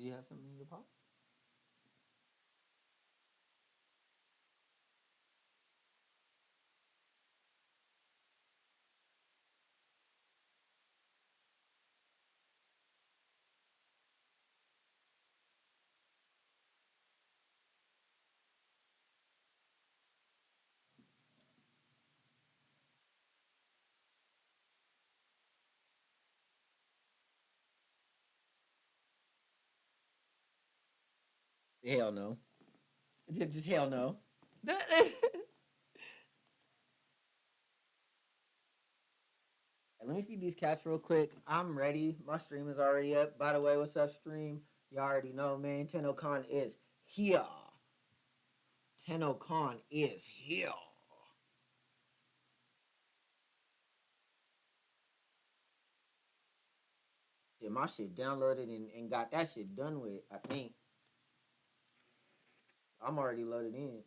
you have something in your pot? Hell no. Just hell no. Let me feed these cats real quick. I'm ready. My stream is already up. By the way, what's up, stream? You already know, man. Tennocon is here. Tennocon is here. Yeah, my shit downloaded and got that shit done with, I think. I'm already loaded in.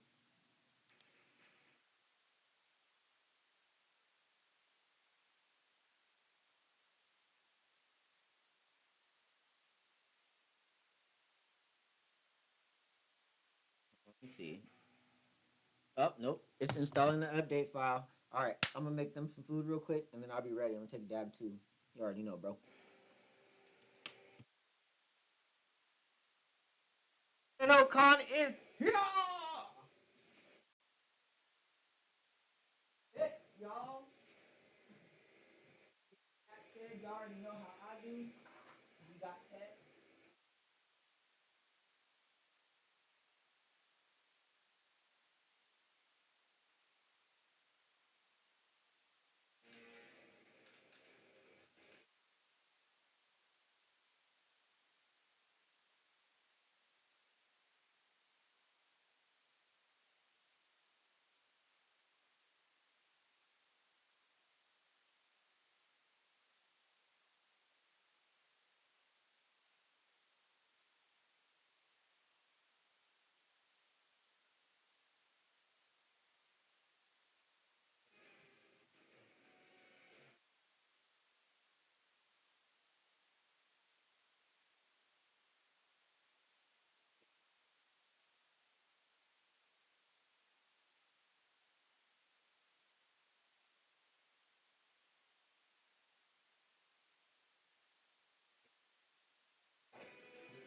Let me see. Oh, nope. It's installing the update file. All right, I'm gonna make them some food real quick, and then I'll be ready. I'm gonna take a dab too. You already know, bro. Tennocon is here. Hey, y'all. Cat scared. Y'all already know how I do. We got pets.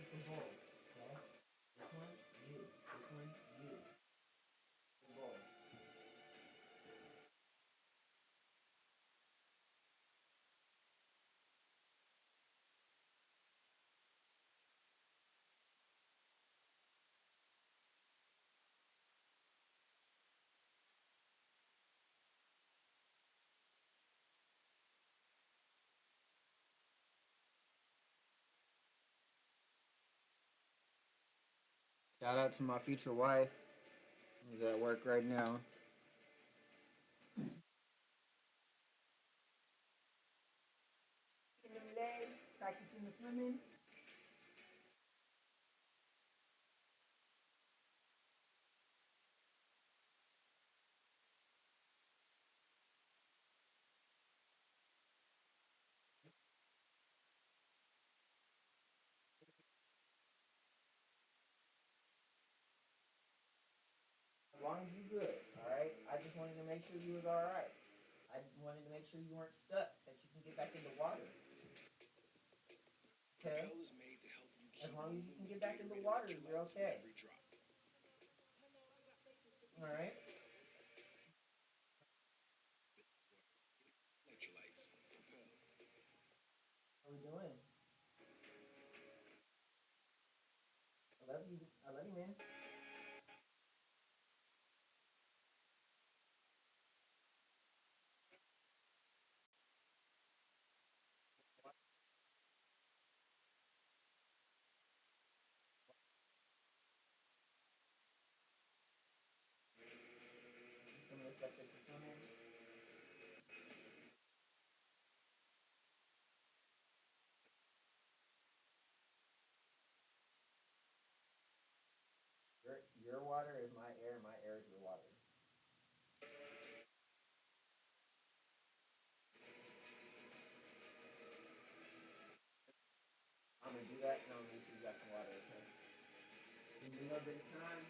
This is the bowl. Okay. This one, you. This one, you. The bowl. Shout out to my future wife. Who's at work right now. In them legs, practicing the swimming. As long as you good, all right. I just wanted to make sure you was all right. I wanted to make sure you weren't stuck. That you can get back in the water. Okay. As long as you can get back in the water, you're okay. All right. How we doing? I love you. I love you, man. Some of the stuff that you're swimming. Your water is my air. My air is your water. I'm gonna do that, and I'm gonna make sure you got some water. A little bit of time.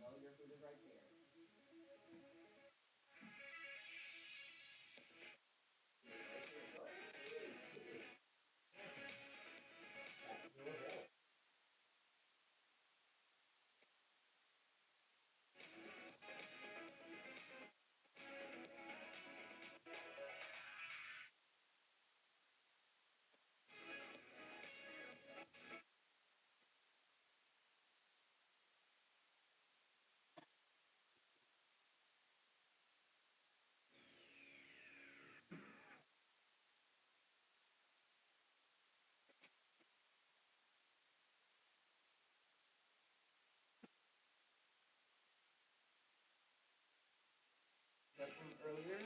No, your food is right there. That from earlier.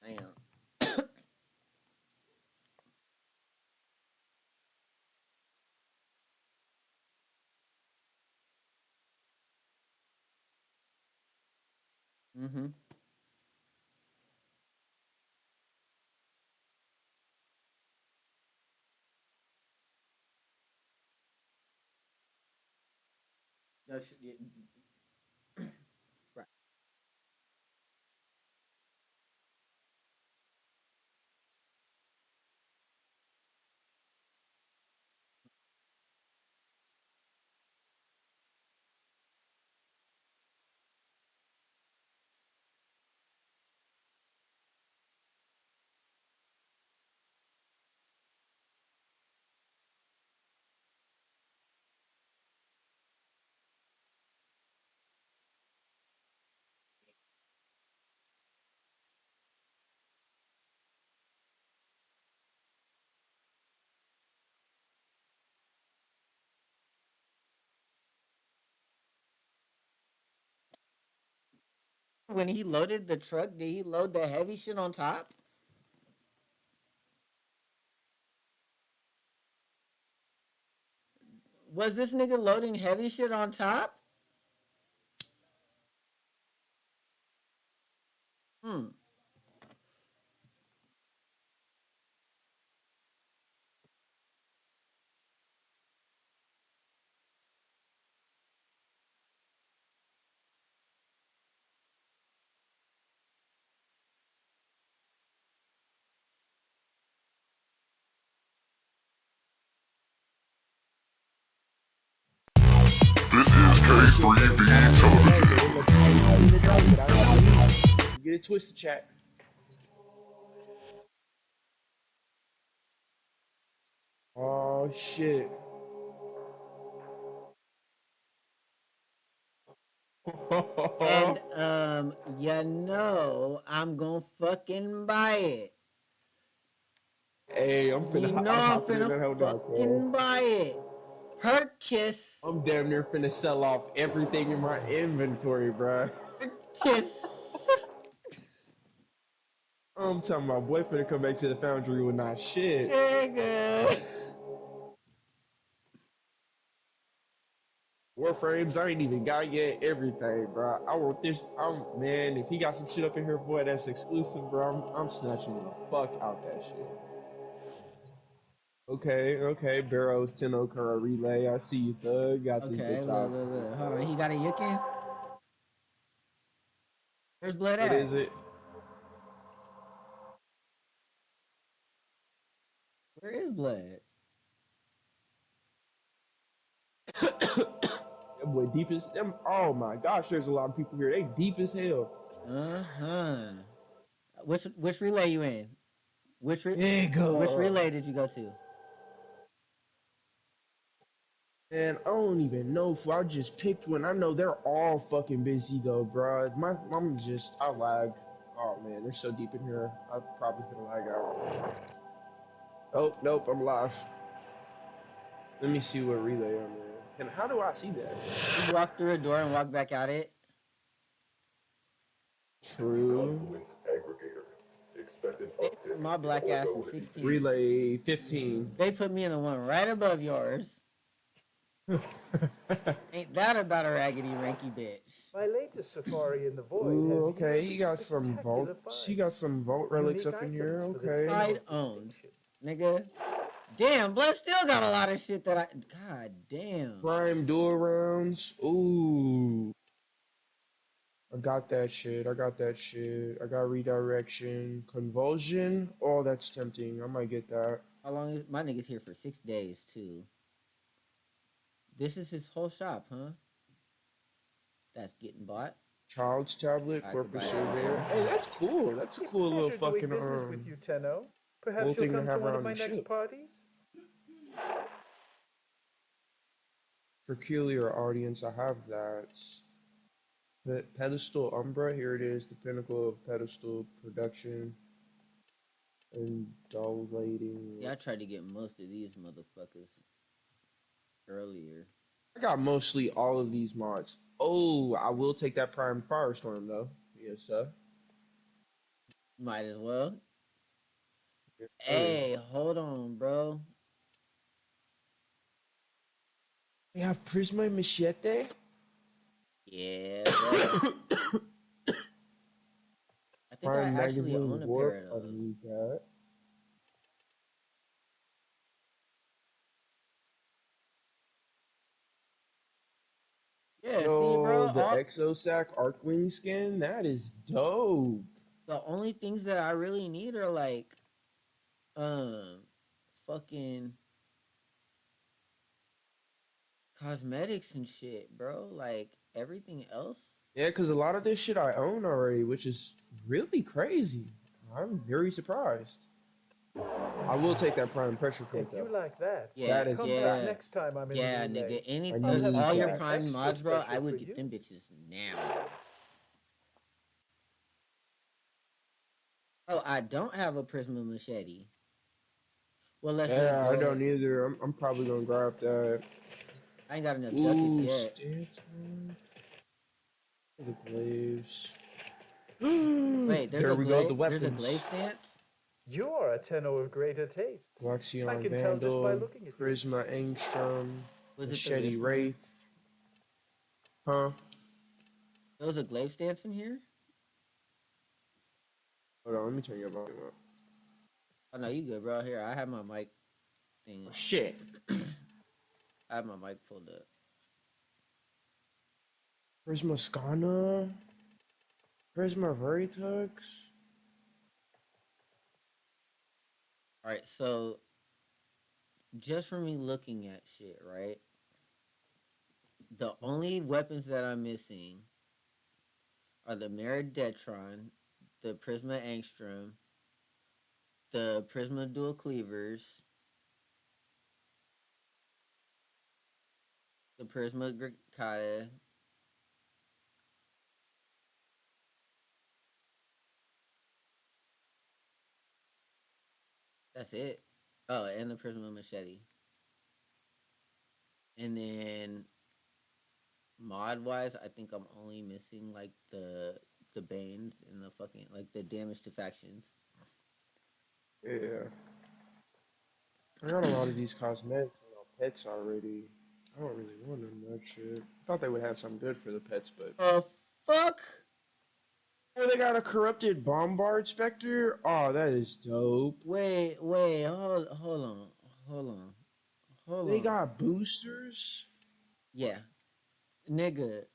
Damn. Mm-hmm. No, right. When he loaded the truck, did he load the heavy shit on top? Was this nigga loading heavy shit on top? Hmm. This is K3V Television. Get it twisted, chat. Oh shit. And I'm gonna fucking buy it. Hey, I'm You know I'm I'm hopping in finna that hell now, bro. fucking buy it. Purchase. I'm damn near finna sell off everything in my inventory, bro. Purchase. I'm telling my boy finna come back to the foundry with not shit. Nigga. Warframes, I ain't even got yet everything, bro. I want this. Man, if he got some shit up in here, boy, that's exclusive, bro. I'm snatching the fuck out that shit. Okay, Barrows, Tennocon relay. I see you, thug. Got this Okay, bitch look, out. look, look. Hold on, he got a yikin? Where's Blood What at? is it? Where is Blood? That boy deep as them. Oh my gosh, there's a lot of people here. They deep as hell. Uh-huh. Which relay you in? Which Nigga. relay did you go to? Man, I don't even know if I just picked one. I know they're all fucking busy though, bro. I lagged. Oh man, they're so deep in here. I'm probably gonna lag out. Oh, nope, I'm live. Let me see what relay I'm in. And how do I see that? You walk through a door and walk back out it. True. Confluence aggregator. Expect an They uptick put my in black ass in ortho 16. EPCs. Relay 15. They put me in the one right above yours. Ain't that about a raggedy ranky bitch? My latest safari in the void Ooh, has okay. yielded He got some spectacular vault. He got finds. some vault relics Unique up in here. items for the Okay. table Pride of owned. distinction. Nigga. Damn, Blood still got a lot of shit that I. God damn. Prime dual rounds. Ooh. I got that shit. I got that shit. I got redirection. Convulsion. Oh, that's tempting. I might get that. How long is my nigga's here for 6 days too? This is his whole shop, huh? That's getting bought. Child's tablet, I could corporate buy that. surveyor. Hey, that's cool. That's a cool little Pleasure doing fucking business with you, Tenno. little Perhaps you'll thing to come to have one of around my the next ship. parties? Peculiar audience. I have that. Pedestal Umbra. Here it is. The pinnacle of pedestal production and dull lighting. Yeah, I tried to get most of these motherfuckers earlier. I got mostly all of these mods. Oh, I will take that Prime Firestorm though. Yes, sir. Might as well. Yes, sir. Hey, hold on, bro. We have Prisma Machete. Yeah, buddy. I think I Prime actually Magazine own a pair Warp. of I those. need that. Yeah, see, Yo, bro. the Exosac Arcwing skin. That is dope. The only things that I really need are like, um, fucking cosmetics and shit, bro. Like everything else. Yeah, because a lot of this shit I own already, which is really crazy. I'm very surprised. I will take that Prime Pressure Point If you though. like that, Yeah, That is come that. back yeah, next time I'm in the yeah, relay. nigga. Any I I'll of have need all your that. something prime extra mods, bro, I special for would get you. them bitches now. Oh, I don't have a Prisma machete. Well, let's just Yeah, I go don't ahead. either. I'm probably gonna grab that. I ain't got enough ducats Ooh, yet. stance on the glaives. Wait, There we go. The there's a glaive weapons. stance. You're a Tenno of greater tastes. I Glaxion can tell just by Vandal, looking at you. Prisma Angstrom, Was it the Machete wrist one? Wraith. Huh? There was a glaive stance in here. Hold on, let me turn your volume up. Oh no, you good, bro. Here, I have my mic Oh, thing. shit. I have my mic pulled up. Prisma Scana, Prisma Veritux. All right, so just for me looking at shit, right? The only weapons that I'm missing are the Meridetron, the Prisma Angstrom, the Prisma Dual Cleavers, the Prisma Gricata. That's it. Oh, and the Prisma machete. And then mod wise, I think I'm only missing like the Banes and the fucking like the damage to factions. Yeah. I got a lot of these cosmetics on pets already. I don't really want them that shit. Thought they would have something good for the pets, but Oh fuck! oh, they got a corrupted bombard specter. Oh, that is dope. Wait, hold on, hold on, hold They on. got boosters. Yeah, nigga, A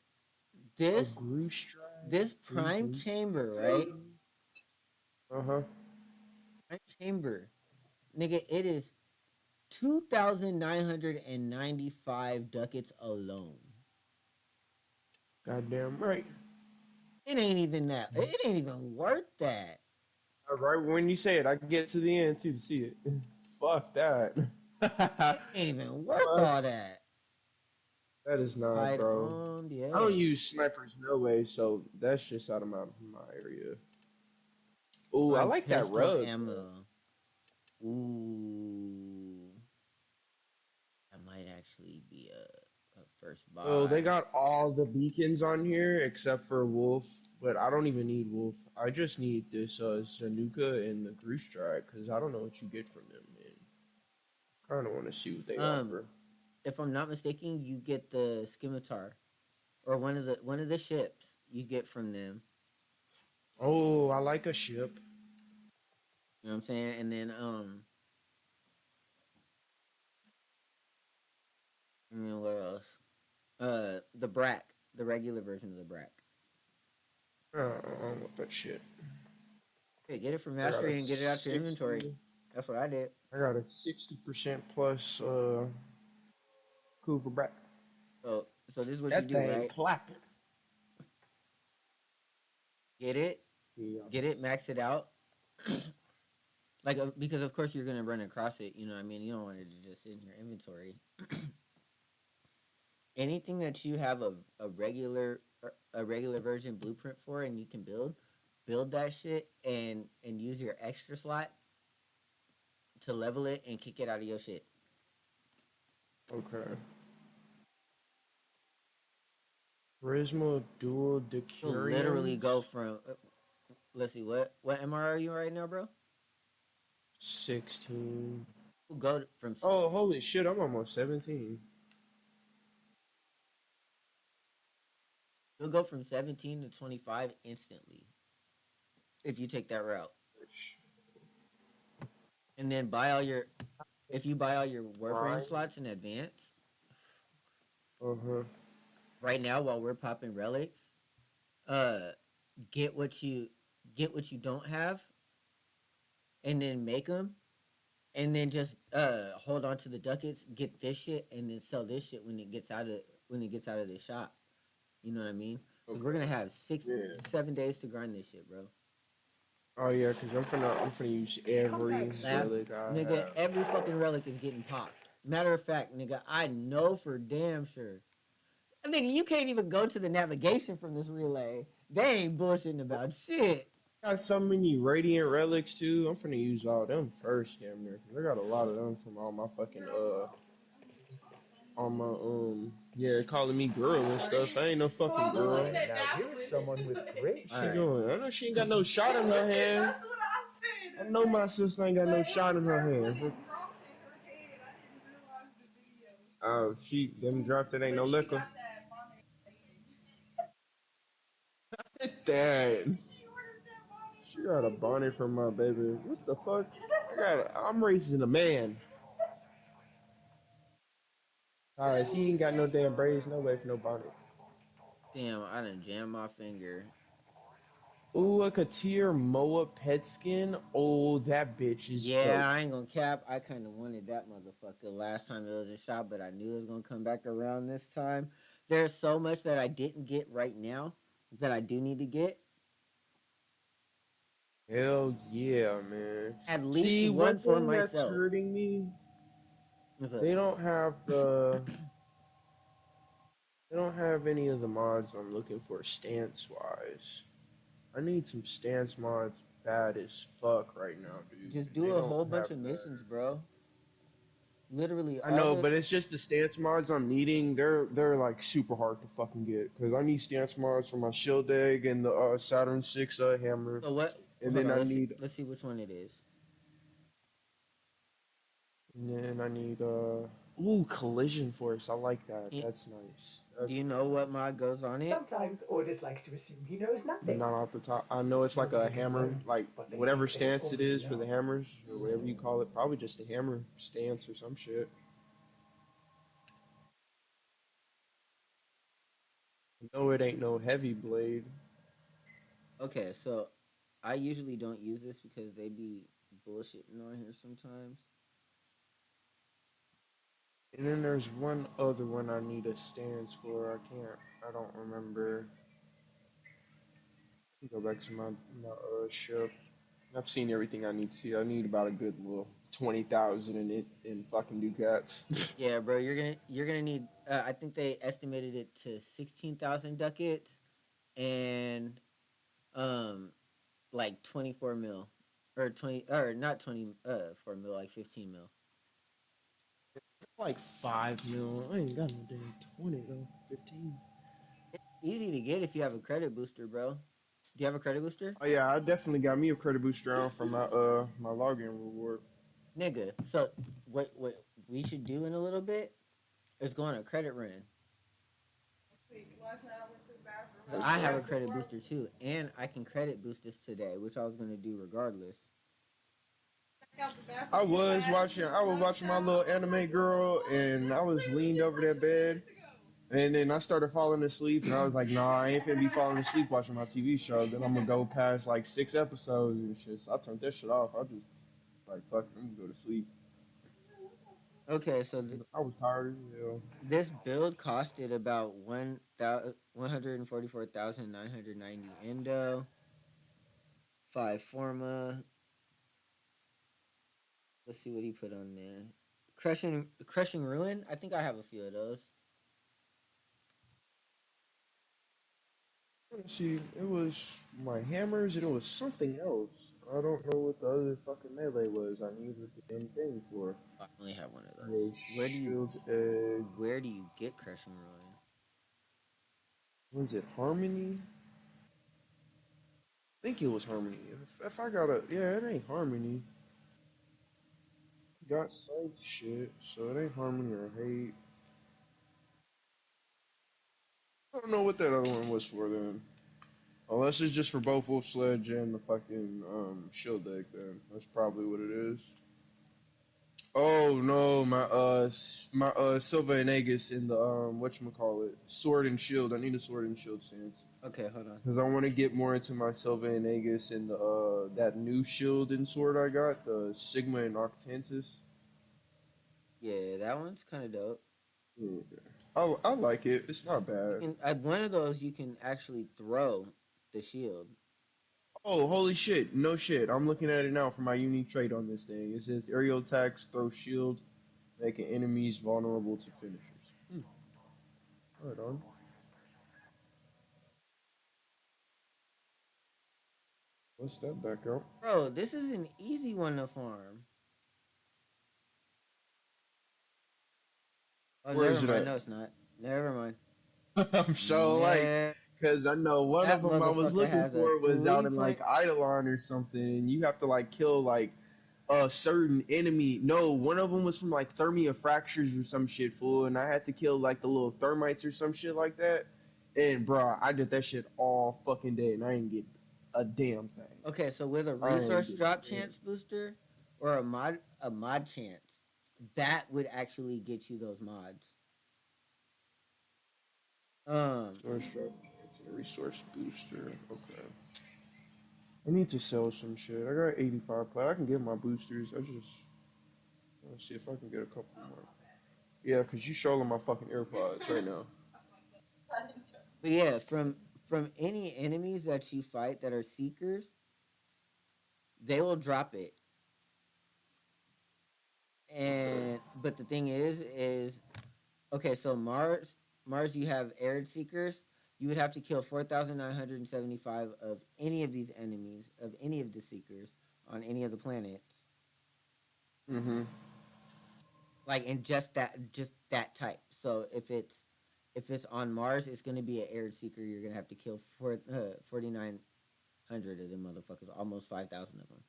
this Groove Strike, this three prime chamber, right? boosters. Uh huh. Prime chamber, nigga, it is 2,995 ducats alone. Goddamn right. It ain't even that. It ain't even worth that. Right when you say it, I can get to the end too to see it. Fuck that. It ain't even worth Fuck. all that. That is not, Hide bro. on the I don't edge. use snipers no way, so that's just out of my area. Oh, I On like that pistol rug, bro. ammo. Ooh. That might actually be a first Oh, they buy. got all the beacons on here except for Wolf, but I don't even need Wolf. I just need this Zanuka and the Goose Strike because I don't know what you get from them, man. Kind of want to see what they Um, offer. if I'm not mistaken, you get the scimitar or one of the ships you get from them. Oh, I like a ship. You know what I'm saying? And then what else? The Brack, the regular version of the Brack. I don't want that shit. Hey, get it from I got a mastery and get it out your inventory. 60. That's what I did. I got a 60% plus cool for back. So this is what you That do, thing right? clapping. Get it, Yeah. get it, max it out. Like because of course you're gonna run across it. You know what I mean? You don't want it to just sit in your inventory. Anything that you have a regular version blueprint for and you can build that shit and use your extra slot to level it and kick it out of your shit. Okay. Charisma dual You'll literally go decurions. from let's see what MR are you right now, bro? 16. You'll go from Oh, holy shit, I'm almost 17. you'll go from 17 to 25 instantly if you take that route. And then if you buy all your Warframe Prime. slots in advance, Uh-huh. right now while we're popping relics, uh get what you don't have and then make them and then just hold on to the ducats, get this shit and then sell this shit when it gets out of the shop. You know what I mean? Because we're Okay. gonna have six Yeah. to 7 days to grind this shit, bro. Oh yeah, because I'm finna use Come every back soon. relic I Nigga, have. every fucking relic is getting popped. Matter of fact, nigga, I know for damn sure. Nigga, you can't even go to the navigation from this relay. They ain't bullshitting about shit. Got so many radiant relics too. I'm finna use all them first, damn near. 'Cause I got a lot of them from all my fucking on my yeah, calling me girl and stuff. I ain't no fucking girl. Now here is someone with great What's she Alright. taste. doing? I know she ain't got no shot in her hand. I know my sister ain't got no shot in her hand. Oh, she them dropped it ain't no liquor. Damn. She got a bonnet from my baby. What the fuck? I'm raising a man. Alright, he ain't got no damn braids, no way for no bonnet. Damn, I done jammed my finger. Ooh, a Katir Moa pet skin. Oh, that bitch is Yeah, dope. I ain't gonna cap. I kind of wanted that motherfucker last time it was a shot, but I knew it was gonna come back around this time. There's so much that I didn't get right now that I do need to get. Hell yeah, man. At least See, one one for thing that's myself. hurting me, What's up? they don't have they don't have any of the mods I'm looking for stance wise. I need some stance mods bad as fuck right now, dude. Just And do they a don't whole have bunch of that. missions, bro. Literally I all know, the but it's just the stance mods I'm needing. They're like super hard to fucking get because I need stance mods for my shield egg and the Saturn Six hammer, so what and hold then on, I need let's see which one it is. and then I need ooh, collision force. I like that. Y- That's nice. Do That's you know what nice. mod goes on it? Sometimes Ordis likes to assume he knows But nothing. not off the top. I know it's like a Nobody can hammer, learn, like but they whatever think they stance it already is for the know. hammers or whatever you call it. Probably just a hammer stance or some shit. No, it ain't no heavy blade. Okay, so I usually don't use this because they be bullshitting on here sometimes. And then there's one other one I need a stance for. I don't remember. Go back to my ship. I've seen everything I need to see. I need about a good little 20,000 in it in fucking ducats. Yeah, bro, you're gonna need. I think they estimated it to 16,000 ducats and um like 24 mil or 20 or not 4 mil, like 15 mil. Like 5 mil. I ain't got no damn 20 though. 15. It's easy to get if you have a credit booster, bro. Do you have a credit booster, Oh yeah, I definitely got me a credit booster on for my login reward. nigga? So what we should do in a little bit is go on a credit run. 'Cause What's I have that? a credit booster too, and I can credit boost this today, which I was gonna do regardless. I was watching my little anime girl, and I was leaned over that bed, and then I started falling asleep, and I was like, nah, I ain't finna be falling asleep watching my TV show. Then I'm gonna go past like 6 episodes and shit. So I turned that shit off. I just like fuck, I'm gonna go to sleep. Okay, so I was tired as hell. this build costed about 144,990 endo, 5 forma. Let's see what he put on there. Crushing ruin. I think I have a few of those. Let's see, it was my hammers and it was something else. I don't know what the other fucking melee was I needed the damn thing for. I only have one of It those. was shield egg. Where do you get crushing ruin? Was it Harmony? I think it was Harmony. If I got a yeah, it ain't Harmony. Got scythe shit, so it ain't Harmony or Hate. I don't know what that other one was for then. Unless it's just for both Wolf Sledge and the fucking shield deck then. That's probably what it is. Oh no, my Silva and Aegis in the whatchamacallit, Sword and Shield. I need a Sword and Shield stance. Okay, hold on. Because I want to get more into my Silva and Aegis and the that new shield and sword I got, the Sigma and Octantis. Yeah, that one's kind of dope. Yeah. I like it. It's not You bad. can one of those you can actually throw the shield. Oh, holy shit. No shit. I'm looking at it now for my unique trait on this thing. It says aerial attacks, throw shield, making enemies vulnerable to finishers. Right on. What's that back out? Bro, this is an easy one to farm. Oh, Where never is it mind. at? No, it's not. Never mind. I'm so like, Nah, because I know one of that them I was motherfucker looking has a for was out three in like point. Eidolon or something, and you have to like kill like a certain enemy. No, one of them was from like Thermia Fractures or some shit, fool, and I had to kill like the little thermites or some shit like that. And bro, I did that shit all fucking day, and I ain't get a damn thing. Okay, so with a I ain't resource get drop a damn. chance booster or a mod chance, that would actually get you those mods. Um, Resource drop. It's a resource booster. Okay. I need to sell some shit. I got 85 plat. I can get my boosters. I just want to see if I can get a couple more. Yeah, cause you showing my fucking AirPods right now. but yeah, from any enemies that you fight that are seekers, they will drop it. Okay. And but the thing is okay. So Mars, you have arid seekers. You would have to kill 4,975 of any of these enemies of any of the seekers on any of the planets. Mhm. like in just that type. So if it's on Mars, it's gonna be an air seeker. You're gonna have to kill 4,900 of them motherfuckers, almost 5,000 of them.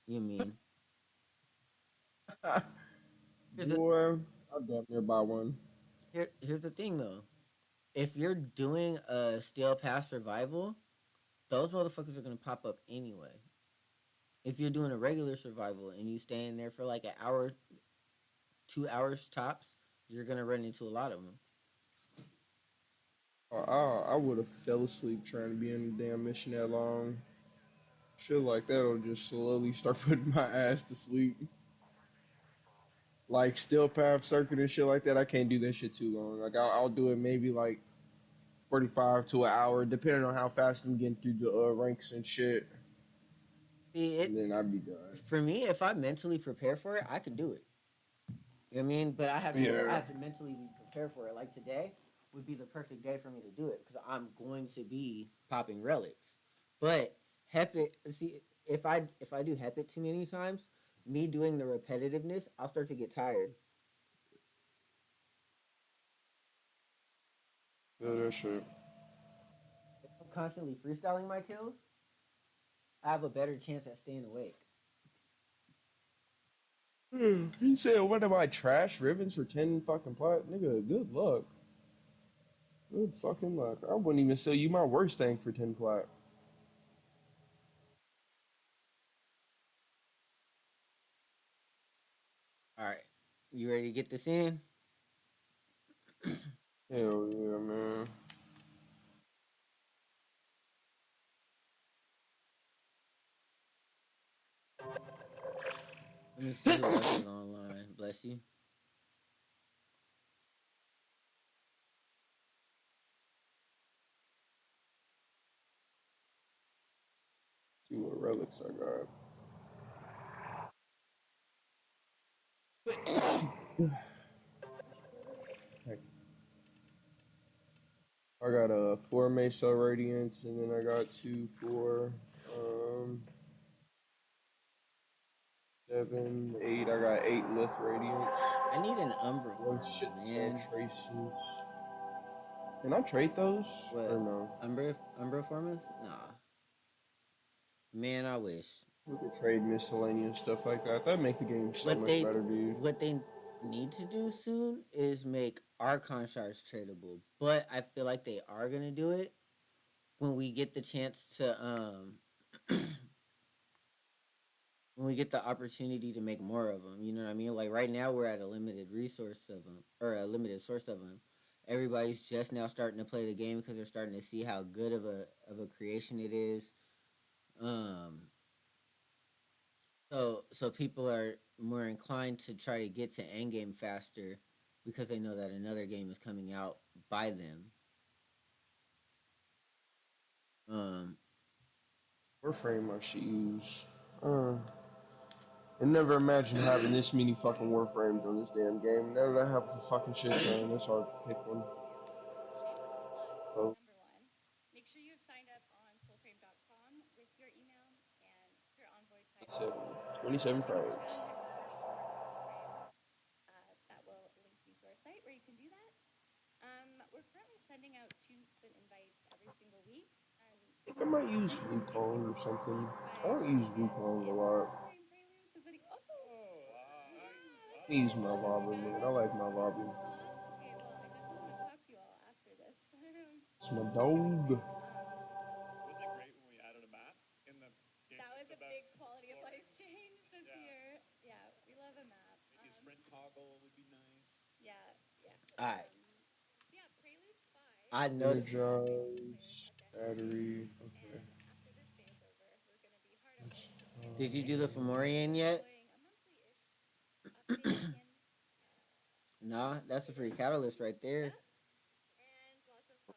You mean here's the Boy, I'll damn near buy one. here's the thing though. If you're doing a steel pass survival, those motherfuckers are gonna pop up anyway. If you're doing a regular survival and you stay in there for like an hour, 2 hours tops, you're gonna run into a lot of them. I would have fell asleep trying to be in the damn mission that long. Shit like that'll just slowly start putting my ass to sleep. Like steel path circuit and shit like that, I can't do that shit too long. Like I'll do it maybe like 45 to an hour, depending on how fast I'm getting through the ranks and shit. See And it then I'd be done. for me. If I mentally prepare for it, I can do it. You know what I mean? But I Yeah. have to mentally be prepared for it. Like today would be the perfect day for me to do it because I'm going to be popping relics. But Hepit, see, if I do Hepit too many times, me doing the repetitiveness, I'll start to get tired. Yeah, that shit. If I'm constantly freestyling my kills, I have a better chance at staying awake. He said, "What am I trash ribbons for 10 fucking plat? Nigga, good luck. Good fucking luck. I wouldn't even sell you my worst thing for 10 plat. All right, you ready to get this in? Hell yeah, man. Let me see who else is online. Bless you. See what relics I got. I got a 4 Mesa Radiance, and then I got 2, 4, um, 7, 8. I got 8 Lith Radiance. I need an Umbra One farmer, shit ton man. traces. Can I trade those or What? no? Umbra farmers? Nah. Man, I wish. We could trade miscellaneous stuff like that. That'd make the game so What much they better, dude. what they need to do soon is make Archon shards tradable. But I feel like they are gonna do it when we get the chance to when we get the opportunity to make more of them. You know what I mean? Like right now we're at a limited resource of them or a limited source of them. Everybody's just now starting to play the game because they're starting to see how good of a creation it is. Um, so people are more inclined to try to get to endgame faster because they know that another game is coming out by them. Um, Warframe I should use. I never imagined having this many fucking Warframes on this damn game. Now that I have a fucking shit ton, it's hard to pick one. Oh, 27, 27 frames. I think I might use Wukong or something. I don't use Wukong a lot. I use my lobby, man. I like my lobby. It's my dog. all right, I know. Energize. Battery. Okay. Did you do the Fomorian yet? Nah, that's a free catalyst right there.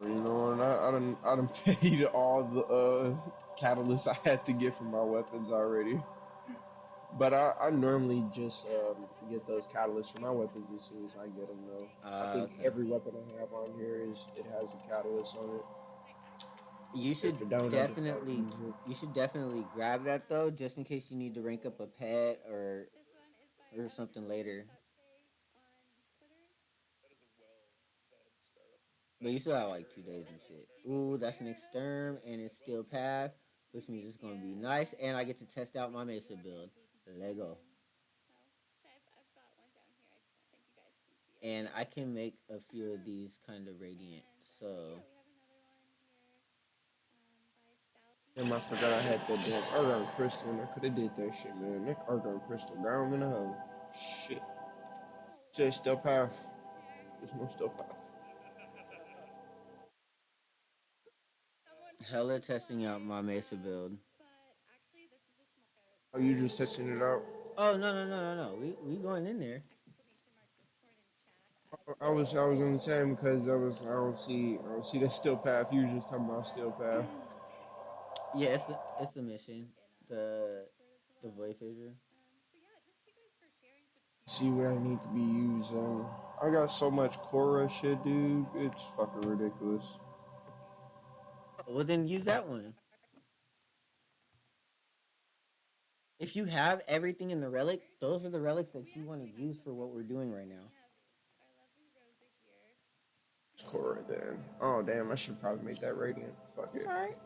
You know, and I done paid all the catalysts I had to get from my weapons already. But I normally just get those catalysts for my weapons as soon as I get them, though. I think Okay. every weapon I have on here it has a catalyst on it. You If should it don't, I just don't use it. definitely grab that though, just in case you need to rank up a pet or. or something later. But you still have like 2 days and shit. Ooh, that's an exterm and it's still path, which means it's gonna be nice. And I get to test out my Mesa build. Lego. And I can make a few of these kind of radiant. So Damn, I forgot I had that damn argon crystal and I could have did that shit, man. That argon crystal down in the hole. Shit. Say still path. There's no still path. hella testing out my Mesa build. Are you just testing it out? Oh no. We going in there. I was on the same because I don't see that still path. You were just talking about still path. Yeah, it's the mission. The the void fissure. See what I need to be using. I got so much Korra shit, dude. It's fucking ridiculous. Oh, well then use that one. If you have everything in the relic, those are the relics that you want to use for what we're doing right now. It's Korra then. Oh damn, I should probably make that radiant. Fuck It's it. alright.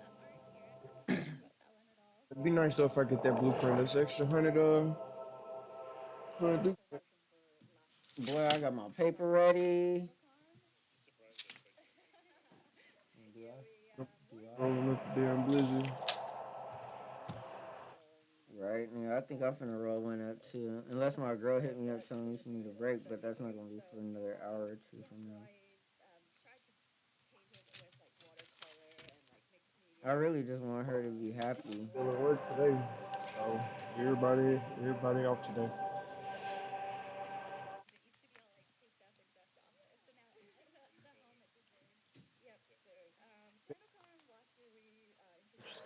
It'd be nice though if I get that blueprint. That's extra 100. Boy, I got my paper ready. Do I? Do Rolling up the damn blizzard. Right now, I think I'm finna roll one up too. Unless my girl hit me up telling me she need a break, but that's not gonna be for another hour or two from now. I really just want her to be happy. Well, it worked today, so everybody off today.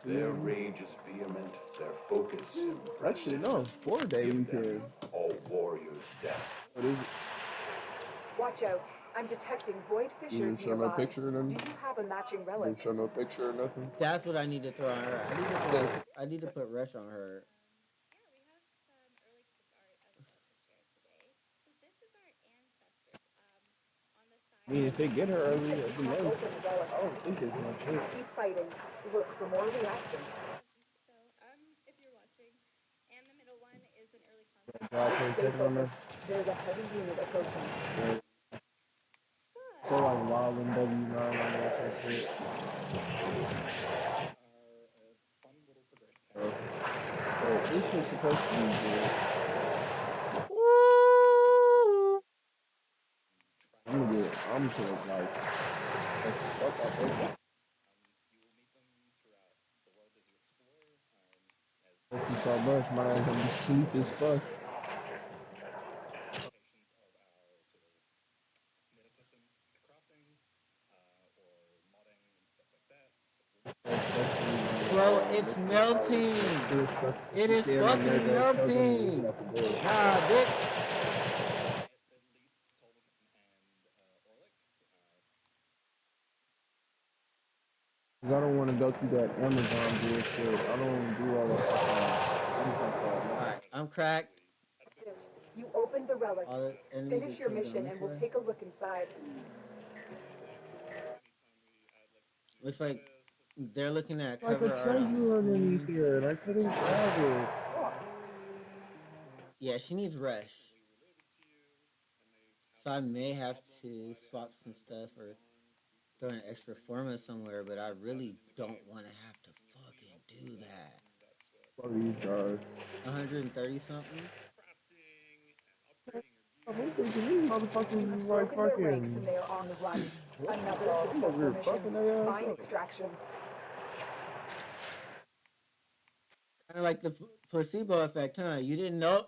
Their rage is vehement, their focus Actually, impressive. no, 4-day Give weekend. them all warriors death. What is it? Watch out. I'm detecting void You didn't fissures show no nearby. picture or Do nothing? you have a matching You relic? didn't show no picture or nothing? That's what I need to throw on her. I need to put rush on her. I mean, if they get her early, Use it it'd to be crack nice. open the relic. I don't think there's no chance. Keep fighting. Look for more reactions. Stay focused. There's a heavy unit approaching. So like Wild and W9 on that some shit. This is supposed to be good. Woo! I'm to like, fuck off there. Thank you so much, man. I'm gonna be sleep as fuck. Bro, it's melting. It is fucking melting. Nah, bitch. Cause I don't want to go through that Amazon bullshit. I don't want to do all that fucking. Alright, I'm cracked. That's it. You opened the relic. All the enemies Finish are your killed on mission this and we'll side. take a look inside. Looks like they're looking at Like cover a art treasure on the underneath screen. here, and I couldn't grab it. Fuck. Yeah, she needs rush. So I may have to swap some stuff or throw an extra forma somewhere, but I really don't want to have to fucking do that. Fuck these guys. 130 something? I'm thinking these motherfuckers is like Broken their ranks fucking. and they are on the run. Another I'm over successful here fucking mission. their ass Mine up. extraction. Kind of like the placebo effect, huh? You didn't know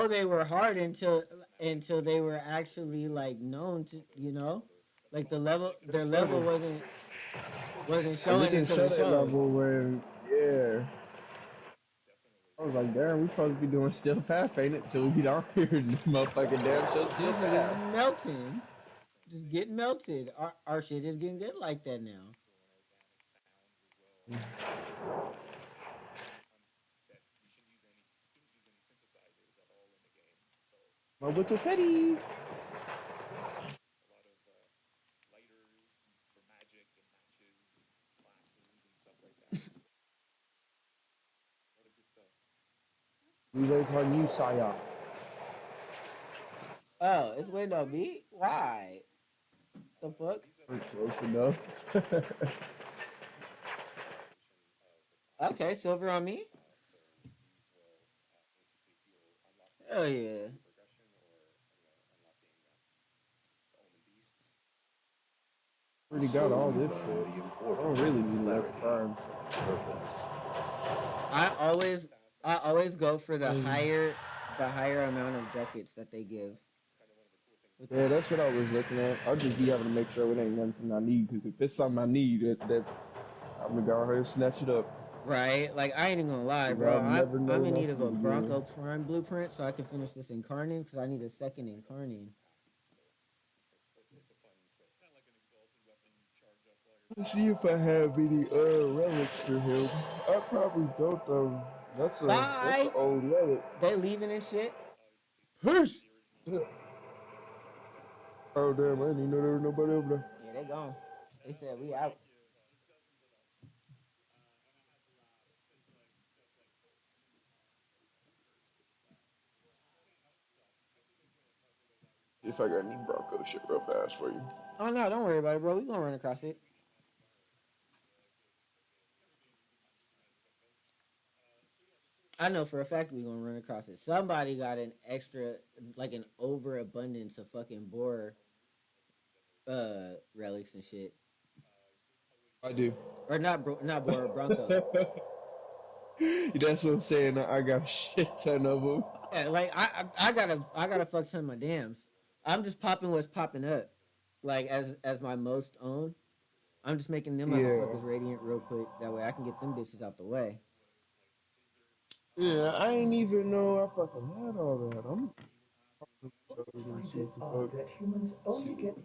they were hard until they were actually like known to, like their level wasn't It showing didn't until show it that showed. level when, yeah. I was like, damn, we supposed to be doing still path, ain't it? So we get on here and motherfucking damn show still These path. niggas melting. Just get melted. Our shit is getting good like that now. Oh, with the petty. We wait on you, Saya. Oh, it's waiting on me? Why? The fuck? We're close enough. Okay, silver on me? Oh yeah. Already got all this Learn shit. the I don't importance really of need an extra clarity prime. and purpose. I always I always go for the Um, higher amount of ducats that they give. Yeah, that's what I was looking at. I'll just be having to make sure it ain't nothing I need, because if it's something I need, that I'm gonna go ahead and snatch it up. Right? Like I ain't even gonna lie, 'Cause bro. I'll never know I'm in when I need of see a it again. Bronco Prime blueprint so I can finish this incarnate because I need a second incarnate. Let's see if I have any relics for him. I probably don't though. That's an Bye. old relic. They leaving and shit. Peace. Oh damn, I didn't even know there was nobody over there. Yeah, they gone. They said we out. If I got any Bronco shit real fast for you. Oh no, don't worry about it, bro. We gonna run across it. I know for a fact we gonna run across it. Somebody got an extra, like an overabundance of fucking boar relics and shit. I do. Or not boar, Bronco. That's what I'm saying. I got a shit ton of them. Yeah, like I got a fuck ton of my dams. I'm just popping what's popping up, like as my most own. I'm just making them Yeah. motherfuckers radiant real quick. That way I can get them bitches out the way. Yeah, I ain't even know I fucking had all that. I'm Finds see it what the odd fuck. that humans See only what get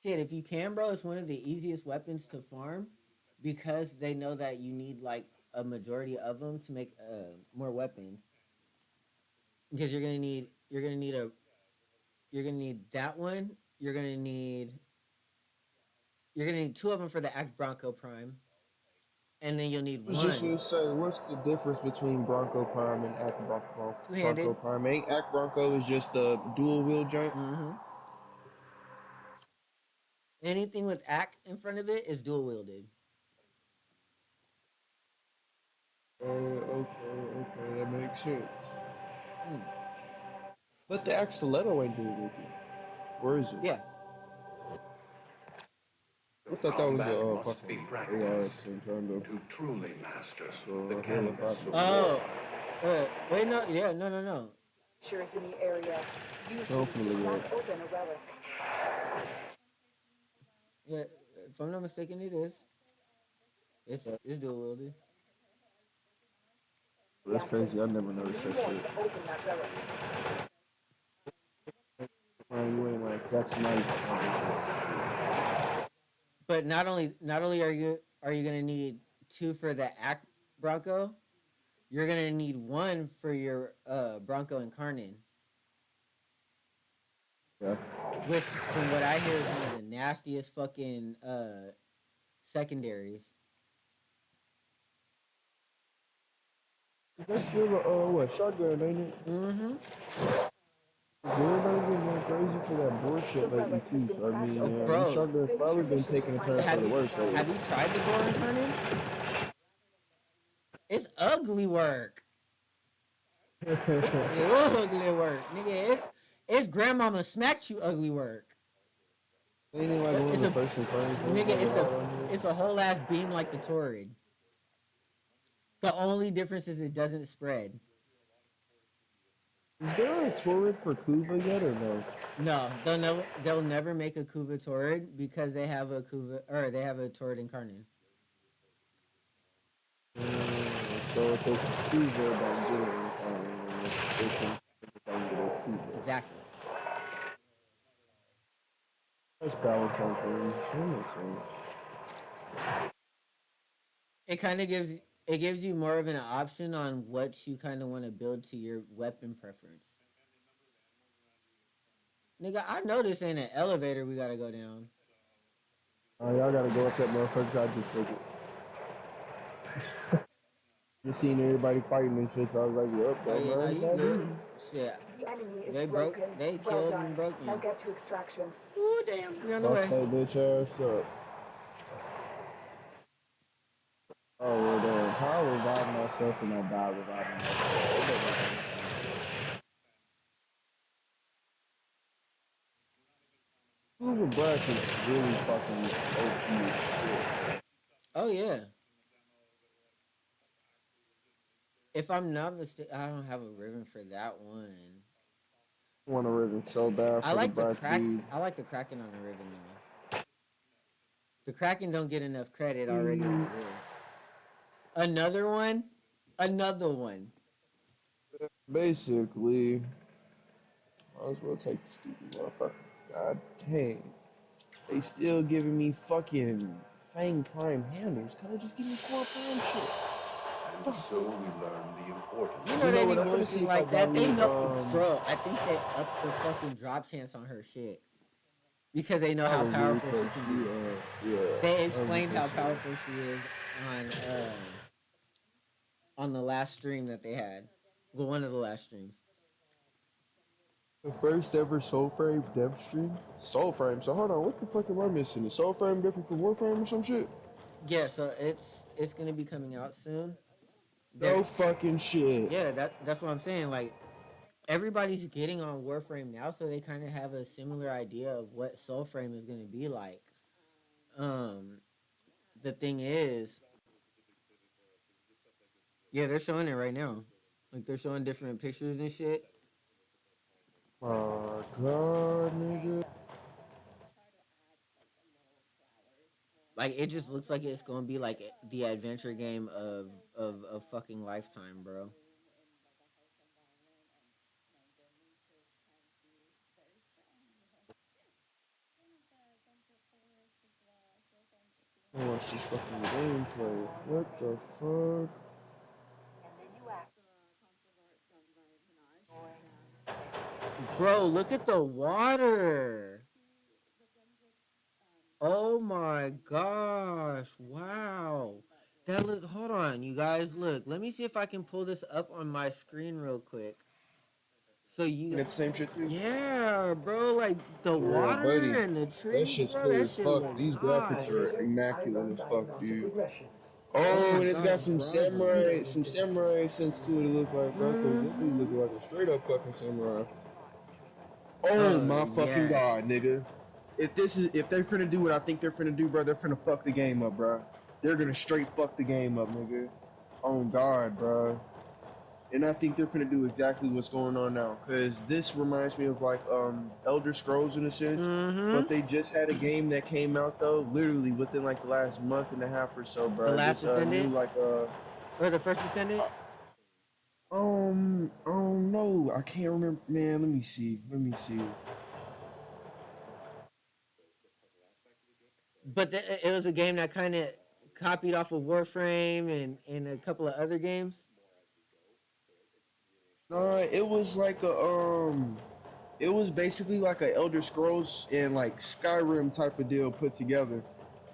Shit, if you can, bro, it's one of the easiest weapons to farm because they know that you need like a majority of them to make more weapons. Because you're gonna need that one. You're gonna need two of them for the Act Bronco Prime, and then you'll need I was just one gonna say, what's the difference between Bronco Prime and Act Bronco? two Bronco handed. Prime ain't Act Bronco is just a dual wheel jump. Mm-hmm. Anything with Act in front of it is dual wielded. Okay, that makes sense. Mm. But the Act Stiletto ain't dual wielded. Where is it? Yeah. I The thought that was combat a must be fucking AR at the practiced same time though. to truly master the So hell if canvas of I Oh. war. Wait. No. Yeah. No. No. No. creatures in the area. Use don't these to familiar crack with. open a relic. Yeah. If I'm not mistaken, it is. It's dual wielded. That's crazy. I never You noticed need that more shit. to open that relic. Man, you ain't like Zack Snyder. But not only are you gonna need two for the Act Bronco, you're gonna need one for your Bronco Incarnate, Yeah. which from what I hear is one of the nastiest fucking secondaries. That's still a what shotgun, ain't it? Mm-hmm. Everybody's been going crazy for that The bullshit lately relic has too. been So I cracked mean, open. these Bro, shotguns Finish probably your been mission to taking a find turn the for have the you missing worse lately. child. have you tried the Boar Incarnate? It's ugly work. It's ugly work, nigga. It's grandmama smacked you ugly work. Ain't it like one of It's the a first incarnates I nigga. ever had on here? It's a whole ass beam like the Torrid. The only difference is it doesn't spread. Is there a turret for Kuva yet or no? No, they'll never make a Kuva Torrid because they have a Kuva or they have a Torrid Incarnate. So if it's Kuva, don't get it. They can get a Kuva. Exactly. That's balance on things. That makes sense. It kind of gives it gives you more of an option on what you kind of want to build to your weapon preference. Nigga, I know this ain't an elevator we gotta go down. Oh, y'all gotta go up that motherfucker. I just took it. Just seen everybody fighting and shit, so I was like, yep, Oh don't yeah, no, mind you if I good. do. Shit, The enemy is they broke. broken. They Well killed done. and broke Now me. get to extraction. Ooh, damn, we on the Fuck way. that bitch ass up. Oh, well, damn. How I revive myself and I die reviving myself? It doesn't make any sense. Silver Brack is really fucking OP as shit. Oh yeah. If I'm not mistaken, I don't have a ribbon for that one. I want a ribbon so bad I for the like the Brack crack. dude. I like the Kraken on the ribbon though. The Kraken don't get enough credit already as Mm, it is. Another one. Another one. basically, might as well take the stupid motherfucker. God dang. They still giving me fucking Fang Prime handles. Can I just give me core prime shit? And so we learn the importance You You know know they of be what? I'm gonna see bullshitting if I like that. They know, download bro. I think they upped the fucking drop chance on her shit because they know how probably powerful she because can she be. yeah, They I was just explained gonna how say. powerful she is on the last stream that they had. Well, one of the last streams. The first ever Soul Frame dev stream? Soul Frame. So hold on, what the fuck am I missing? Is Soul Frame different from Warframe or some shit? Yeah, so it's gonna be coming out soon. They're No fucking shit. yeah, that's what I'm saying. Like everybody's getting on Warframe now, so they kind of have a similar idea of what Soulframe is gonna be like. Um, the thing is, yeah, they're showing it right now. Like they're showing different pictures and shit. My god, nigga. Like it just looks like it's gonna be like the adventure game of fucking lifetime, bro. I watch this fucking gameplay. What the fuck? Bro, look at the water. Oh my gosh! Wow. That look. Hold on, you guys. Look. Let me see if I can pull this up on my screen real quick. So You you, get the same shit too? yeah, bro. Like the Yeah, water buddy. and the That trees, shit's bro. clear That as shit fuck. look These graphics are nice. immaculate as fuck, dude. Oh Oh, my and it's gosh, got brother. some samurai sense to it. It look like, bro, cause this dude Mm-hmm. looking like a straight up fucking samurai. Oh my fucking Yes. god, nigga. If they're finna do what I think they're finna do, bro, they're finna fuck the game up, bro. They're gonna straight fuck the game up, nigga. Oh god, bro. And I think they're finna do exactly what's going on now, cause this reminds me of like Elder Scrolls in a sense, Mm-hmm. but they just had a game that came out though, literally within like the last month and a half or so, The bro. last This new descendant like or the first descendant. oh no, I can't remember. Man, let me see. Let me see. But it was a game that kind of copied off of Warframe and a couple of other games. It was like it was basically like a Elder Scrolls and like Skyrim type of deal put together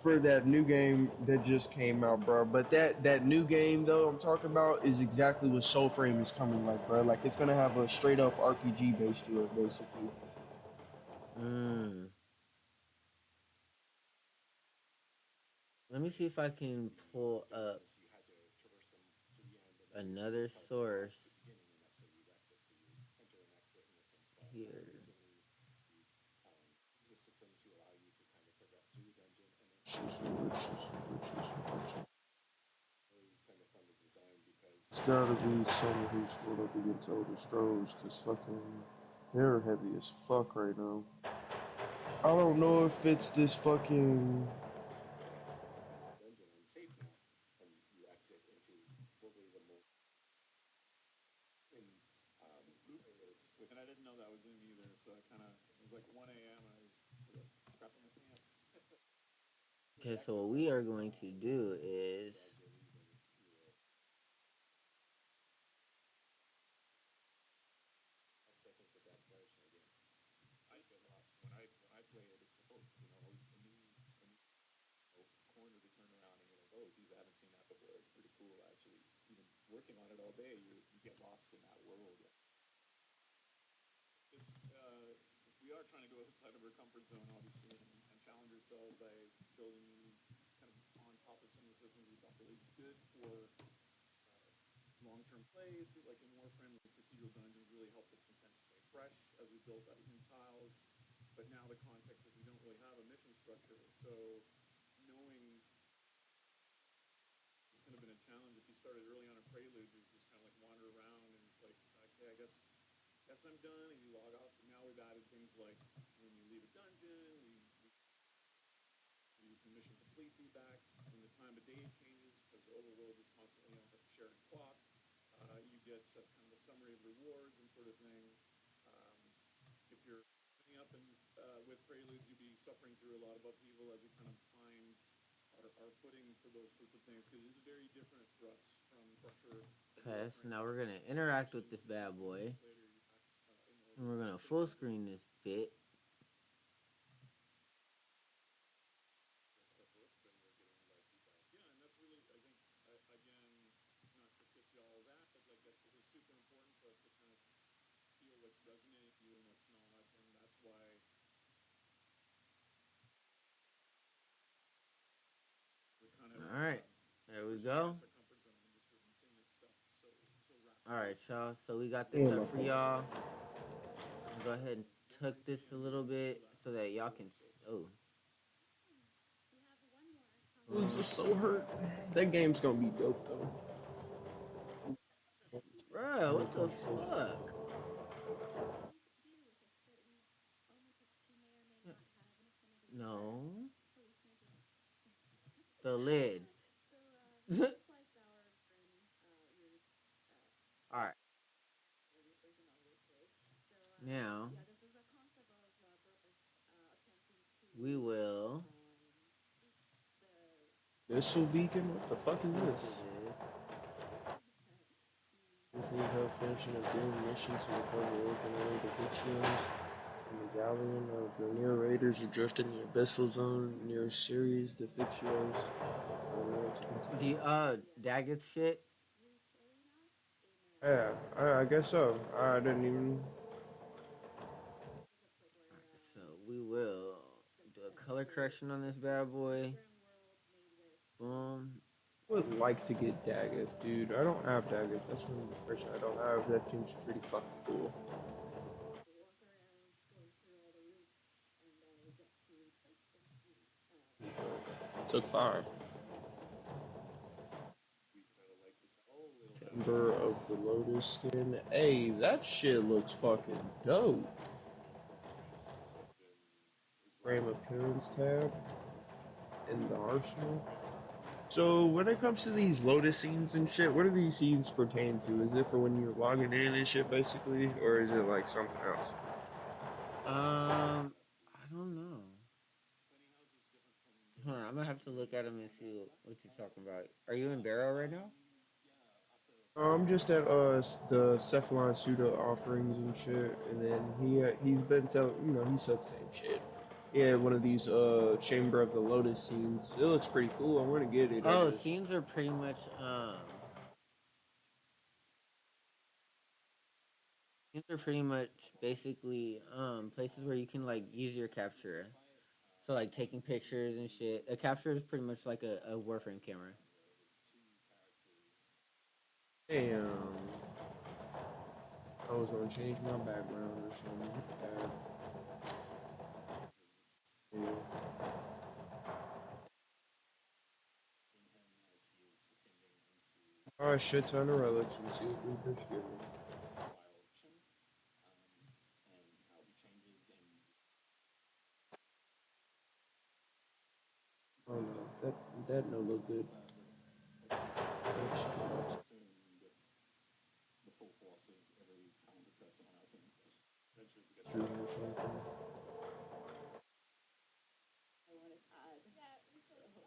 for that new game that just came out, bro. But that new game though I'm talking about is exactly what Soulframe is coming like, bro. Like it's gonna have a straight up RPG base to it, basically. Mm. Let me see if I can pull up another source here. It's gotta be someone who's screwed up against Elder Scrolls, cause fucking they're heavy as fuck right now. I don't know if it's this fucking. Okay, so what we are going to do is working on it all day, you get lost in that world. It's we are trying to go outside of our comfort zone, obviously, and challenge ourselves by building kind of on top of some of the systems we thought really good for long-term play. Like in Warframe, those procedural dungeons really help the consent stay fresh as we built out new tiles. But now the context is we don't really have a mission structure, so knowing kind of been a challenge. If you started early on a Prelude, you just kind of like wander around and it's like, okay, I guess I'm done, and you log off. But now we've added things like when you leave a dungeon, we use some mission complete feedback. When the time of day changes, because the overworld is constantly on a shared clock, you get kind of a summary of rewards and sort of thing. If you're ending up with Preludes, you'd be suffering through a lot of upheaval as we kind of find our footing for those sorts of things, because it's very different for us from structure. Okay, so now we're gonna interact with this bad boy, and we're gonna full screen this bit. Stuff works, and we're getting a lot of feedback. Yeah, and that's really, I think, again, not to kiss y'all's ass, but like that's super important for us to kind of feel what's resonating with you and what's not, and that's why we're kind of All right, there we go. our comfort zone and just releasing this stuff so rapidly. All right, y'all. So we got this up for y'all. Go ahead and tuck this a little bit so that y'all can. Oh. It's just so hurt. That game's gonna be dope though. Bro, what the fuck? No. The lid. Alright. Now, we will. Missile beacon? What the fuck is this? If we help finishing a daily mission to recover open individuals in the galleon of the near raiders adrift in the abyssal zone near Ceres Deficio's. The Daggett shit. Yeah, I guess so. I didn't even. So we will do a color correction on this bad boy. Boom. I would like to get Daggett, dude. I don't have Daggett. That's one person I don't have. That seems pretty fucking cool. Took 5. Timber of the Lotus skin. Hey, that shit looks fucking dope. Frame appearance tab in the arsenal. So when it comes to these Lotus scenes and shit, what do these scenes pertain to? Is it for when you're logging in and shit basically, or is it like something else? I don't know. Hold on, I'm gonna have to look at him and see what you're talking about. Are you in Barrow right now? I'm just at the Cephalon Suda offerings and shit, and then he's been selling, he said the same shit. He had one of these Chamber of the Lotus scenes. It looks pretty cool. I want to get it. Oh, scenes are pretty much These are pretty much basically places where you can like use your capture. So like taking pictures and shit. A capture is pretty much like a Warframe camera. Damn. I was gonna change my background or something. Yeah. Oh, a shit ton of relics and see what we just given. Oh no, that no look good. The full force of every trying to press someone else in adventures to get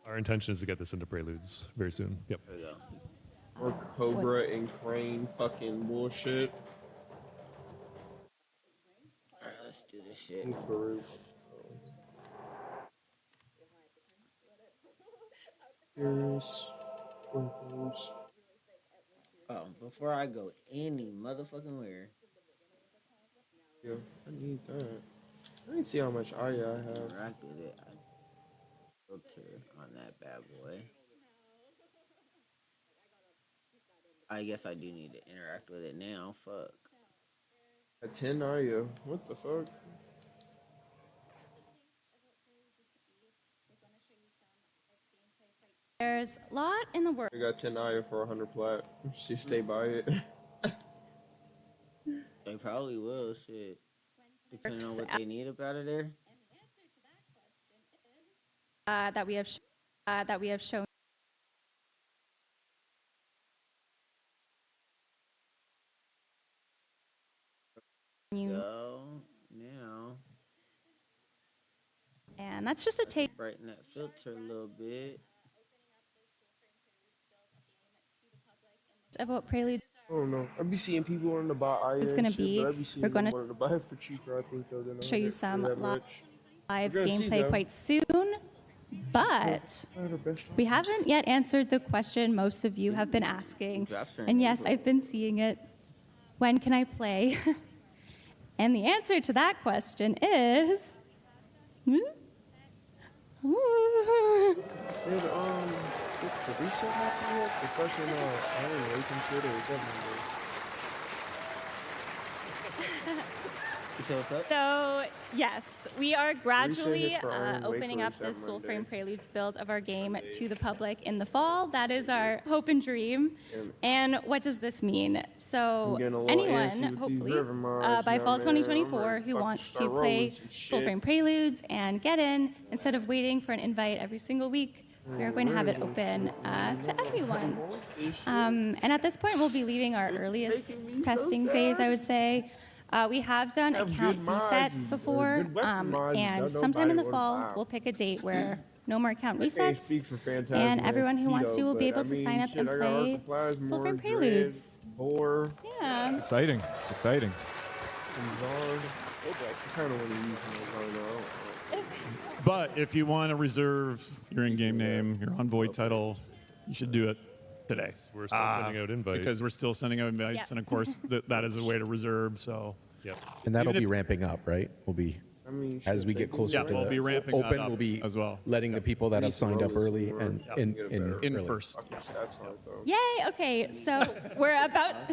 Our intention is to get this into Preludes very soon. Yep. There we go. Or Cobra and Crane fucking bullshit. Alright, let's do this shit. Furious. Scorpions. Oh, before I go any motherfucking where. Yeah, I need that. I need to see how much I have. Interact with it. I filter on that bad boy. I guess I do need to interact with it now. Fuck. At 10 are you? What the fuck? There's a lot in the world. I got 10 IO for 100 plat. She stay by it. They probably will. Shit. Depending on what they need up out of there. That we have shown you, Go now. and that's just a taste Brighten that filter a little bit. of what Prelude I don't know. I be seeing people wanting to buy IO is and gonna shit, be. but I be seeing We're them gonna wanting to buy it for cheaper, I think, though, than show you for some that much. live We're gonna see, gameplay though. quite soon, but we haven't yet answered the question most of you have been asking. Drops are And yes, enabled. I've been seeing it. When can I play? And the answer to that question is. Did, the reset happen yet? The fucking, Iron Waken shit, or is that Monday? You tell us up? So, yes, we are gradually it for Iron Wake opening or up is the that Soul Monday? Frame Preludes build of our game to the public in the fall. That is our hope and dream. And what does this mean? So, I'm getting a little anyone, antsy with these hopefully, river mods by now, fall man. 2024, I'm ready who to wants to start play rolling some Soul shit. Frame Preludes and get in, instead of waiting for an invite every single week, we are going to have it open to everyone. And at this point, we'll be leaving our earliest making me so testing phase, I sad. would say. We have done Have account good mods resets and, before, good weapon mods, and y'all sometime in the nobody fall, wanna buy 'em. we'll pick a date where no more account I can't resets, speak for Phantasm and everyone who wants to will be but, able to sign up shit, and I got play Arcoplasma, Soul Frame Dread, Preludes. Boar, Yeah. Exciting. It's exciting. and Zard. I kind of want to use them now. But if you want to reserve your in-game name, your Envoy title, you should do it today. We're still sending out invites. Because we're still sending out invites, Yep. and of course, that is a way to reserve. So, Yep. And that'll Even be if- ramping up, right? We'll be I mean, as shit, we they get can closer Yeah, to we'll the be ramping that open. up We'll be as well. letting the people that have signed up early and in in early. first. fucking stats on it, though. Yay! Okay, so we're about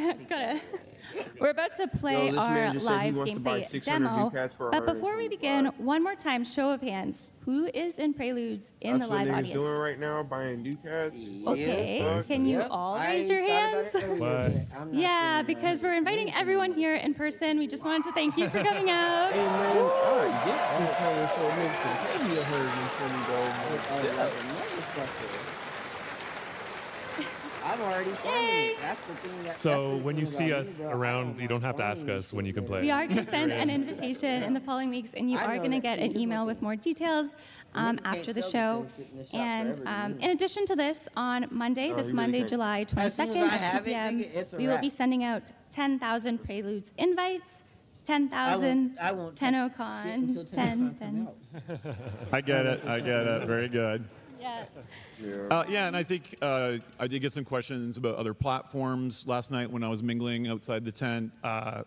we're about to play Yo, this our man just said he live wants to buy gameplay 600 demo. ducats for But before we begin, 125. one more time, show of hands. Who is in Preludes in That's the live what niggas audience? doing right now, buying Ducats. Okay, Yes. can you Yep, all I raise your thought about hands? it earlier, What? but I'm not Yeah, feeling because we're inviting everyone here in person. We just wanted to thank you for coming out. Hey man, I get 600 so niggas can pay me 120 though. I'm already playing it. That's the thing. So when you see us around, you don't have to ask us when you can play. We are going to send an invitation in the following weeks, and you I are know going to that get some an people email can- with more details can't after the sell the show. same shit in the shop And forever, do you? in addition to this, on Monday, No, this you really Monday, can't. July As soon as 22nd I at 2 have it, p.m., nigga, it's a we will wrap. be sending out 10,000 Preludes invites, 10,000 I won't touch shit until Tennocon 10 10. I get it. I get it. Very good. Yeah. Yeah, and I think I did get some questions about other platforms last night when I was mingling outside the tent.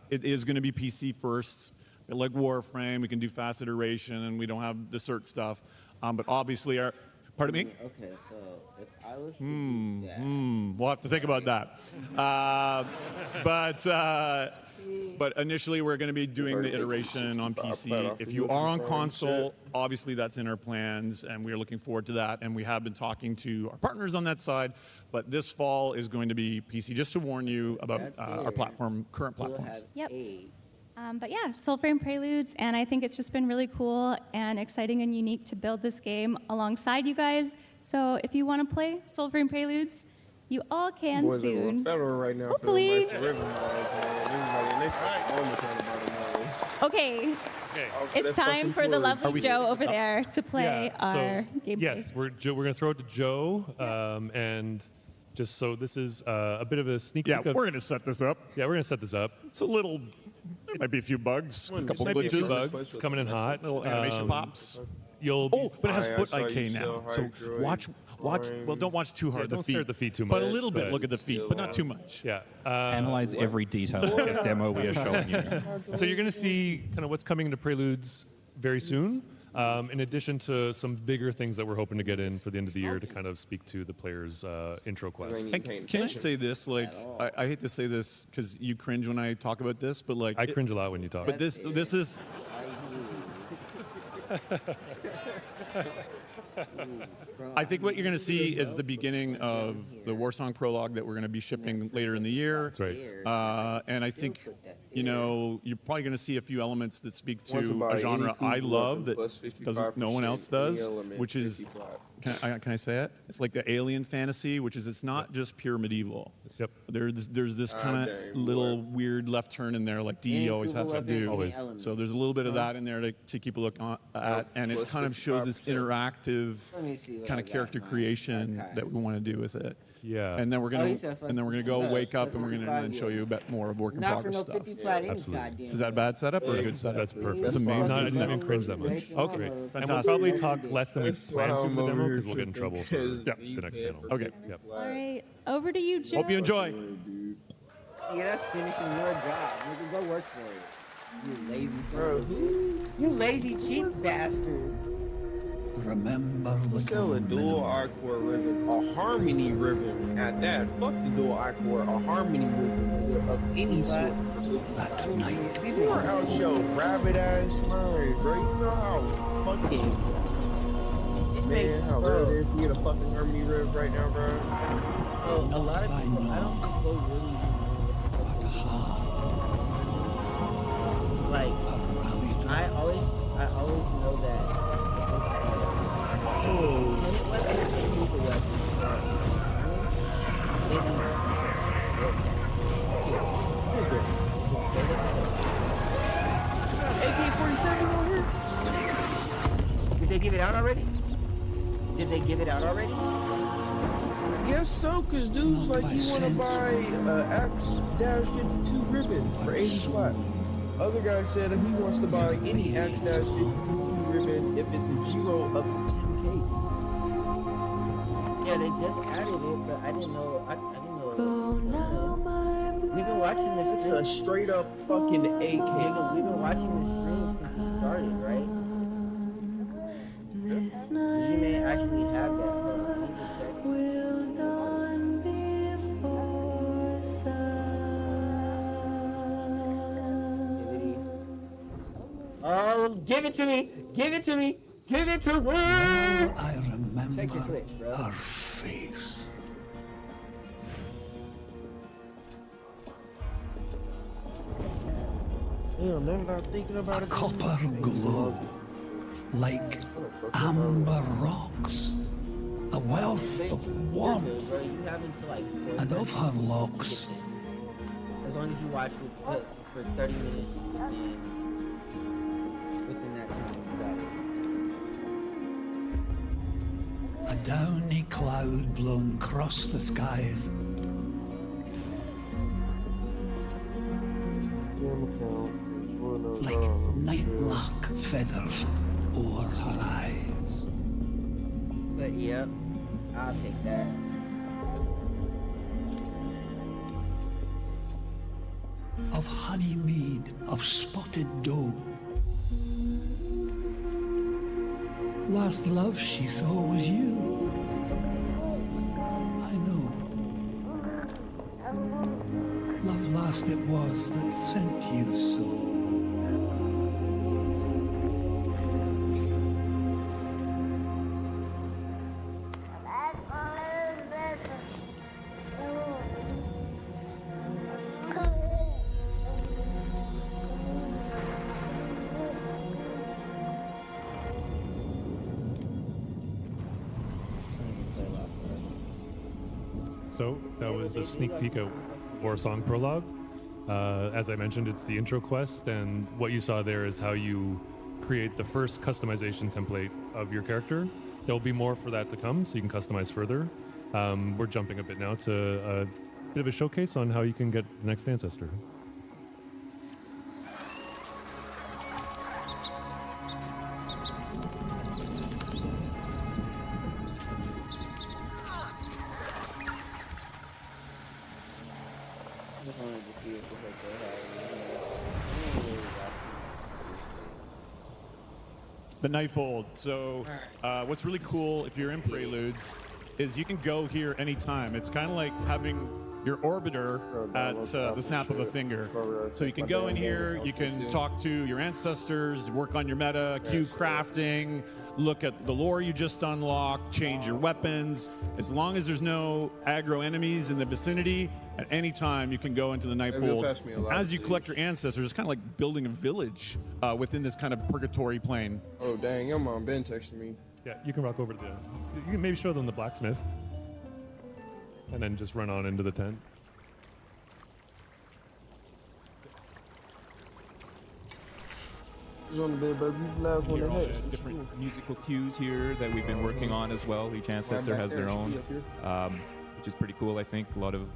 It is going to be PC first. Like Warframe, we can do fast iteration, and we don't have the cert stuff. But obviously, pardon me? Okay, so if I was to do that, We'll have to think about that. But initially, we're going to be doing the iteration on PC. If you are on console, obviously that's in our plans, and we are looking forward to that. And we have been talking to our partners on that side. But this fall is going to be PC, just to warn you about That's our good. platform, current we'll platforms. have Yep. a But yeah, Soul Frame Preludes, and I think it's just been really cool and exciting and unique to build this game alongside you guys. So if you want to play Soul Frame Preludes, you all can Boys are going soon. federal right now Hopefully. for the river mods, man. Everybody in their fucking moment trying to buy the mods. Okay, it's time for the lovely Joe over there to play our gameplay. Yes, we're going to throw it to Joe, and just so this is a bit of a sneak Yeah, peek of. we're going to set this up. Yeah, we're going to set this up. It's a little, there might be a few bugs, a couple Might be a few glitches, bugs. It's coming in hot. little animation pops. You'll. Oh, but it has I foot saw you IK now. sell So Hydroid. Don't watch too hard. Don't stare at the feet too but a much, little bit. but Look at the feet, but not too much. Yeah. Analyze every detail of this demo we are showing you. So you're going to see kind of what's coming into Preludes very soon, in addition to some bigger things that we're hoping to get in for the end of the year to kind of speak to the player's intro quest. And can I say this? Like, I hate to say this because you cringe when I talk about this, but like, I cringe a lot when you talk. But this is. I think what you're going to see is the beginning of the Warsong prologue that we're going to be shipping later in the year. That's right. And I think, you're probably going to see a few elements that speak to a genre I love that no one else does, which is, can I say it? It's like the alien fantasy, which is it's not just pure medieval. Yep. There's this kind of little weird left turn in there, like DE always has to do. Always. So there's a little bit of that in there to keep a look at, and it kind of shows this interactive kind of character creation that we want to do with it. Yeah. And then we're gonna go wake up and we're gonna then show you a bit more of work in progress stuff. Absolutely. Is that a bad setup or a good setup? That's perfect. That's amazing. I didn't even cringe that much. Okay, Great. And we'll fantastic. probably talk less than we That's plan why to I'm for the over demo here because we'll get in trouble for the next panel. Okay. Yep. All right, over to you, Joe. Hope you enjoy. Yeah, that's finishing your job. Nigga, go work for it. You lazy son. You lazy cheap bastard. Remember Still a dual I-core ribbon, a harmony ribbon at that. Fuck the dual I-core, a harmony ribbon of any sort. that night. You are out your rabbit ass mind, bro. You know how fucking man, how rare it is to get a fucking harmony ribbon right now, bro. Well, a lot of people, I don't think they really like. I always know that. AK-47 on here? Did they give it out already? I guess so, cause dude's like, you wanna buy X-52 ribbon for 80 flat. Other guy said he wants to buy any X-52 ribbon if it's a 0 up to 10K. Yeah, they just added it, but I didn't know. I didn't know. We've been watching this. It's a straight up fucking AK. Nigga, we've been watching the stream since it started, right? You may actually have that. Hold on, let me check. Oh, give it to me! Give it to me! Give it to me! I remember Check your Twitch, bro. her face. Damn, now that I'm thinking about it. Copper glow, like amber rocks. A wealth of warmth, Bro, you have until like 4 and of her to locks, get this. As long as you watch for 30 minutes and within that time, you got it. a downy cloud blown across the skies. Like nightlark feathers o'er her eyes. But yep, I'll take that. Of honey mead, of spotted dough. Last love she saw was you. I know. Love last it was that sent you so. So that was a sneak peek at Warsong Prologue. As I mentioned, it's the intro quest, and what you saw there is how you create the first customization template of your character. There will be more for that to come, so you can customize further. We're jumping a bit now to a bit of a showcase on how you can get the next ancestor. The Nightfold. So what's really cool if you're in Preludes is you can go here anytime. It's kind of like having your orbiter at the snap of a finger. So you can go in here, you can talk to your ancestors, work on your meta, queue crafting, look at the lore you just unlocked, change your weapons. As long as there's no aggro enemies in the vicinity, at any time you can go into the Nightfold. As you collect your ancestors, it's kind of like building a village within this kind of purgatory plane. Oh dang, your mom been texting me. Yeah, you can walk over to you can maybe show them the blacksmith. And then just run on into the tent. Who's on the bed, baby? You the last one to hit. Different musical cues here that we've been working on as well. Each ancestor has their own, which is pretty cool, I think. A lot of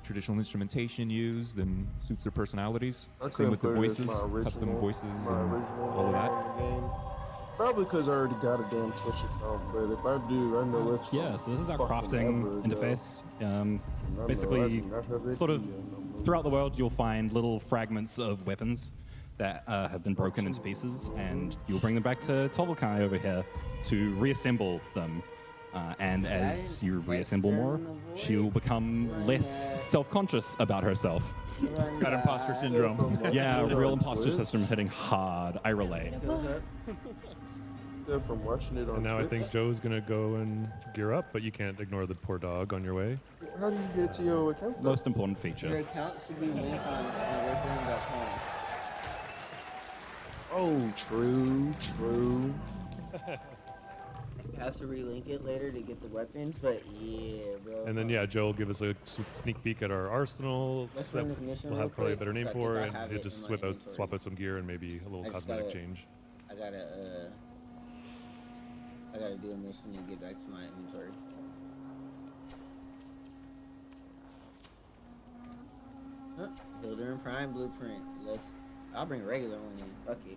traditional instrumentation used and suits their personalities. Same with the voices, custom voices, and all of that. Probably because I already got a damn Twitch account, but if I do, I know it's yeah. So this is our crafting interface. Basically, sort of throughout the world, you'll find little fragments of weapons that have been broken into pieces, and you'll bring them back to Tolkai over here to reassemble them. And as you reassemble more, she'll become less self-conscious about herself. Got imposter syndrome. Yeah, real imposter system hitting hard. I relate. From watching it on And now Twitch. I think Joe's gonna go and gear up, but you can't ignore the poor dog on your way. How do you get to your account? Most important Your feature. account should be linked on WARFRAME.com. Oh, true. You have to relink it later to get the weapons, but yeah, bro. And then yeah, Joe will give us a sneak peek at our arsenal. Let's that run this mission we'll real have probably a quick, better name 'cause I think for, I and have he'll it just in my swap out some gear and maybe a little I just cosmetic gotta- change. I gotta do a mission and get back to my inventory. Huh, Hilder and Prime Blueprint. I'll bring a regular one in. Fuck it.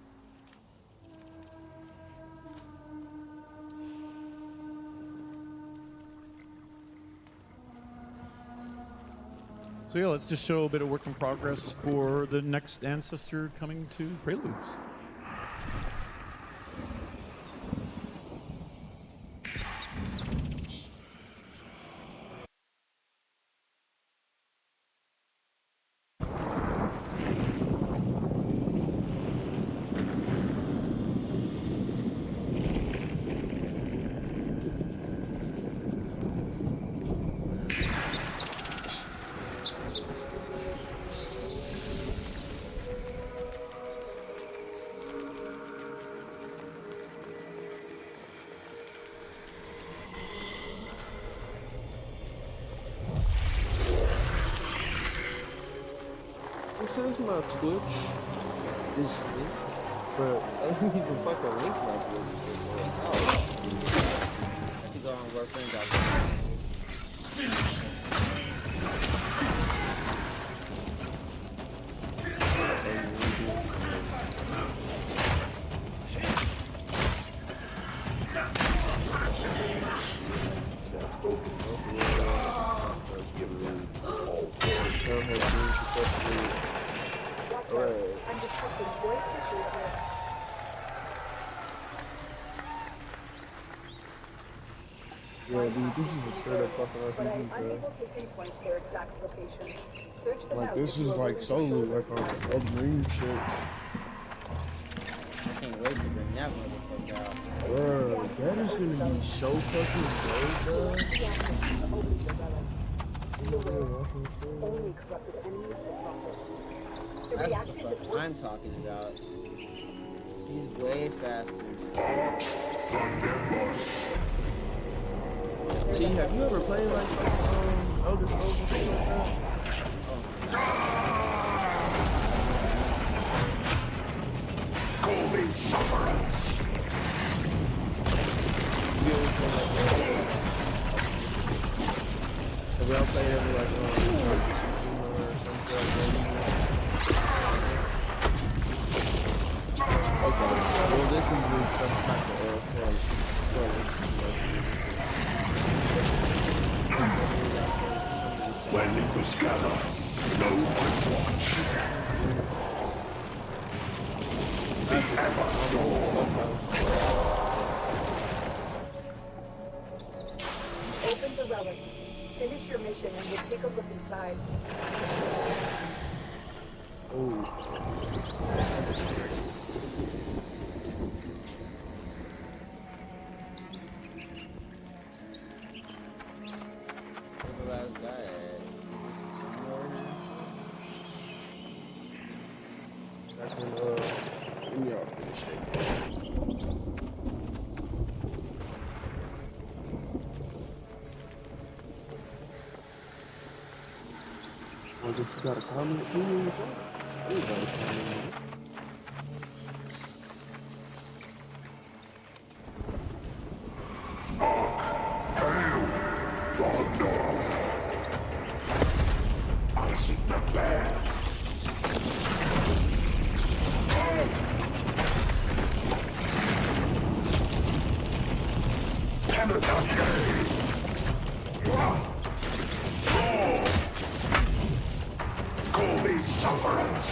So yeah, let's just show a bit of work in progress for the next ancestor coming to Preludes. It says my Twitch is linked, but I don't even fucking link my Twitch. I have to go on WARFRAME.com. I'm detecting white fishes here. Yeah, dude, this is a straight up fucking But I'm RPG, bro. unable to pinpoint their exact location. Search them Like, out. this if you is are like willing to solo, show them. like on Ring shit. I can't wait to bring that motherfucker out. Bro, that is gonna be so fucking dope, bro. Only corrupted enemies will drop it. The That's reactant the is fuck working. I'm talking about. She's way faster. T, have you ever played like Elder Scrolls or shit like that? Call me sufferance. You ever played like have y'all played ever like or some shit like that? Okay, well this is with some type of When it was gathered, no one watched. The Everstorm. Open the relic. Finish your mission and we'll take a look inside. I guess you got a comment here or something? Everybody comment. I see the bear. Call me sufferance.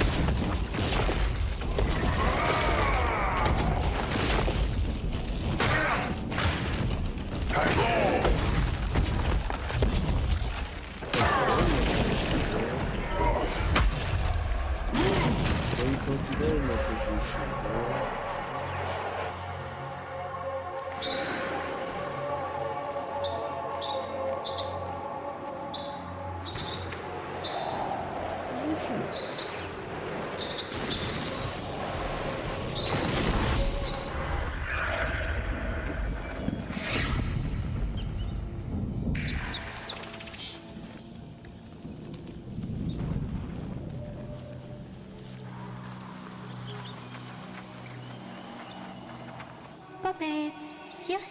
Puppet,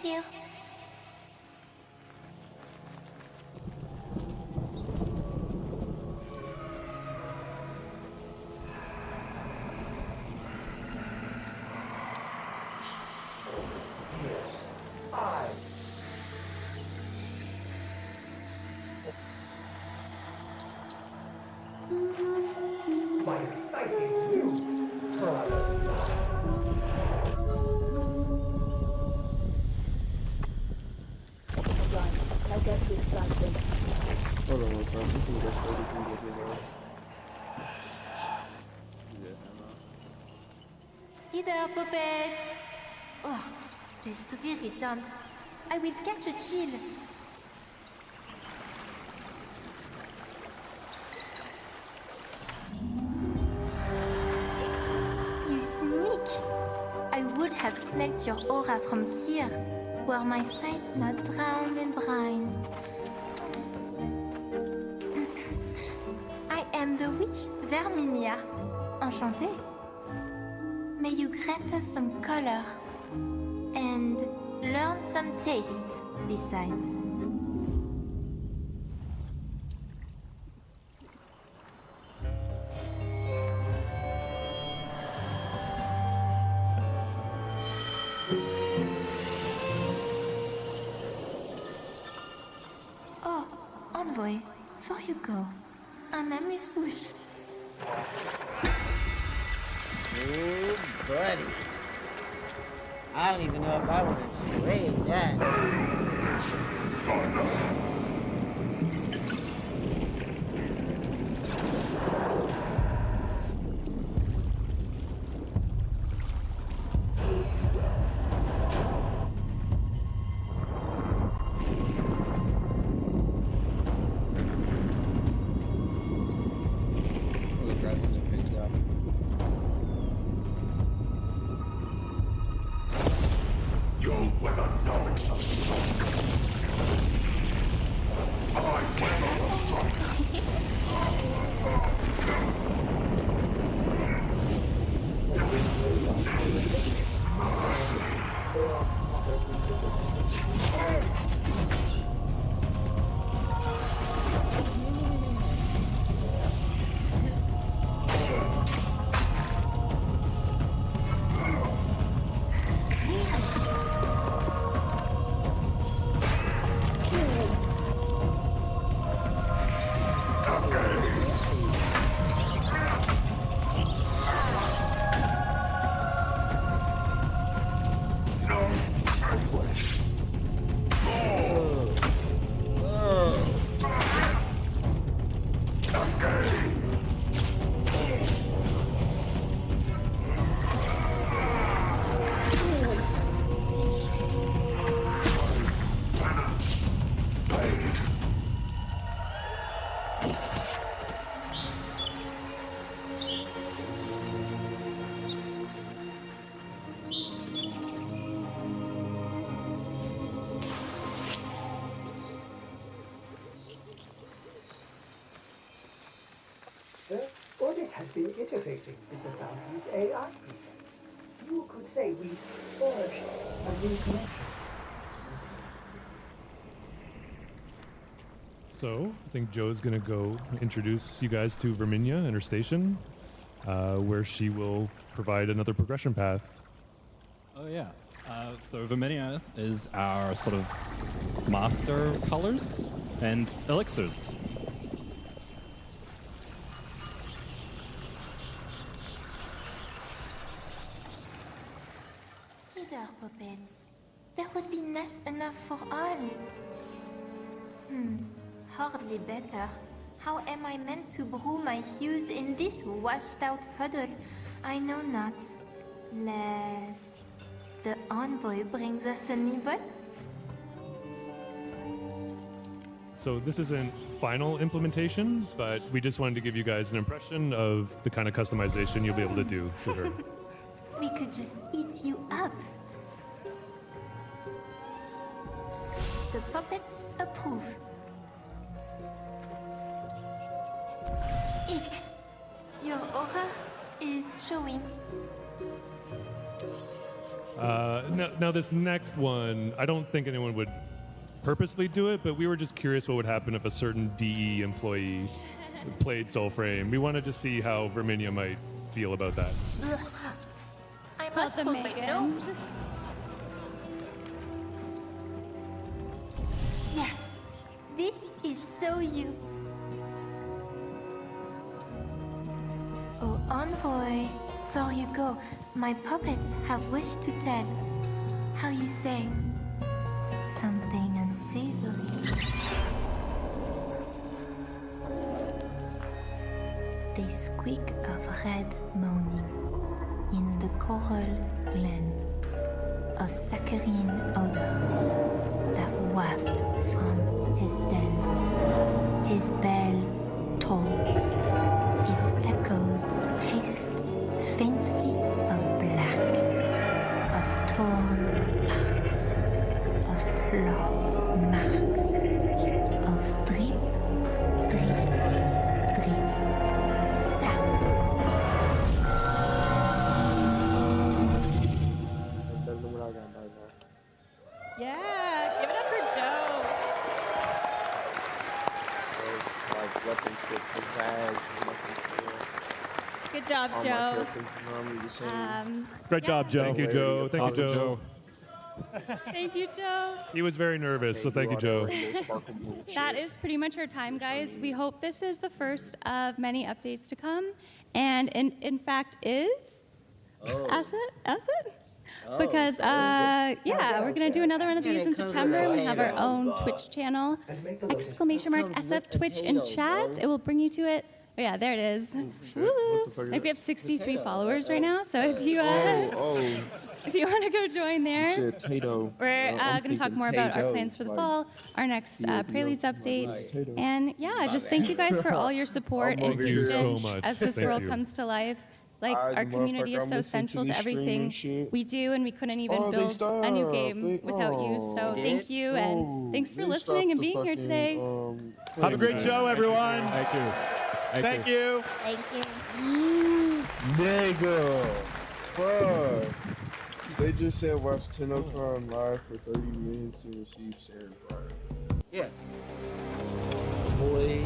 here. My exciting new product. Now get to extraction. Hold on one time. This is the best way to do it now. Hey there, puppets. Oh, this is very dumb. I will catch a chill. You sneak! I would have smelt your aura from here, were my sights not drowned in brine. I am the witch Verminia. Enchantée. May you grant us some color and learn some taste besides. Oh, envoy, there you go. Un amuse-bouche. Ooh, buddy. I don't even know if I want to trade that. You'll weather knowledge of smoke. Orbis has been interfacing with the Foundry's AI presets. You could say we forged a new connection. So I think Joe's going to go introduce you guys to Verminia and her station, where she will provide another progression path. Oh yeah. So Verminia is our sort of master of colors and elixirs. Either puppets. There would be nest enough for all. Hardly better. How am I meant to brew my hues in this washed-out puddle? I know not. Less. The envoy brings us a nibble? So this isn't final implementation, but we just wanted to give you guys an impression of the kind of customization you'll be able to do for her. We could just eat you up. The puppets approve. Your aura is showing. Now this next one, I don't think anyone would purposely do it, but we were just curious what would happen if a certain DE employee played Soulframe. We wanted to see how Verminia might feel about that. I must hold my nose. Yes, this is so you. Oh, envoy, before you go, my puppets have wished to tell. How you say? Something unsavory. They squeak of red moaning in the coral glen of saccharine odor that waft from his den. His bell tolls. Its echoes taste faintly of black, of torn marks, of claw marks, of drip, drip, drip, zap. Yeah, give it up for Joe. Good job, Joe. Great job, Joe. Thank you, Joe. Thank you, Joe. Thank you, Joe. He was very nervous, so thank you, Joe. That is pretty much our time, guys. We hope this is the first of many updates to come, and in fact is asset. Because yeah, we're gonna do another one of these in September. We have our own Twitch channel. ! SF Twitch in chat. It will bring you to it. Oh yeah, there it is. Woo! Like we have 63 followers right now. So if you if you want to go join there, we're going to talk more about our plans for the fall, our next Preludes update, and yeah, just thank you guys for all your support and patience as this world comes to life. Like, our community is so central to everything we do, and we couldn't even build a new game without you. So thank you, and thanks for listening and being here today. Have a great show, everyone. Thank you. Thank you. Thank you. Nigga. Fuck. They just said watch Tennocon live for 30 minutes and receive Sarah Pryor. Yeah. Boy.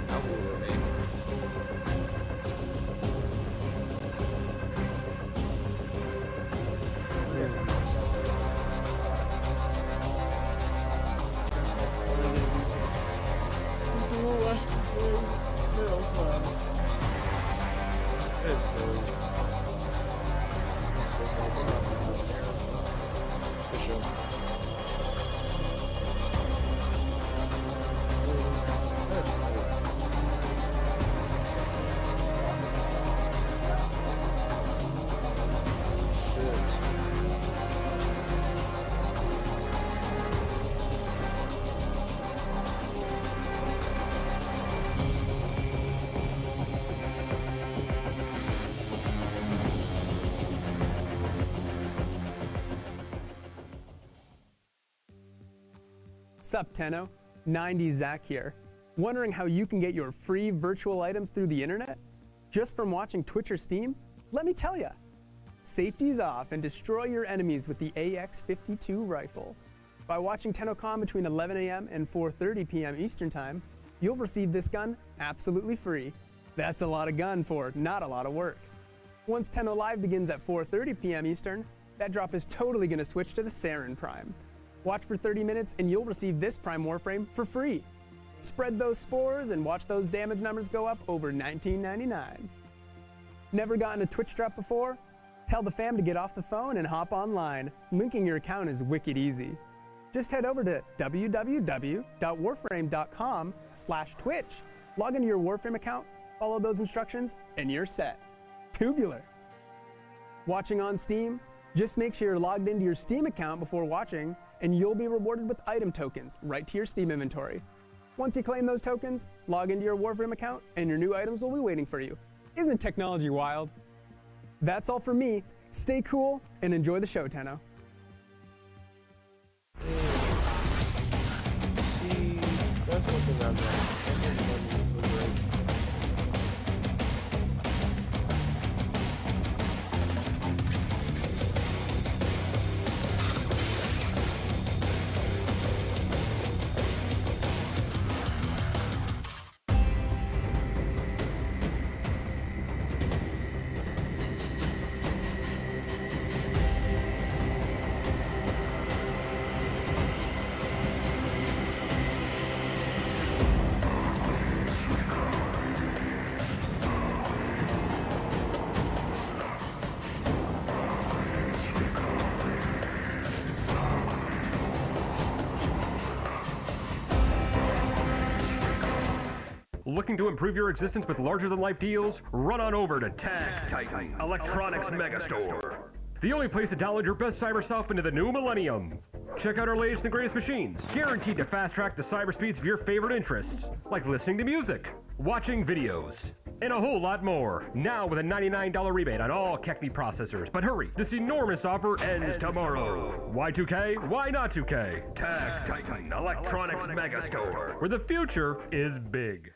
I will remain. That's dope. That's so cool. For sure. That's cool. Sup, Tenno? 90 Zach here. Wondering how you can get your free virtual items through the internet? Just from watching Twitch or Steam? Let me tell ya. Safety's off and destroy your enemies with the AX-52 rifle. By watching Tennocon between 11 a.m. and 4:30 p.m. Eastern Time, you'll receive this gun absolutely free. That's a lot of gun for not a lot of work. Once Tenno Live begins at 4:30 p.m. Eastern, that drop is totally gonna switch to the Sarin Prime. Watch for 30 minutes and you'll receive this Prime Warframe for free. Spread those spores and watch those damage numbers go up over $19.99. Never gotten a Twitch drop before? Tell the fam to get off the phone and hop online. Linking your account is wicked easy. Just head over to www.warframe.com/Twitch. Log into your Warframe account, follow those instructions, and you're set. Tubular. Watching on Steam? Just make sure you're logged into your Steam account before watching, and you'll be rewarded with item tokens right to your Steam inventory. Once you claim those tokens, log into your Warframe account, and your new items will be waiting for you. Isn't technology wild? That's all from me. Stay cool and enjoy the show, Tenno. See, that's one thing I've done. Looking to improve your existence with larger-than-life deals? Run on over to Tag Titan Electronics Megastore. The only place to download your best cyber stuff into the new millennium. Check out our latest and greatest machines, guaranteed to fast-track the cyber speeds of your favorite interests, like listening to music, watching videos, and a whole lot more. Now with a $99 rebate on all Kechme processors. But hurry, this enormous offer ends tomorrow. Why 2K? Why not 2K? Tag Titan Electronics Megastore, where the future is big.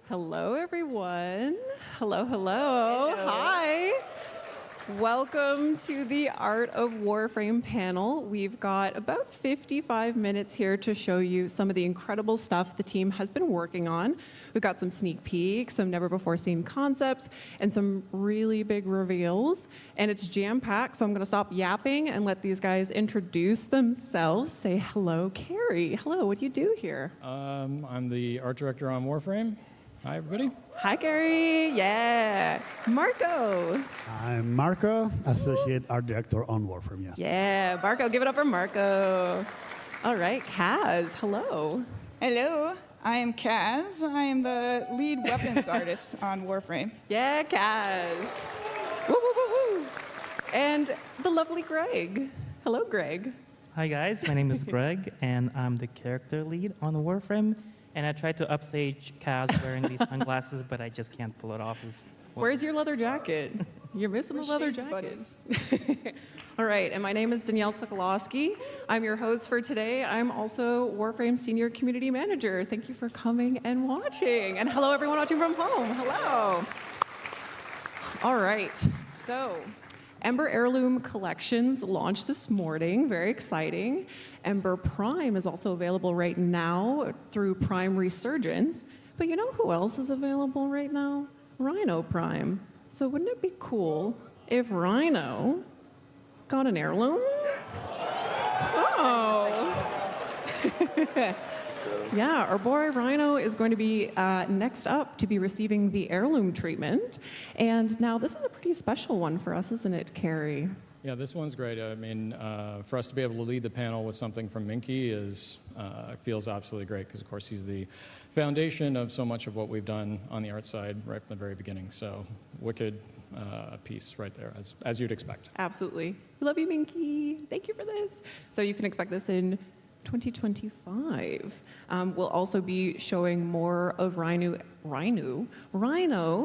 Hello, everyone. Hello, hello. Hi. Welcome to the Art of Warframe panel. We've got about 55 minutes here to show you some of the incredible stuff the team has been working on. We've got some sneak peeks, some never-before-seen concepts, and some really big reveals. And it's jam-packed, so I'm going to stop yapping and let these guys introduce themselves. Say hello, Carrie. Hello, what do you do here? I'm the art director on Warframe. Hi, everybody. Hi, Carrie. Yeah. Marco. I'm Marco, Associate Art Director on Warframe, yes. Yeah, Marco. Give it up for Marco. All right, Kaz. Hello. Hello. I am Kaz. I am the lead weapons artist on Warframe. Yeah, Kaz. Woo, woo, woo, woo. And the lovely Greg. Hello, Greg. Hi, guys. My name is Greg, and I'm the character lead on Warframe. And I tried to upstage Kaz wearing these sunglasses, but I just can't pull it off. Where's your leather jacket? You're missing the leather jacket. All right, and my name is Danielle Sokolowski. I'm your host for today. I'm also Warframe Senior Community Manager. Thank you for coming and watching. And hello, everyone watching from home. Hello. All right, so Ember Heirloom Collections launched this morning, very exciting. Ember Prime is also available right now through Prime Resurgence. But you know who else is available right now? Rhino Prime. So wouldn't it be cool if Rhino got an heirloom? Oh. Yeah, our boy Rhino is going to be next up to be receiving the heirloom treatment. And now this is a pretty special one for us, isn't it, Carrie? Yeah, this one's great. I mean, for us to be able to lead the panel with something from Minky feels absolutely great because, of course, he's the foundation of so much of what we've done on the art side right from the very beginning. So, wicked piece right there, as you'd expect. Absolutely. We love you, Minky. Thank you for this. So you can expect this in 2025. We'll also be showing more of Rhino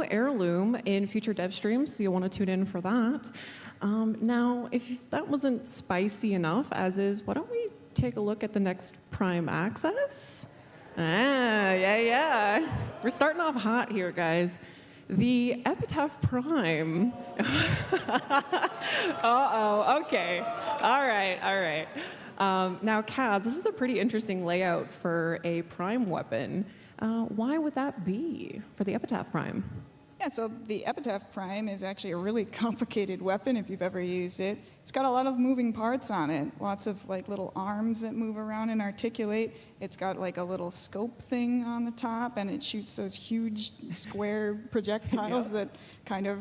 Heirloom in future dev streams, so you'll want to tune in for that. Now, if that wasn't spicy enough, as is, why don't we take a look at the next Prime Access? Yeah. We're starting off hot here, guys. The Epitaph Prime. Uh-oh, okay. All right. Now, Kaz, this is a pretty interesting layout for a Prime weapon. Why would that be for the Epitaph Prime? Yeah, so the Epitaph Prime is actually a really complicated weapon if you've ever used it. It's got a lot of moving parts on it, lots of like little arms that move around and articulate. It's got like a little scope thing on the top, and it shoots those huge square projectiles that kind of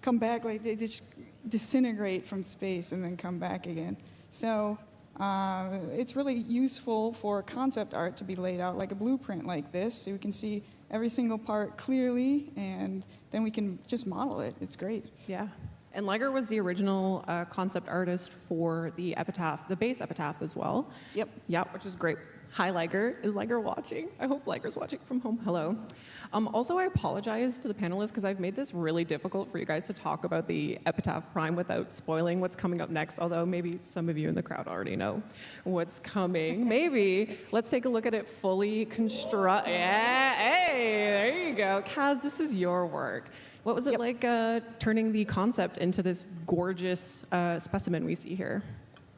come back, like they just disintegrate from space and then come back again. So it's really useful for concept art to be laid out like a blueprint like this, so we can see every single part clearly, and then we can just model it. It's great. Yeah. And Liger was the original concept artist for the Epitaph, the base Epitaph as well. Yep. Yep, which is great. Hi, Liger. Is Liger watching? I hope Liger's watching from home. Hello. Also, I apologize to the panelists because I've made this really difficult for you guys to talk about the Epitaph Prime without spoiling what's coming up next, although maybe some of you in the crowd already know what's coming. Maybe. Let's take a look at it fully construct. Yeah, hey, there you go. Kaz, this is your work. What was it like turning the concept into this gorgeous specimen we see here?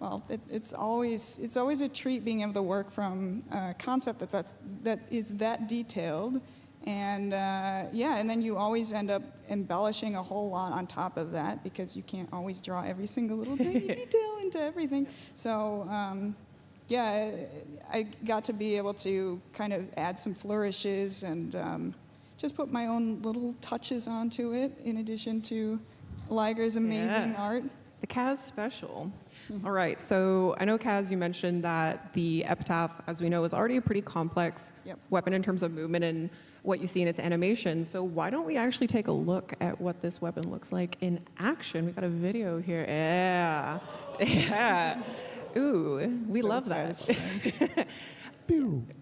Well, it's always a treat being able to work from a concept that is that detailed, and and then you always end up embellishing a whole lot on top of that because you can't always draw every single little detail into everything. So I got to be able to kind of add some flourishes and just put my own little touches onto it in addition to Liger's amazing art. The Kaz special. All right, so I know, Kaz, you mentioned that the Epitaph, as we know, is already a pretty complex weapon in terms of movement and what you see in its animation. So why don't we actually take a look at what this weapon looks like in action? We got a video here. Yeah. Ooh, we So love that.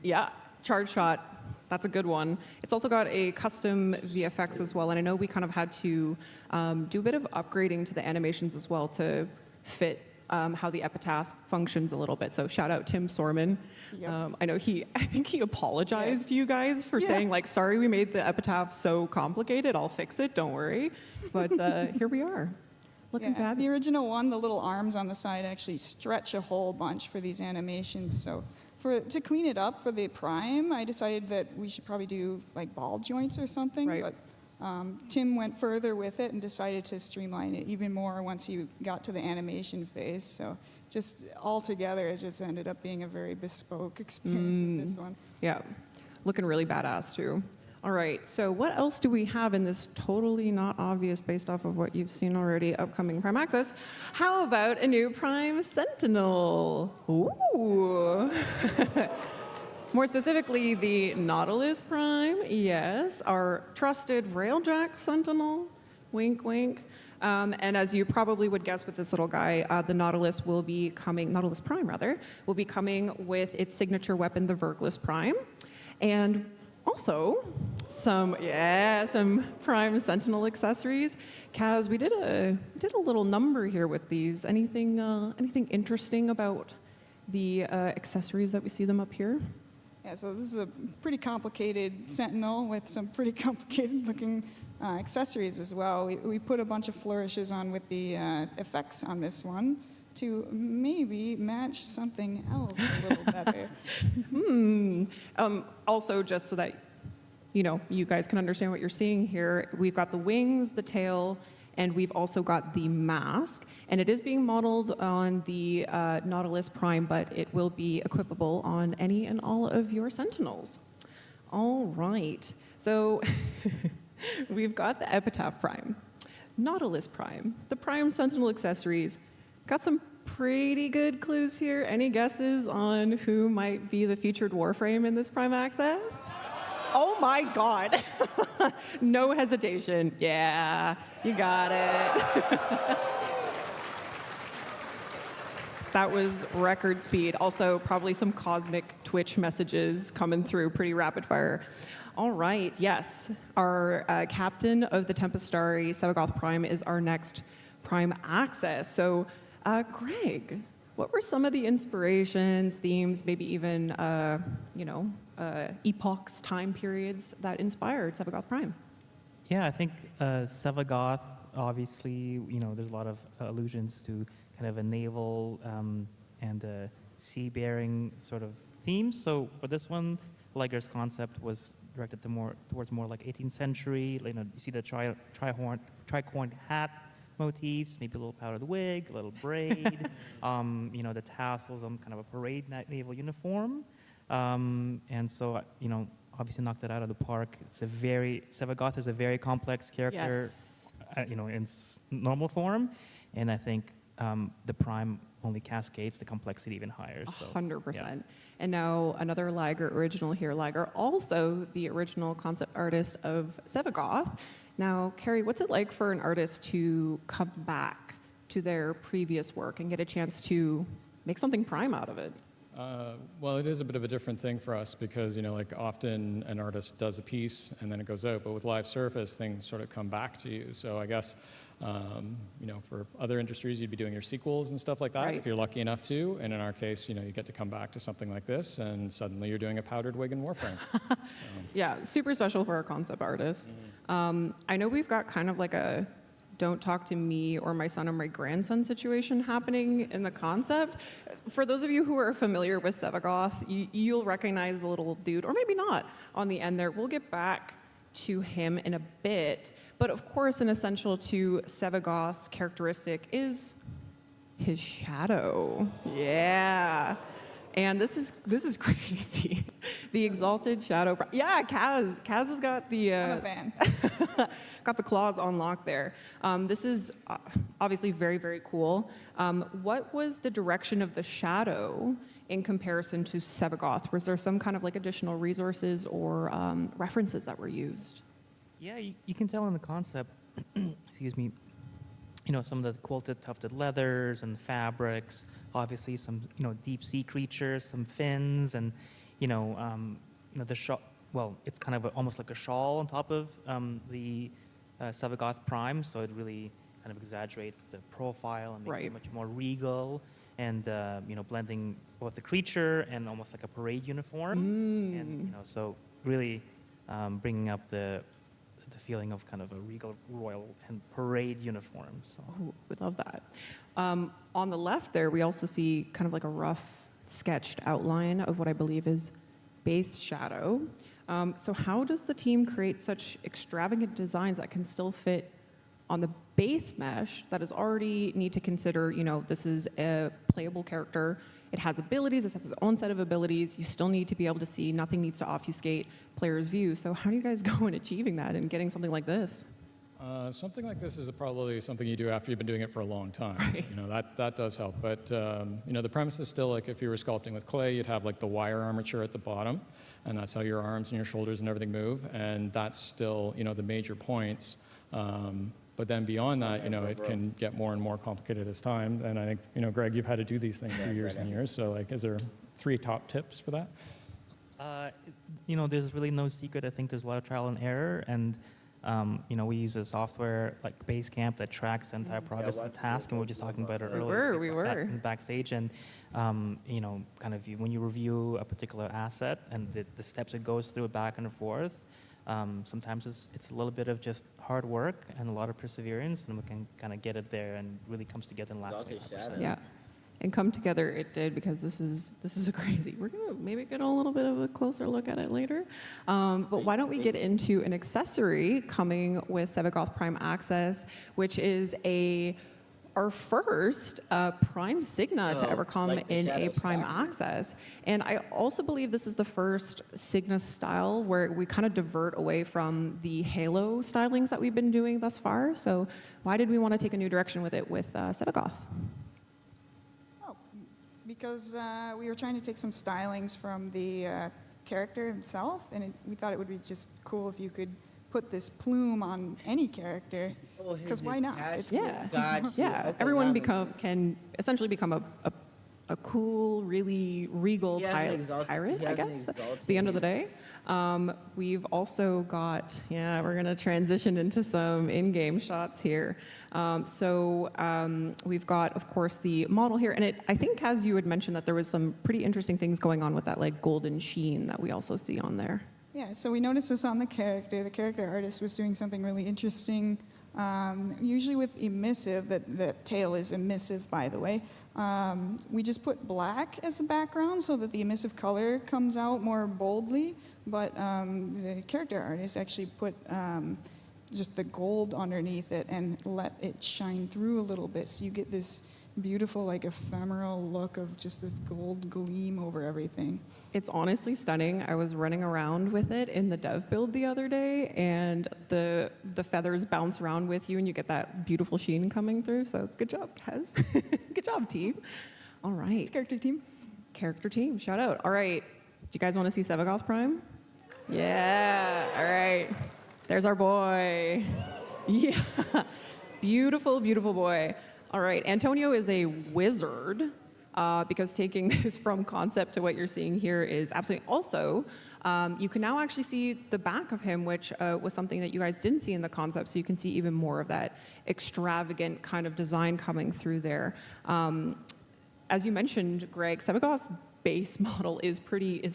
Yeah, charge shot. That's a good one. It's also got a custom VFX as well, and I know we kind of had to do a bit of upgrading to the animations as well to fit how the epitaph functions a little bit. So shout out Tim Sorman. Yep. I know I think he apologized to you guys for saying like, sorry, we made the epitaph so complicated. I'll fix it. Don't worry. But here we are. Looking fabulous. The original one, the little arms on the side actually stretch a whole bunch for these animations. So to clean it up for the Prime, I decided that we should probably do like ball joints or something. Right. But Tim went further with it and decided to streamline it even more once he got to the animation phase. So just all together, it just ended up being a very bespoke experience with this one. Yeah, looking really badass too. All right, so what else do we have in this totally not obvious based off of what you've seen already upcoming Prime Access? How about a new Prime Sentinel? Ooh. More specifically, the Nautilus Prime, yes, our trusted Railjack Sentinel, wink, wink. And as you probably would guess with this little guy, the Nautilus Prime will be coming with its signature weapon, the Vergless Prime. And also some Prime Sentinel accessories. Kaz, we did a little number here with these. Anything interesting about the accessories that we see them up here? Yeah, so this is a pretty complicated Sentinel with some pretty complicated looking accessories as well. We put a bunch of flourishes on with the effects on this one to maybe match something else a little better. Also, just so that you guys can understand what you're seeing here, we've got the wings, the tail, and we've also got the mask. And it is being modeled on the Nautilus Prime, but it will be equipable on any and all of your Sentinels. All right, so we've got the Epitaph Prime, Nautilus Prime, the Prime Sentinel accessories. Got some pretty good clues here. Any guesses on who might be the featured Warframe in this Prime Access? Oh my God. No hesitation. Yeah, you got it. That was record speed. Also, probably some cosmic Twitch messages coming through pretty rapid fire. All right, yes. Our captain of the Tempest Starry, Sevagoth Prime, is our next Prime Access. So, Greg, what were some of the inspirations, themes, maybe even, epochs, time periods that inspired Sevagoth Prime? Yeah, I think Sevagoth, obviously, there's a lot of allusions to kind of a naval and a sea-bearing sort of themes. So for this one, Liger's concept was directed towards more like 18th century. You see the tricorn hat motifs, maybe a little powdered wig, a little braid, the tassels on kind of a parade naval uniform. And so, obviously knocked it out of the park. Sevagoth is a very complex character, yes. In normal form. And I think the Prime only cascades the complexity even higher. So, 100%. Yeah. And now another Liger original here. Liger, also the original concept artist of Sevagoth. Now, Carrie, what's it like for an artist to come back to their previous work and get a chance to make something Prime out of it? Well, it is a bit of a different thing for us because, often an artist does a piece and then it goes out. But with Live Surface, things sort of come back to you. So I guess, for other industries, you'd be doing your sequels and stuff like that, right, if you're lucky enough to. And in our case, you get to come back to something like this and suddenly you're doing a powdered wig in Warframe. So. Yeah, super special for a concept artist. I know we've got kind of like a don't talk to me or my son or my grandson situation happening in the concept. For those of you who are familiar with Sevagoth, you'll recognize the little dude, or maybe not, on the end there. We'll get back to him in a bit. But of course, an essential to Sevagoth's characteristic is his shadow. Yeah. And this is crazy. The Exalted Shadow. Yeah, Kaz has got the... I'm a fan. got the claws on lock there. This is obviously very, very cool. What was the direction of the shadow in comparison to Sevagoth? Was there some kind of like additional resources or references that were used? Yeah, you can tell in the concept, excuse me, some of the quilted tufted leathers and fabrics, obviously some, deep sea creatures, some fins, and, the shawl. Well, it's kind of almost like a shawl on top of the Sevagoth Prime, so it really kind of exaggerates the profile and makes Right. it much more regal, and blending both the creature and almost like a parade uniform, and so really bringing up the feeling of kind of a regal, royal, and parade uniform. So. Oh, we love that. On the left there, we also see kind of like a rough sketched outline of what I believe is base shadow. So how does the team create such extravagant designs that can still fit on the base mesh that is already need to consider, this is a playable character. It has abilities, it has its own set of abilities. You still need to be able to see, nothing needs to obfuscate players' view. So how do you guys go in achieving that and getting something like this? Something like this is probably something you do after you've been doing it for a long time. Right. That does help. But the premise is still like if you were sculpting with clay, you'd have like the wire armature at the bottom, and that's how your arms and your shoulders and everything move. And that's still the major points. But then beyond that, it can get more and more complicated as time. And I think, Greg, you've had to do these things for years and years. So, is there 3 top tips for that? There's really no secret. I think there's a lot of trial and error, and we use a software like Basecamp that tracks the entire progress of the task, and we were just talking about it earlier. We were. Backstage, and kind of when you review a particular asset and the steps it goes through back and forth. Sometimes it's a little bit of just hard work and a lot of perseverance, and we can kind of get it there, and really comes together in the last 25%. Yeah, and come together it did, because this is a crazy. We're gonna maybe get a little bit of a closer look at it later, but why don't we get into an accessory coming with Sevagoth Prime Access, which is our first Prime Signa to ever come in a Prime Access. And I also believe this is the first Signa style where we kind of divert away from the Halo stylings that we've been doing thus far. So why did we want to take a new direction with it with Sevagoth? Oh, because we were trying to take some stylings from the character himself, and we thought it would be just cool if you could put this plume on any character, because why not? It's cool. Yeah. Everyone can essentially become a cool, really regal pirate, I guess, at the end of the day. We've also got, we're going to transition into some in-game shots here. We've got, of course, the model here, and I think, as you had mentioned, that there was some pretty interesting things going on with that like golden sheen that we also see on there. Yeah, so we noticed this on the character. The character artist was doing something really interesting. Usually with emissive, that tail is emissive, by the way. We just put black as a background so that the emissive color comes out more boldly. But the character artist actually put just the gold underneath it and let it shine through a little bit. So you get this beautiful, like, ephemeral look of just this gold gleam over everything. It's honestly stunning. I was running around with it in the dev build the other day, and the feathers bounce around with you, and you get that beautiful sheen coming through. So good job, Kez. Good job, team. All right. It's character team. Character team. Shout out. All right. Do you guys want to see Sevagoth Prime? Yeah. All right. There's our boy. Yeah. Beautiful, beautiful boy. All right, Antonio is a wizard, because taking this from concept to what you're seeing here is absolutely also, you can now actually see the back of him, which was something that you guys didn't see in the concept, so you can see even more of that extravagant kind of design coming through there. As you mentioned, Greg, Sevagoth's base model is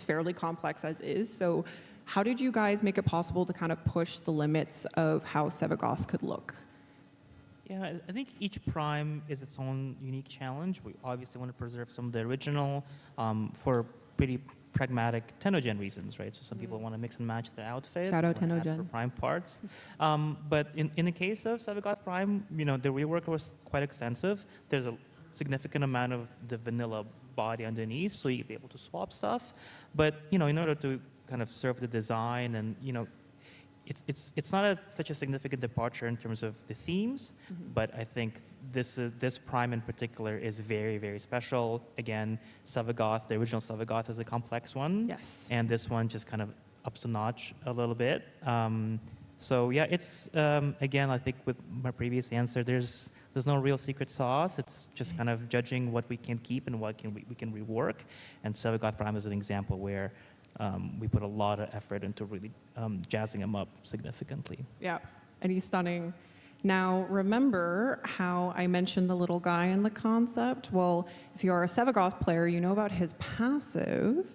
fairly complex as is, so how did you guys make it possible to kind of push the limits of how Sevagoth could look? Yeah, I think each prime is its own unique challenge. We obviously want to preserve some of the original for pretty pragmatic Tennocon reasons, right? So some people want to mix and match their outfit. Shout out Tennocon. Prime parts. But in the case of Sevagoth Prime, the rework was quite extensive. There's a significant amount of the vanilla body underneath, so you'd be able to swap stuff. But, in order to kind of serve the design and, it's not such a significant departure in terms of the themes, but I think this prime in particular is very, very special. Again, Sevagoth, the original Sevagoth, is a complex one. Yes. And this one just kind of ups the notch a little bit. So yeah, it's again, I think with my previous answer, there's no real secret sauce. It's just kind of judging what we can keep and what we can rework. And Sevagoth Prime is an example where we put a lot of effort into really jazzing him up significantly. Yeah, and he's stunning. Now, remember how I mentioned the little guy in the concept? Well, if you are a Sevagoth player, you know about his passive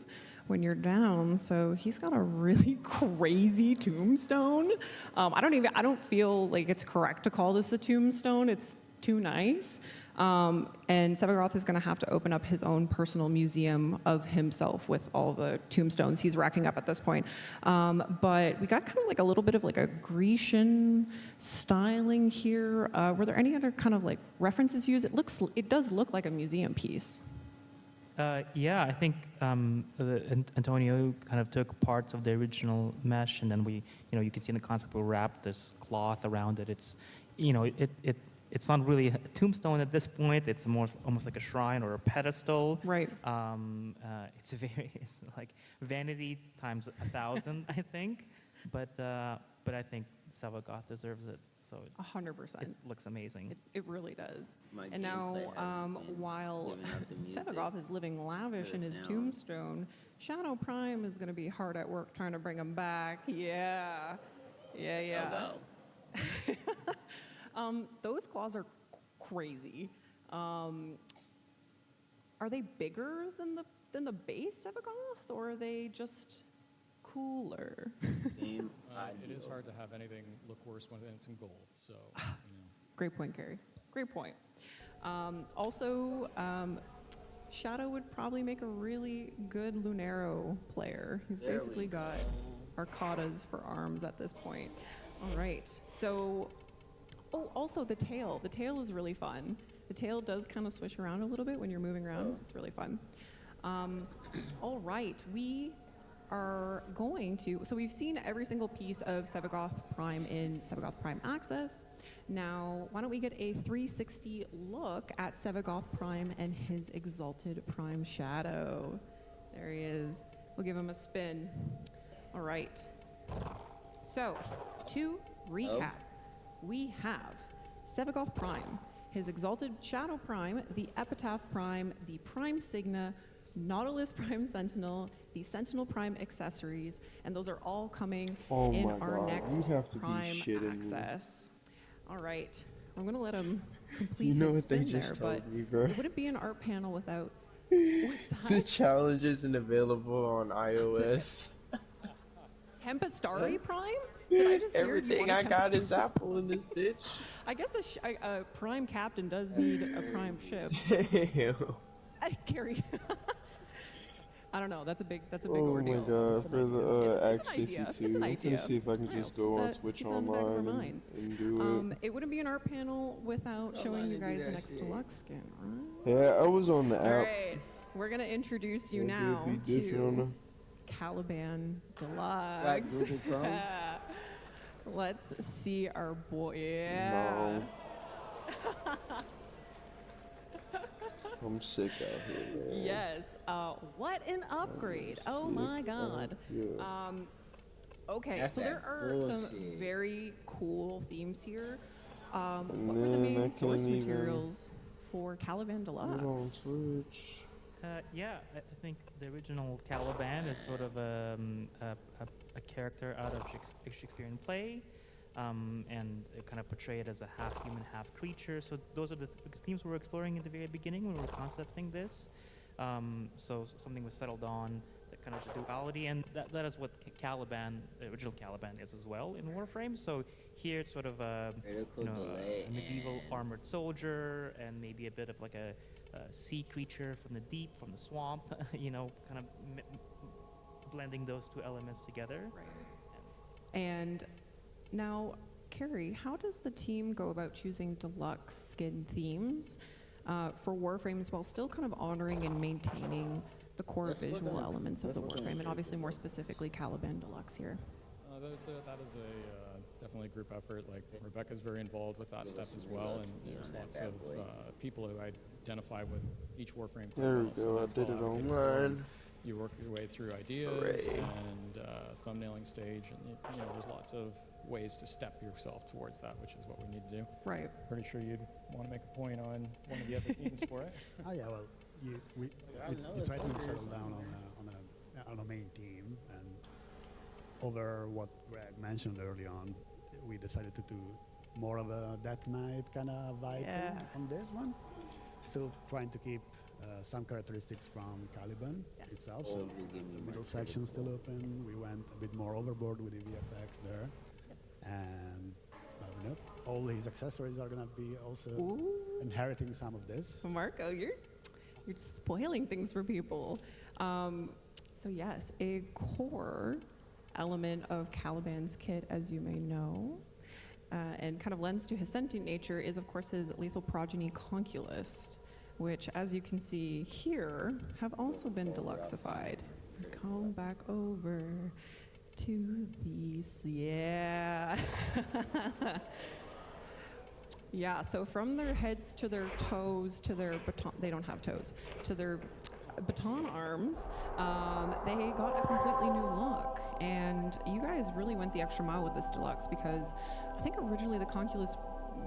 when you're down. So he's got a really crazy tombstone. I don't feel like it's correct to call this a tombstone. It's too nice. And Sevagoth is going to have to open up his own personal museum of himself with all the tombstones he's racking up at this point. But we got kind of like a little bit of like a Grecian styling here. Were there any other kind of like references used? It does look like a museum piece. Yeah, I think Antonio kind of took parts of the original mesh, and then you can see in the concept we wrapped this cloth around it. It's, it's not really a tombstone at this point. It's almost like a shrine or a pedestal. Right. It's like vanity times 1,000, I think. But I think Sevagoth deserves it. So 100%. It looks amazing. It really does. And now, while Sevagoth is living lavish in his tombstone, Shadow Prime is going to be hard at work trying to bring him back. Yeah. Those claws are crazy. Are they bigger than the base Sevagoth, or are they just cooler? It is hard to have anything look worse when it's in gold. So, Great point, Carrie. Great point. Also, Shadow would probably make a really good Lunaro player. He's basically got Arcadas for arms at this point. All right. So, also the tail. The tail is really fun. The tail does kind of swish around a little bit when you're moving around. It's really fun. All right. We are going to, so we've seen every single piece of Sevagoth Prime in Sevagoth Prime Access. Now, why don't we get a 360 look at Sevagoth Prime and his Exalted Prime Shadow. There he is. We'll give him a spin. All right. So, to recap, we have Sevagoth Prime, his Exalted Shadow Prime, the Epitaph Prime, the Prime Signa, Nautilus Prime Sentinel, the Sentinel Prime accessories, and those are all coming in our next Prime Access. All right, I'm gonna let him complete his spin there, but it wouldn't be an art panel without. What's that? The challenge isn't available on iOS. Hempastari Prime? Did I just hear everything I got is Apple in this bitch? I guess a Prime Captain does need a Prime ship. Damn. Carrie. I don't know. That's a big Oh ordeal. my god, for the X52. It's an I'm idea. gonna see if I can just go on Switch Online and do it. It wouldn't be an art panel without showing you guys the next deluxe skin, right? Yeah, I was on the app. All right. We're going to introduce you now to Caliban Deluxe. Let's see our boy. Yeah. No. I'm sick out here, man. Yes. What an upgrade. Oh my god. Okay, so there are some very cool themes here. What were the main source materials for Caliban Deluxe? Yeah, I think the original Caliban is sort of a character out of Shakespearean play. And it kind of portrayed as a half human, half creature. So those are the themes we were exploring in the very beginning when we were concepting this. So something was settled on, that kind of duality, and that is what Caliban, the original Caliban, is as well in Warframe. So here it's sort of a medieval armored soldier, and maybe a bit of like a sea creature from the deep, from the swamp. Kind of blending those two elements together. Right. And now, Carrie, how does the team go about choosing deluxe skin themes for Warframes while still kind of honoring and maintaining the core visual elements of the Warframe, and obviously more specifically Caliban Deluxe here? That is definitely a group effort. Like, Rebecca's very involved with that stuff as well, and there's lots of people who identify with each Warframe. There we go, I did it online. You work your way through ideas and thumbnailing stage, and there's lots of ways to step yourself towards that, which is what we need to do. Right. Pretty sure you'd want to make a point on one of the other themes for it. Oh yeah, well, we try to settle down on a main theme, and over what Greg mentioned early on, we decided to do more of a Death Knight kind of vibe on this one. Still trying to keep some characteristics from Caliban itself. So the middle section still open. We went a bit more overboard with the VFX there. And all his accessories are going to be also inheriting some of this. Marco, you're spoiling things for people. So yes, a core element of Caliban's kit, as you may know, and kind of lends to his sentient nature, is of course his lethal progeny Conculus, which, as you can see here, have also been deluxified. Come back over to these, yeah. Yeah, so from their heads to their toes to their baton, they don't have toes, to their baton arms, they got a completely new look. And you guys really went the extra mile with this deluxe, because I think originally the Conculus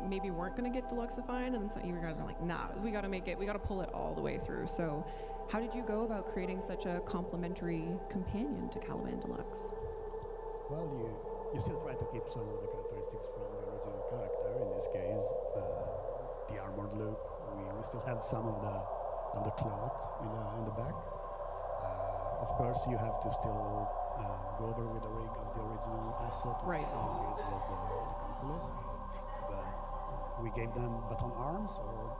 maybe weren't going to get deluxified, and then some, you guys are like, nah, we got to make it, we got to pull it all the way through. So how did you go about creating such a complementary companion to Caliban Deluxe? Well, you still try to keep some of the characteristics from the original character. In this case, the armored look. We still have some of the cloth in the back. Of course, you have to still go over with the rig of the original asset. Right. In this case, was the Conculus. But we gave them baton arms or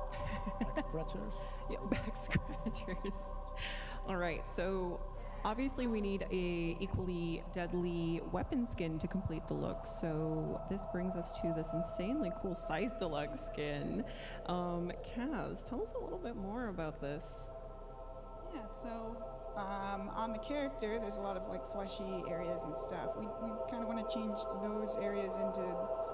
back scratchers. Yeah, back scratchers. All right, so obviously we need a equally deadly weapon skin to complete the look. So this brings us to this insanely cool Scythe Deluxe skin. Kaz, tell us a little bit more about this. Yeah, so on the character, there's a lot of like fleshy areas and stuff. We kind of want to change those areas into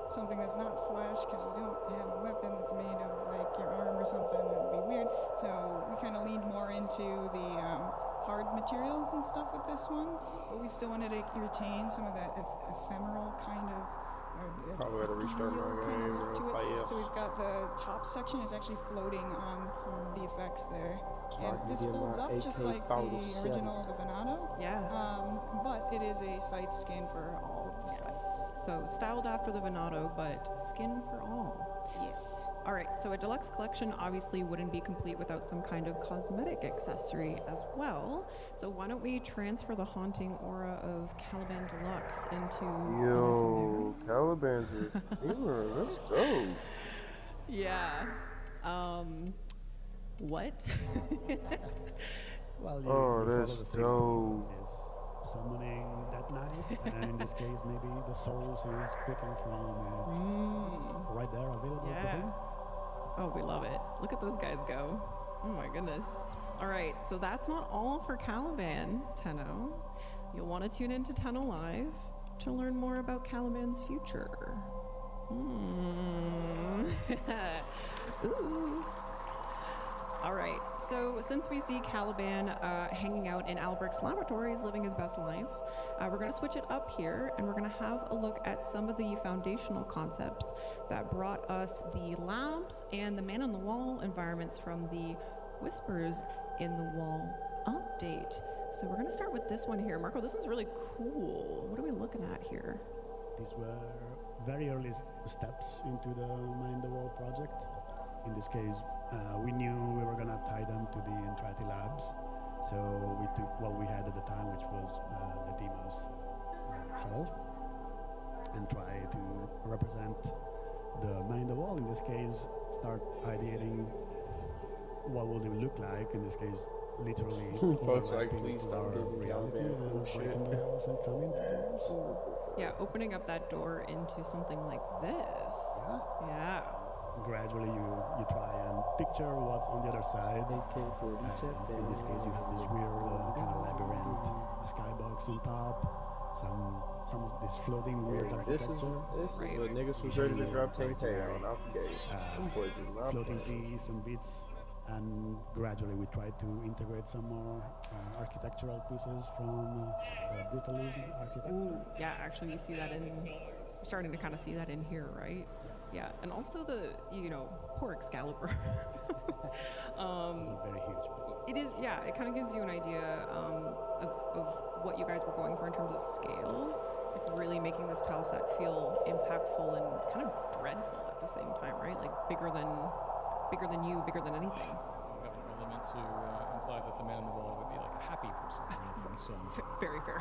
something that's not flesh, because you don't have a weapon that's made of like your arm or something. That'd be weird. So we kind of leaned more into the hard materials and stuff with this one, but we still wanted to retain some of that ephemeral kind of. Probably got to restart my game. So we've got the top section is actually floating on the effects there. And this folds up just like the original, the Venado. Yeah. But it is a scythe skin for all of the scythes. So styled after the Venado, but skin for all. Yes. All right, so a deluxe collection obviously wouldn't be complete without some kind of cosmetic accessory as well. So why don't we transfer the haunting aura of Caliban Deluxe into... Yo, Caliban's a femur. That's dope. Yeah. What? Well, that's dope. Summoning that knight, and in this case, maybe the souls he's picking from right there available to him. Oh, we love it. Look at those guys go. Oh my goodness. All right, so that's not all for Caliban, Tenno. You'll want to tune into Tenno Live to learn more about Caliban's future. Ooh. All right, so since we see Caliban hanging out in Albrecht's laboratories, living his best life, we're going to switch it up here, and we're going to have a look at some of the foundational concepts that brought us the labs and the man-on-the-wall environments from the Whispers in the Wall update. So we're going to start with this one here. Marco, this one's really cool. What are we looking at here? These were very early steps into the Man-in-the-Wall project. In this case, we knew we were going to tie them to the Entrati labs. So we took what we had at the time, which was the Demos hall, and try to represent the Man-in-the-Wall. In this case, start ideating what will it look like. In this case, literally Folks like, overlapping please to stop our giving me reality Caliban and bullshit. breaking the walls and coming to the walls. Yeah, opening up that door into something like this. Yeah. Gradually you try and picture what's on the other side. In this case, you have this weird kind of labyrinth skybox on top, some of this floating weird architecture. This is what niggas was ready to drop 10K on out the gate. Them boys is not Floating playing. piece and bits, and gradually we try to integrate some more architectural pieces from the brutalism architecture. Ooh, yeah, actually we see that we're starting to kind of see that in here, right? Yeah, and also the, poor Excalibur. It's not very huge. It is, yeah, it kind of gives you an idea of what you guys were going for in terms of scale. Like really making this tile set feel impactful and kind of dreadful at the same time, right? Like bigger than you, bigger than anything. We haven't really meant to imply that the man in the wall would be like a happy person or anything, so. Very fair.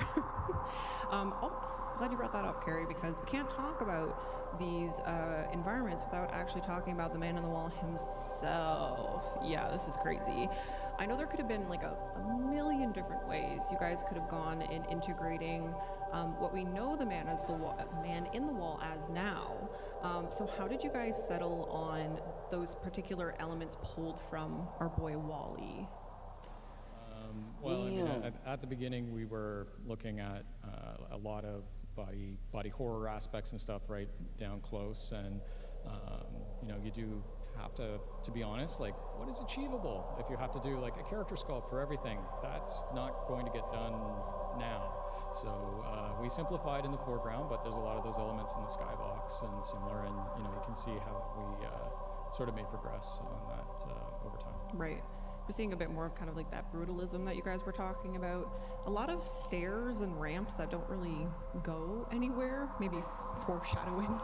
Glad you brought that up, Carrie, because we can't talk about these environments without actually talking about the man in the wall himself. Yeah, this is crazy. I know there could have been like a million different ways you guys could have gone in integrating what we know the man in the wall as now. So how did you guys settle on those particular elements pulled from our boy Wally? Well, I mean, at the beginning, we were looking at a lot of body horror aspects and stuff right down close, and you know, you do have to be honest, like, what is achievable? If you have to do like a character sculpt for everything, that's not going to get done now. So we simplified in the foreground, but there's a lot of those elements in the skybox and similar, and you know, you can see how we sort of made progress on that over time. Right. We're seeing a bit more of kind of like that brutalism that you guys were talking about. A lot of stairs and ramps that don't really go anywhere, maybe foreshadowing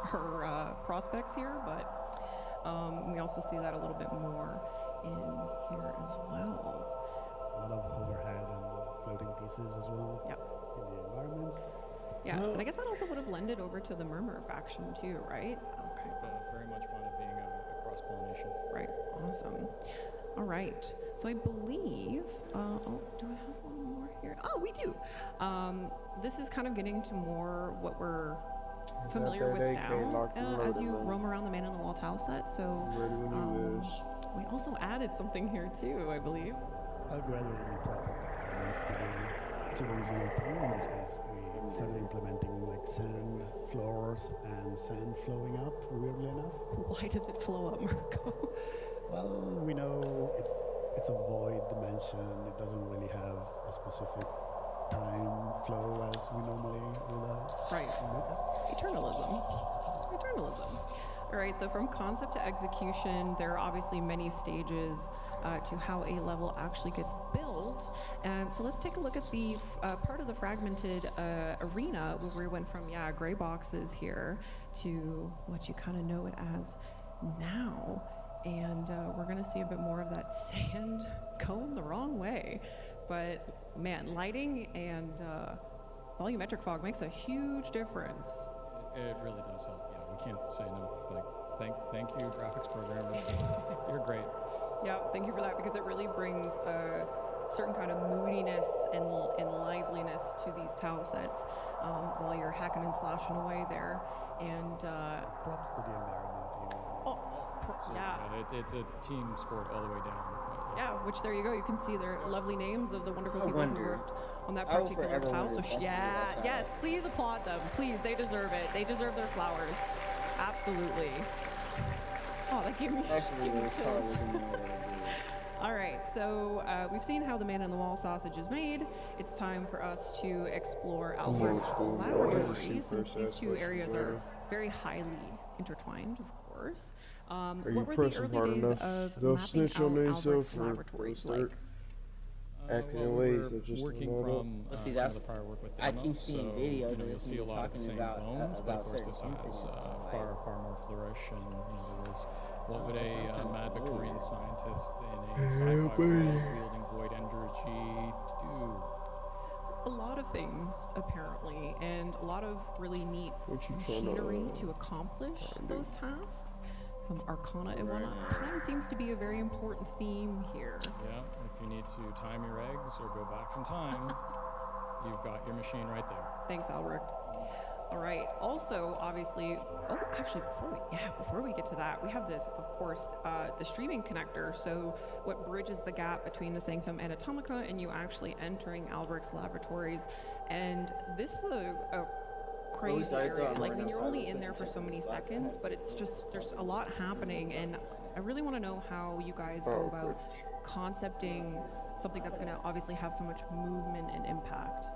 her prospects here, but we also see that a little bit more in here as well. A lot of overhead and floating pieces as well in the environments. Yeah, and I guess that also would have lended over to the Murmur faction too, right? Okay. Very much one of being a cross-pollination. Right, awesome. All right, so I believe, do I have one more here? Oh, we do. This is kind of getting to more what we're familiar with now as you roam around the Man in the Wall tile set. So we also added something here too, I believe. I'll gradually try to add elements to the original theme. In this case, we started implementing like sand floors and sand flowing up, weirdly enough. Why does it flow up, Marco? Well, we know it's a void dimension. It doesn't really have a specific time flow as we normally would right. Eternalism. All right, so from concept to execution, there are obviously many stages to how a level actually gets built. So let's take a look at the part of the fragmented arena where we went from, gray boxes here to what you kind of know it as now. And we're going to see a bit more of that sand going the wrong way. But man, lighting and volumetric fog makes a huge difference. It really does help. Yeah, we can't say enough. Like, thank you, graphics programmers. You're great. Yeah, thank you for that, because it really brings a certain kind of moodiness and liveliness to these tile sets while you're hacking and slashing away there. And props to the environment. So, it's a team sport all the way down. Yeah, which there you go. You can see their lovely names of the wonderful people who worked on that particular tile. So yes, please applaud them. Please, they deserve it. They deserve their flowers. Absolutely. Oh, that gave me chills. All right, so we've seen how the Man in the Wall sausage is made. It's time for us to explore Albert's laboratory, since these two areas are very highly intertwined, of course. What were the early days of mapping out Albert's laboratories like? Acting in ways that just working from some of the prior work with demos, I keep seeing videos. You'll see a lot of the same bones, but of course this has far more flourish, and there was what would a mad Victorian scientist in a sci-fi world wielding void energy do? A lot of things, apparently, and a lot of really neat machinery to accomplish those tasks. Some arcana and whatnot. Time seems to be a very important theme here. Yeah, if you need to time your eggs or go back in time, you've got your machine right there. Thanks, Albert. All right. Also, obviously, before we get to that, we have this, of course, the streaming connector. So what bridges the gap between the Sanctum Anatomica and you actually entering Albert's laboratories. And this is a crazy area. Like, I mean, you're only in there for so many seconds, but it's just, there's a lot happening. And I really want to know how you guys go about concepting something that's going to obviously have so much movement and impact.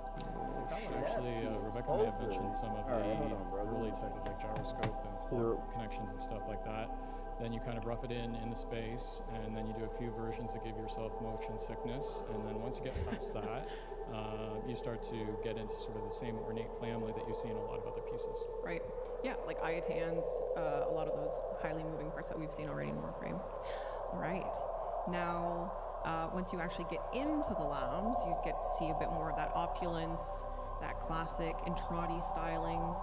Actually, Rebecca may have mentioned some of the early type of like gyroscope and clock connections and stuff like that. Then you kind of rough it in the space, and then you do a few versions to give yourself motion sickness. And then once you get past that, you start to get into sort of the same ornate family that you see in a lot of other pieces. Right. Yeah, like Iotans, a lot of those highly moving parts that we've seen already in Warframe. All right. Now, once you actually get into the labs, you get to see a bit more of that opulence, that classic Entrati stylings,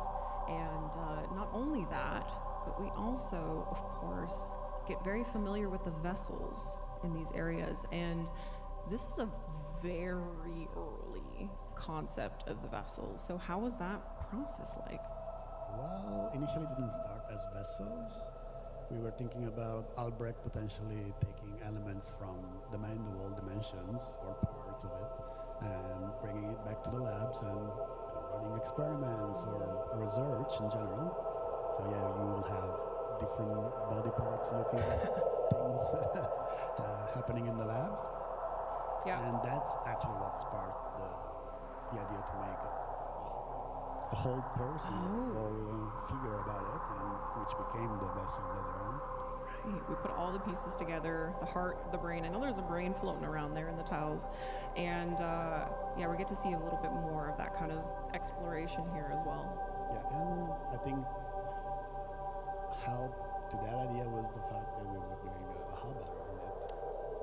and not only that, but we also, of course, get very familiar with the vessels in these areas, and this is a very early concept of the vessels. So how was that process like? Well, initially it didn't start as vessels. We were thinking about Albrecht potentially taking elements from the mind-the-wall dimensions or parts of it and bringing it back to the labs and running experiments or research in general. So yeah, you will have different body parts looking things happening in the labs. Yeah. And that's actually what sparked the idea to make a whole person, a whole figure about it, and which became the vessel later on. Right. We put all the pieces together, the heart, the brain. I know there's a brain floating around there in the tiles. And yeah, we get to see a little bit more of that kind of exploration here as well. Yeah, and I think help to that idea was the fact that we were doing a hub around it.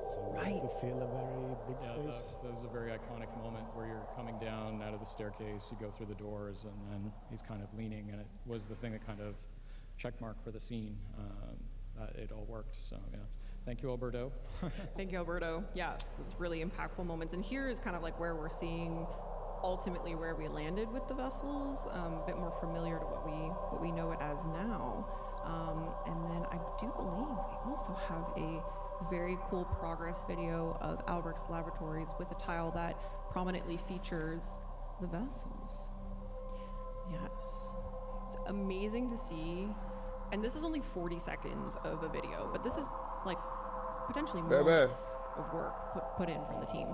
So we had to fill a very big space. That was a very iconic moment where you're coming down out of the staircase, you go through the doors, and then he's kind of leaning, and it was the thing that kind of checkmark for the scene. It all worked, so yeah. Thank you, Alberto. Thank you, Alberto. Yeah, it's really impactful moments. And here is kind of like where we're seeing ultimately where we landed with the vessels, a bit more familiar to what we know it as now. And then I do believe we also have a very cool progress video of Albrecht's laboratories with a tile that prominently features the vessels. Yes, it's amazing to see. And this is only 40 seconds of a video, but this is like potentially months of work put in from the team.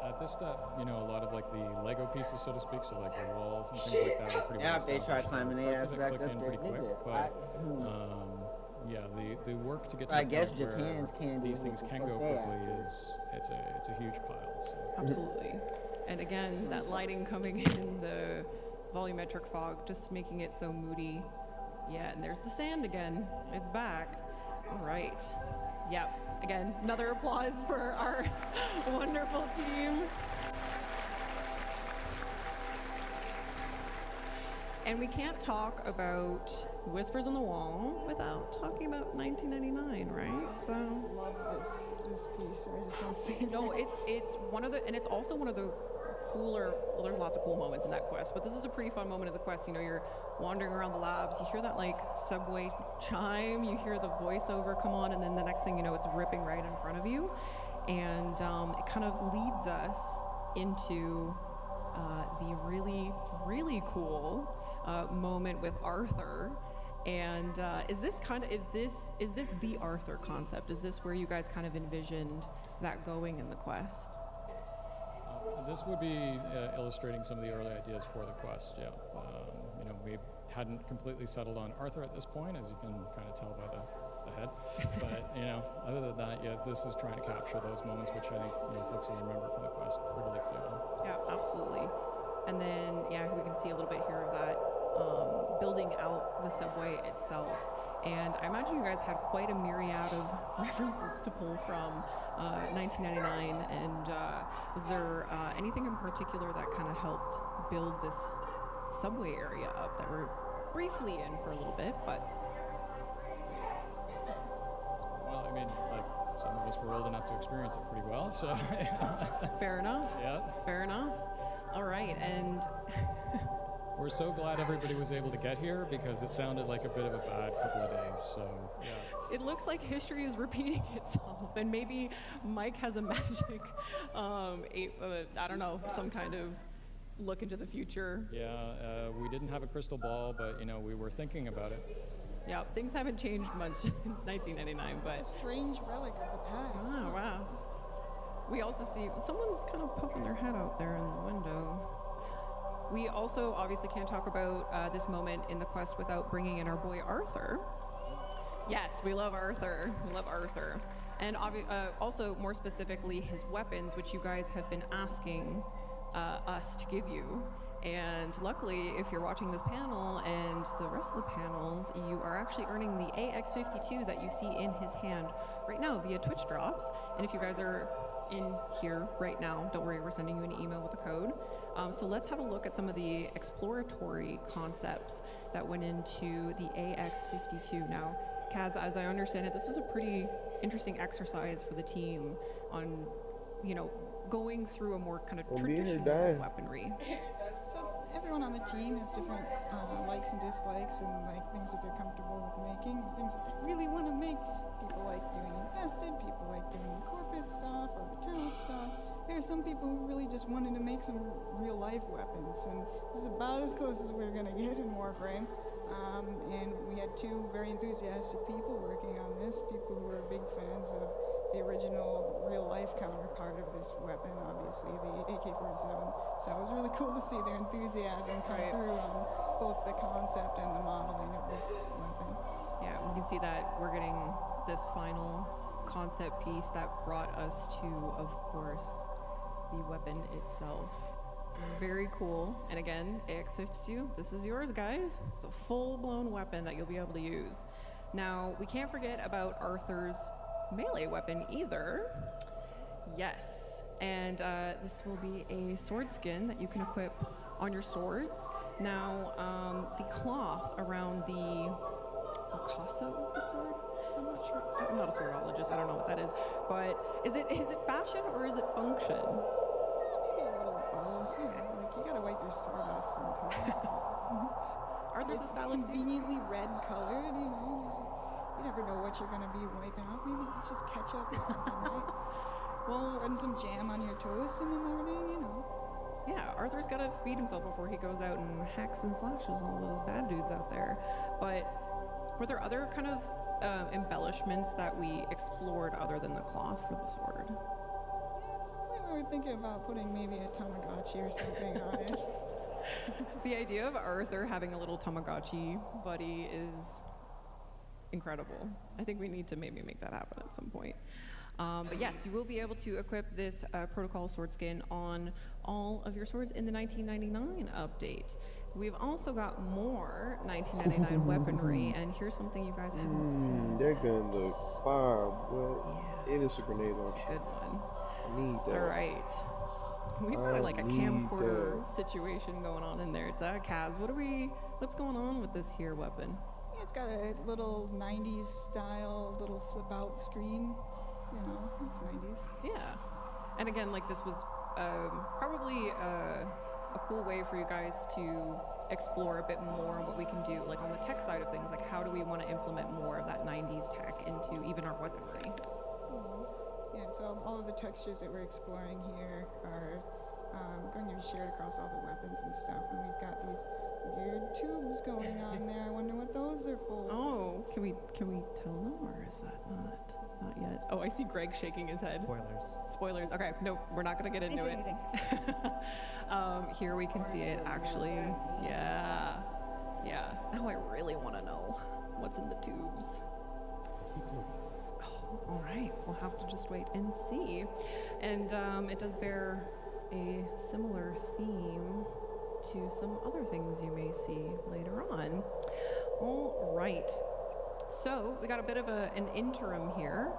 At this step, you know, a lot of like the Lego pieces, so to speak, so like the walls and things like that are pretty well they try climbing their parts ass of it back click up in there, pretty quick, nigga. but yeah, the work to get to I the guess point where Japan's can't do these what things the can fuck go they quickly are. it's a huge pile. So. Absolutely. And again, that lighting coming in, the volumetric fog, just making it so moody. Yeah, and there's the sand again. It's back. All right. Yep. Again, another applause for our wonderful team. And we can't talk about Whispers on the Wall without talking about 1999, right? So Love this piece. I just want to say. no, it's one of the, and it's also one of the cooler. Well, there's lots of cool moments in that quest, but this is a pretty fun moment of the quest. You know, you're wandering around the labs, you hear that like subway chime, you hear the voiceover come on, and then the next thing you know, it's ripping right in front of you, and it kind of leads us into the really cool moment with Arthur. And is this the Arthur concept? Is this where you guys kind of envisioned that going in the quest? This would be illustrating some of the early ideas for the quest, yeah. You know, we hadn't completely settled on Arthur at this point, as you can kind of tell by the head. But, you know, other than that, yeah, this is trying to capture those moments, which I think, you know, folks will remember from the quest really clearly. Yeah, absolutely. And then, yeah, we can see a little bit here of that building out the subway itself. And I imagine you guys had quite a myriad of references to pull from 1999. And was there anything in particular that kind of helped build this subway area up that we're briefly in for a little bit, but... Well, I mean, like, some of us were old enough to experience it pretty well, so... Fair enough. Yeah. Fair enough. All right, and... We're so glad everybody was able to get here because it sounded like a bit of a bad couple of days, so yeah. It looks like history is repeating itself, and maybe Mike has a magic, I don't know, some kind of look into the future. Yeah, we didn't have a crystal ball, but, you know, we were thinking about it. Yeah, things haven't changed much since 1999, but... A strange relic of the past. Oh, wow. We also see someone's kind of poking their head out there in the window. We also obviously can't talk about this moment in the quest without bringing in our boy Arthur. Yes, we love Arthur. We love Arthur. And also, more specifically, his weapons, which you guys have been asking us to give you. And luckily, if you're watching this panel and the rest of the panels, you are actually earning the AX52 that you see in his hand right now via Twitch drops. And if you guys are in here right now, don't worry, we're sending you an email with a code. So let's have a look at some of the exploratory concepts that went into the AX52. Now, Kaz, as I understand it, this was a pretty interesting exercise for the team on, you know, going through a more kind of traditional weaponry. So everyone on the team has different likes and dislikes and like things that they're comfortable with making, things that they really want to make. People like doing infested, people like doing the corpus stuff or the tunnel stuff. There are some people who really just wanted to make some real life weapons, and this is about as close as we're going to get in Warframe. And we had two very enthusiastic people working on this, people who are big fans of the original real-life counterpart of this weapon, obviously, the AK-47. So it was really cool to see their enthusiasm come through on both the concept and the modeling of this weapon. Yeah, we can see that we're getting this final concept piece that brought us to, of course, the weapon itself. It's very cool. And again, AX52, this is yours, guys. It's a full-blown weapon that you'll be able to use. Now, we can't forget about Arthur's melee weapon either. Yes, and this will be a sword skin that you can equip on your swords. Now, the cloth around the ocaso of the sword, I'm not sure. I'm not a swordologist, I don't know what that is. But is it fashion or is it function? Maybe a little both. You know, like you gotta wipe your sword off sometimes. Arthur's a style conveniently red colored, you know. You never know what you're gonna be wiping off. Maybe it's just ketchup or something, right? Well, spreading some jam on your toast in the morning, you know. Yeah, Arthur's got to feed himself before he goes out and hacks and slashes all those bad dudes out there. But were there other kind of embellishments that we explored other than the cloth for the sword? Yeah, at some point we were thinking about putting maybe a Tamagotchi or something on it. The idea of Arthur having a little Tamagotchi buddy is incredible. I think we need to maybe make that happen at some point. But yes, you will be able to equip this protocol sword skin on all of your swords in the 1999 update. We've also got more 1999 weaponry, and here's something you guys haven't seen. They're gonna look fire, boy. Yeah. It is a grenade launcher. Good one. I need that. All right. We've got like a camcorder situation going on in there. So, Kaz, what's going on with this here weapon? Yeah, it's got a little 90s style little flip out screen. You know, it's 90s. Yeah. And again, like this was probably a cool way for you guys to explore a bit more on what we can do, like on the tech side of things, like how do we want to implement more of that 90s tech into even our weaponry? Yeah, so all of the textures that we're exploring here are going to be shared across all the weapons and stuff, and we've got these weird tubes going on there. I wonder what those are for. Oh, can we tell them, or is that not yet? Oh, I see Greg shaking his head. Spoilers. Okay, no, we're not gonna get into it. Here we can see it actually. Yeah. Now I really want to know what's in the tubes. Oh, all right, we'll have to just wait and see. And it does bear a similar theme to some other things you may see later on. All right. So we got a bit of an interim here.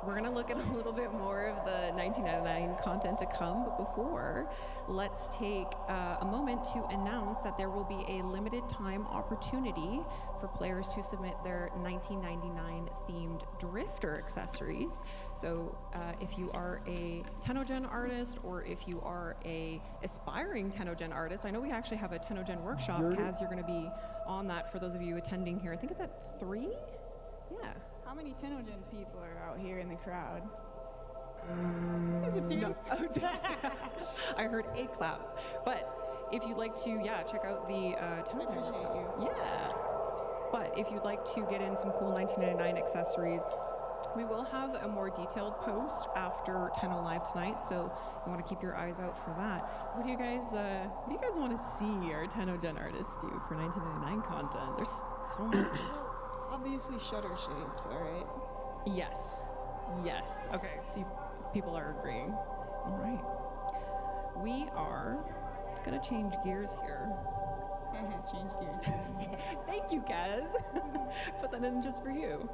We're going to look at a little bit more of the 1999 content to come, but before, let's take a moment to announce that there will be a limited time opportunity for players to submit their 1999 themed Drifter accessories. So if you are a Tennocon artist, or if you are a aspiring Tennocon artist, I know we actually have a Tennocon workshop. Kaz, you're going to be on that for those of you attending here. I think it's at 3? Yeah. How many Tennocon people are out here in the crowd? There's a few. No. I heard a clap. But if you'd like to, check out the Tennocon workshop. Yeah. But if you'd like to get in some cool 1999 accessories, we will have a more detailed post after Tenno Live tonight, so you want to keep your eyes out for that. What do you guys want to see our Tennocon artists do for 1999 content? There's so much. Obviously shutter shapes, all right? Yes. Okay, see, people are agreeing. All right. we are gonna change gears here. Change gears. Thank you, Kaz. Put that in just for you.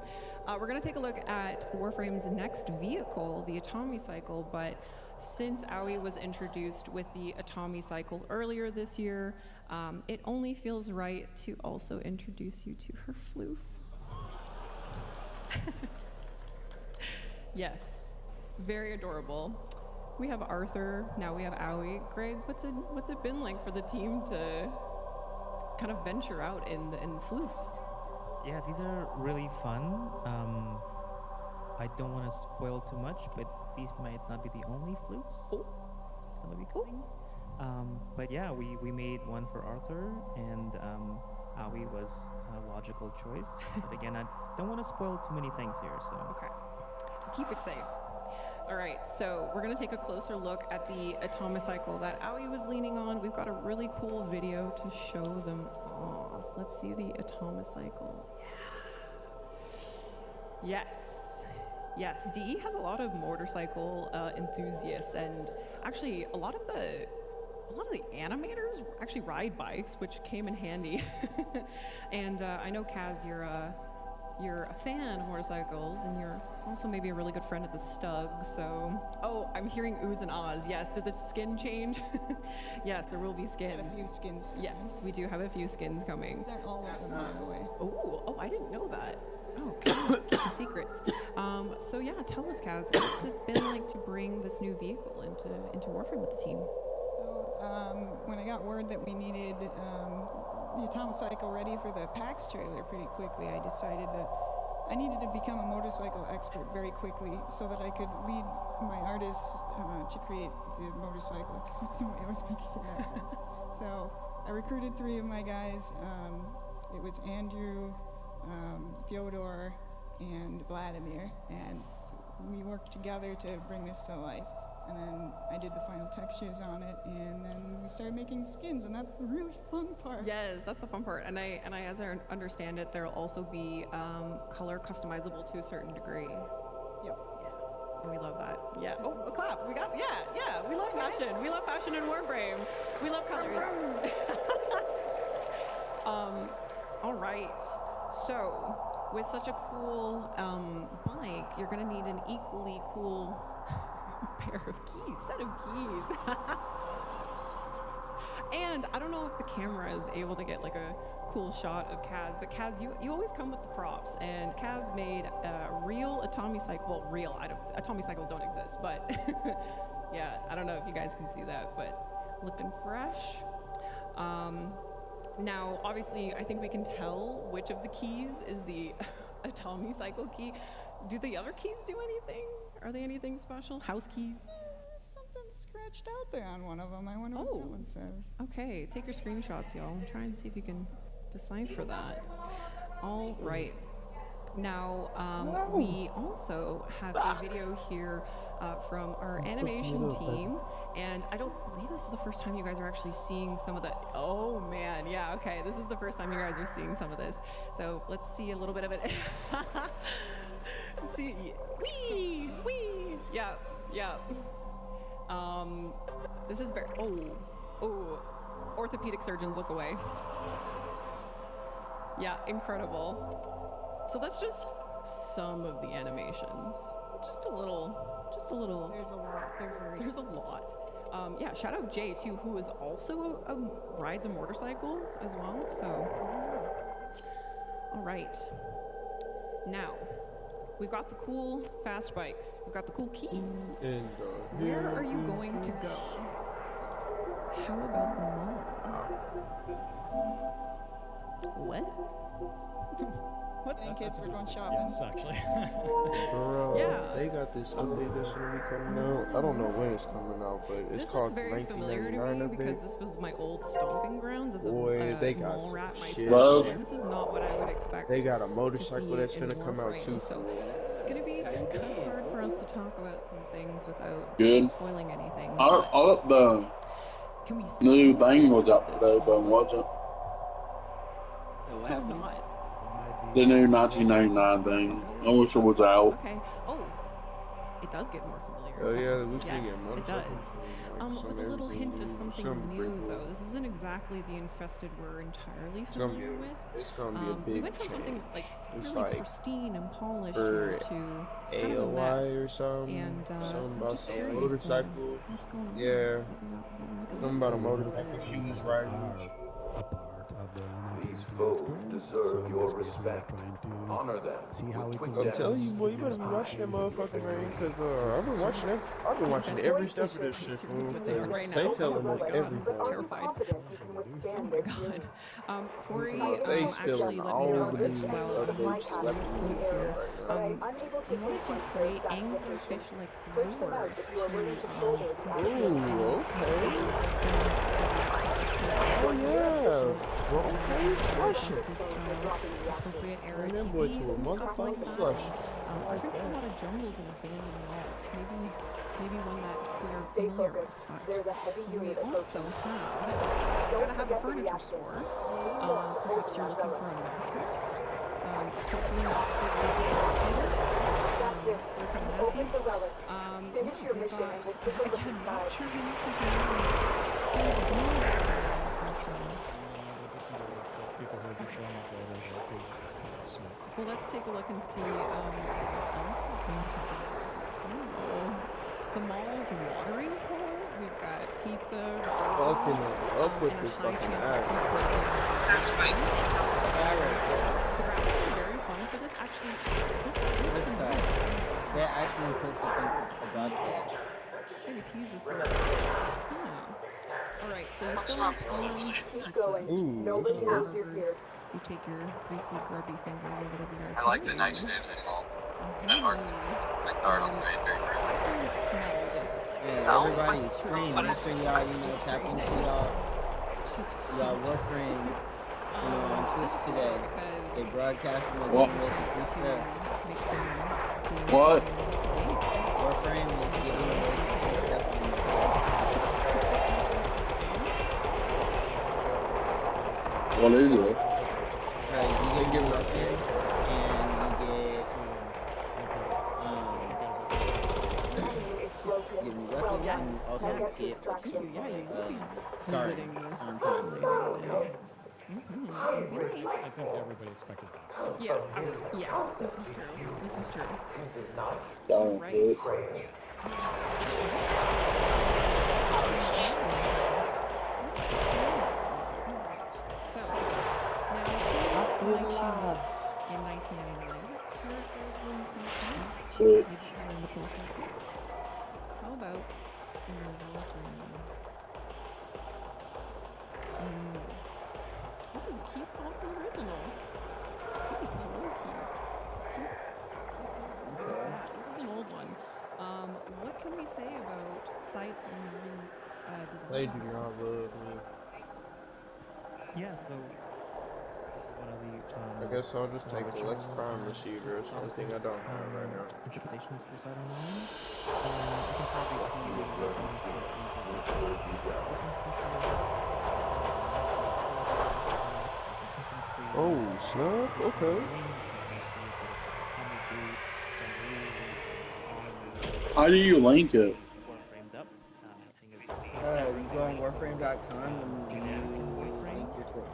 We're going to take a look at Warframe's next vehicle, the Atomy Cycle, but since Aoi was introduced with the Atomy Cycle earlier this year, it only feels right to also introduce you to her floof. Yes, very adorable. We have Arthur, now we have Aoi. Greg, what's it been like for the team to kind of venture out in the floofs? Yeah, these are really fun. I don't want to spoil too much, but these might not be the only floofs that will be coming. But yeah, we made one for Arthur, and Aoi was a logical choice. But again, I don't want to spoil too many things here, so. Okay. Keep it safe. All right, so we're going to take a closer look at the Atomicycle that Aoi was leaning on. We've got a really cool video to show them off. Let's see the Atomicycle. Yeah. Yes, DE has a lot of motorcycle enthusiasts, and actually a lot of the animators actually ride bikes, which came in handy. And I know, Kaz, you're a fan of motorcycles, and you're also maybe a really good friend of the Stug, so... Oh, I'm hearing oohs and ahs. Yes, did the skin change? Yes, there will be skins. We have a few skins coming. Yes, we do have a few skins coming. These aren't all of them, by the way. Oh, I didn't know that. Oh, okay, let's keep some secrets. So yeah, tell us, Kaz, what's it been like to bring this new vehicle into Warframe with the team? So, when I got word that we needed the Atomicycle ready for the PAX trailer pretty quickly, I decided that I needed to become a motorcycle expert very quickly so that I could lead my artists to create the motorcycle. I was making that noise. So I recruited 3 of my guys. It was Andrew, Fyodor, and Vladimir, and we worked together to bring this to life. And then I did the final textures on it, and then we started making skins, and that's the really fun part. Yes, that's the fun part. And I, as I understand it, there'll also be color customizable to a certain degree. Yep. Yeah, and we love that. Yeah. Oh, a clap. We got. Yeah. We love fashion. We love fashion in Warframe. We love colors. All right. So, with such a cool bike, you're gonna need an equally cool set of keys. And I don't know if the camera is able to get like a cool shot of Kaz, but Kaz, you always come with the props, and Kaz made a real Atomicycle. Well, real. Atomicycles don't exist, but yeah, I don't know if you guys can see that, but looking fresh. Now, obviously, I think we can tell which of the keys is the Atomicycle key. Do the other keys do anything? Are they anything special? House keys? Something scratched out there on one of them. I wonder what that one says. Okay, take your screenshots, y'all. Try and see if you can decipher that. All right. Now, we also have a video here from our animation team, and I don't believe this is the first time you guys are actually seeing some of the... Oh, man, yeah, okay. This is the first time you guys are seeing some of this. So let's see a little bit of it. See, wee. Yeah. This is very, orthopedic surgeons look away. Yeah, incredible. So that's just some of the animations. Just a little. There's a lot. There's a lot. Yeah, shout out Jay too, who is also rides a motorcycle as well. So, all right. Now, we've got the cool fast bikes. We've got the cool keys. Where are you going to go? How about the mall? What? What's that? Kids, we're going shopping. Yes, actually. Bro, Yeah. they got this update that's gonna be coming out. I don't know when it's coming out, but it's This called looks very familiar to 1999 me because update. this was my old stomping grounds as a Boy, they got mall some rat shit. myself. And this is not what I would expect. They got a to motorcycle see that's in gonna come out Warframe. too. So it's gonna be kind of hard for us to talk about some things without Good. spoiling anything. I thought the Can we see new thing was out today, but wasn't. what happened? Not. The new 1999 thing. I wish it was out. Okay. Oh, it does get more familiar. Oh yeah, we should get Yes, it motorcycles. does. With a little hint of something new, though. This isn't exactly the infested we're entirely familiar with. It's gonna be a big We went from something change. like It's really like pristine and polished for here to kind of a AOI mess. or something. And Something I'm about just some curious, motorcycles. what's going on? Yeah. Something about a We know motorcycle shoes that riders. are a part of the 1999 These foes experience. deserve So in your this case, we are respect. trying to Honor them. see how we can I'm get telling you, them boy, you in better be space watching that and motherfucking rain, before- cause I've been watching it. I've been watching every step of this shit, fool. They telling us everything. Confident you can withstand their fury. Corey They actually spilling let me all know the as news well of on the which scope here. In order to create anglerfish-like growers to Ooh, okay. Oh yeah. Well, okay, flush it. appropriate era Turn that boy to a TVs and stuff like motherfucking that. flush. I think a lot of jungles and abandoned lots. Maybe one that we are Stay familiar focused. with. There's a heavy We unit also approaching. have gotta have a forget the furniture reactions. store. Need more to Perhaps open you're that looking door. for a mattress. Hopefully not for those who can see this. That's it. They're kind of Open nasty. the relic. Finish your We've mission got, and we'll take a look again, inside. not sure how much we can really spill the beans here, well, let's take a look and see what else is going to be. Ooh. The mall's watering hole. We've got pizza, Fucking up with this fucking act. That's right. The graphics are very fun for this. Actually, this is really fun. They actually put something about that. Maybe tease this a little bit. Alright, so you fill up Keep going. Nobody knows you're here. You take your greasy, grubby finger or whatever you're I like the night fans involved. That argument's like Arnold's made very Yeah, everybody scream. Make sure y'all, tap into y'all Warframe, on Twitch today. They broadcasting the What? What? Warframe is getting ready to step on the What is it? you get weapons and you get Well, yes. also That gets get distraction. sorry. I think everybody expected that. Yeah, yes, this is true. This is true. Darn Right. it. So, now, like you looked in 1999, characters were Shit. in the post office. How about in your Warframe? This is a Keith Thompson original. Keith, hello Keith. It's Keith. This is an old one. What can we say about Sight Online's design? They do not love me. Yeah, so this is one of the. I guess I'll just take the Lex Prime receiver. It's the only thing I don't have right now. Interpretations for Sight Online. You can probably Oh, snap. Okay. How do you link it? You go on warframe.com and you link your Twitch.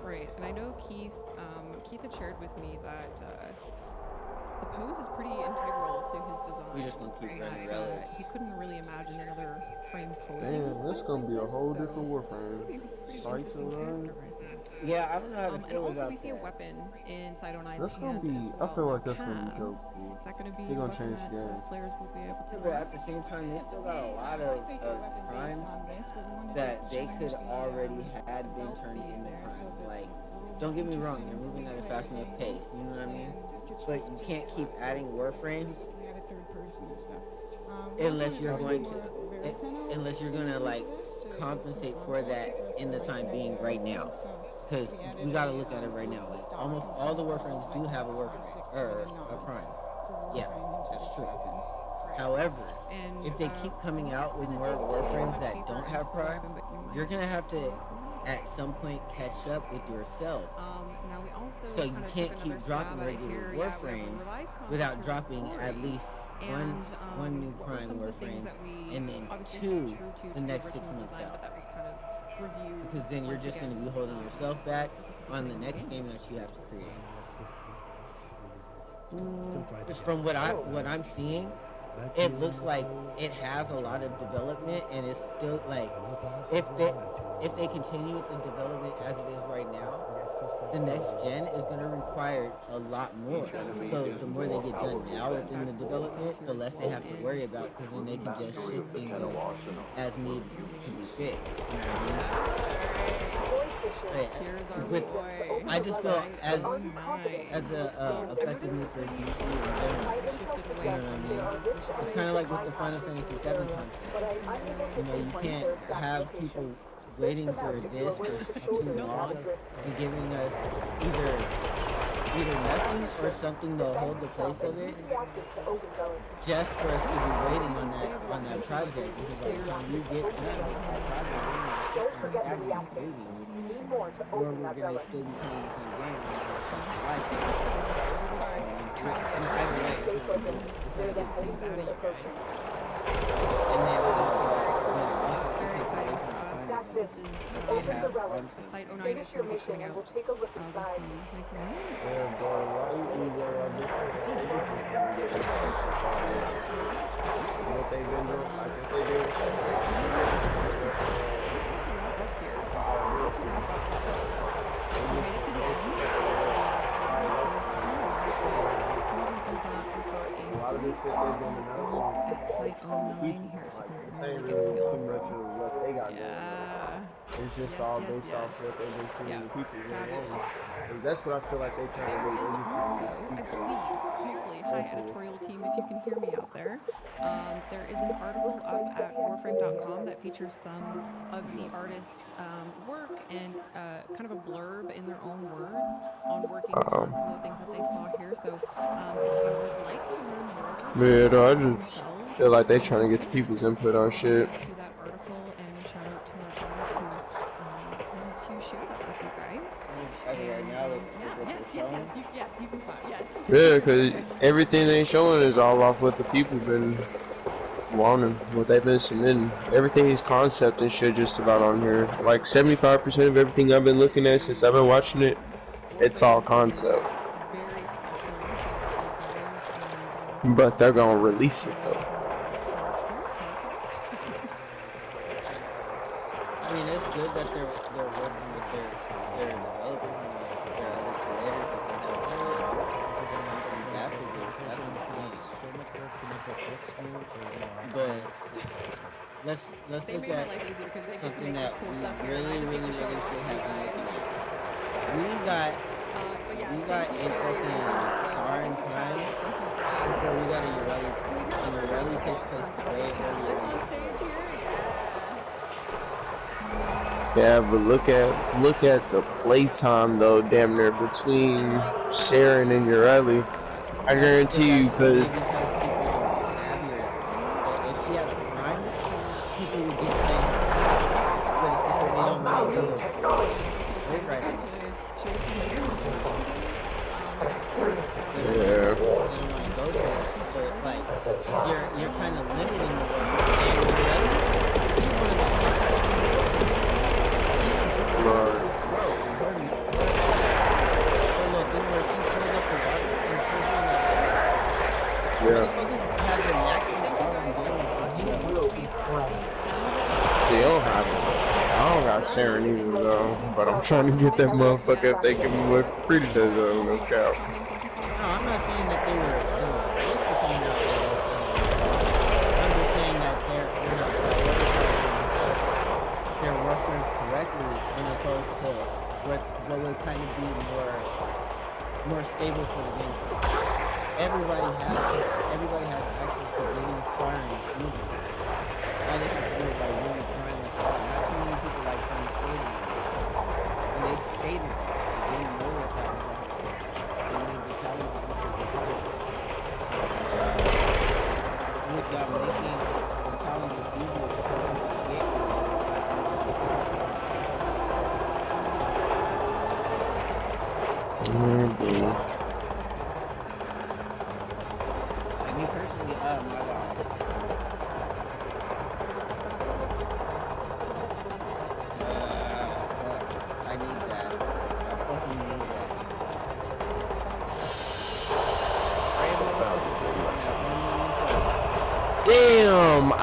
Right, and I know Keith had shared with me that the pose is pretty integral to his design. We're just gonna keep and running that, relics. he couldn't really imagine another frame posing. Damn, this gonna be a whole So, different Warframe. Sights interesting around. Yeah, I don't know how to and feel also about we see a that. weapon in Side 09's That's gonna hand be. as I feel well, like that's gonna be Kaz. dope. Is that gonna be They're a gonna weapon change the that game. players will be able to But use? at the same time, they still got a lot of times that they could already had been turned into time. Like, don't get me wrong, they're moving at a fast enough pace. You know what I mean? But you can't keep adding warframes unless you're going to like compensate for that in the time being right now. Because we got to look at it right now. Like, almost all the warframes do have a warframe or a prime. Yeah, that's true. However, if they keep coming out with more warframes that don't have prime, you're gonna have to at some point catch up with yourself. Now we also So you kind of can't took keep another stab dropping at it regular here. Yeah, we have a Warframes revised concept without here dropping with at Corey. least And one new what were Prime some of the things Warframe, that we and then obviously two held true to the next 6 original months design, out. but that was kind of reviewed. Because then you're once just going again. to be holding yourself back on the Something next fancy. game that you have to create. Still try to Just from what I'm seeing, it looks like it has a lot of development, and it's still like if they continue with the development as it is right now, the next gen is going to require a lot more. So the more they get done now within the development, the less they have to worry about, because then they can just ship things as need to be fit. I just feel as a effective move for DC in general. You know what I mean? It's kind of like with the Final Fantasy VII concept. You know, you can't have people waiting for this for too long and giving us either nothing or something to hold the place of it, just for us to be waiting on that project. Because like when you get done with that project, Don't forget to reactivate. Need more to or open we're that gonna relic. still be playing the same game. And Stay focused. There's a heavy unit approaching. That's it. Open the relic. Finish your mission and we'll take a look inside. What they've been doing, I guess they do. A lot of this shit they've been announcing. At site 09 here, so you can Ain't really get really a feel too much of what they got going on. Yeah. It's just Yes, all yes, based yes. off what they've been seeing Yeah. the people going on. Fabulous. And that's what I feel like they trying to do. There is They just also, want I to keep believe, hopefully, hi editorial team, if you can hear me out there. There is an article up at warframe.com that features some of the artists' work and kind of a blurb in their own words on working on some of the things that they saw here. So if you would like to learn more Yeah, no, I about just themselves, feel like they trying to get the people's input on shit. to that article and shout out to our artists who wanted to share that with you guys. Yes, you can clap, yes. Yeah, because everything they showing is all off what the people been wanting, what they've been submitting. Everything is concept and shit just about on here. Like 75% of everything I've been looking at since I've been watching it, it's all concept. But they're gonna release it though. I mean, it's good that they're working with their developers and their other creators and stuff like that. But let's They look made my at life easier because they get to something make that this cool we stuff here. really, I just really, get to really show should it have off been to you looking guys. at. We got a fucking Star and Prime before we got a Urelli. And Urelli takes place way earlier. Yeah, but look at the playtime though, damn near between Sharon and Urelli. I guarantee you, because If she had a Prime, people would get playing. But if they don't want to go Wave Riders. yeah. So it's like you're kind of limiting the world. She's one of Right. See, I don't got Sharon either though, but I'm trying to get that motherfucker if they give me what free today though, no cap. No, I'm not saying that they were focusing on I'm just saying that they're working correctly in opposed to what would kind of be more stable for the game. Everybody has access to getting Star and Eevee. All they have to do is like really prime and Star. Not too many people like playing Stadium. And they stated that. They know what that was. They made the challenge without making the challenges easier for people to get.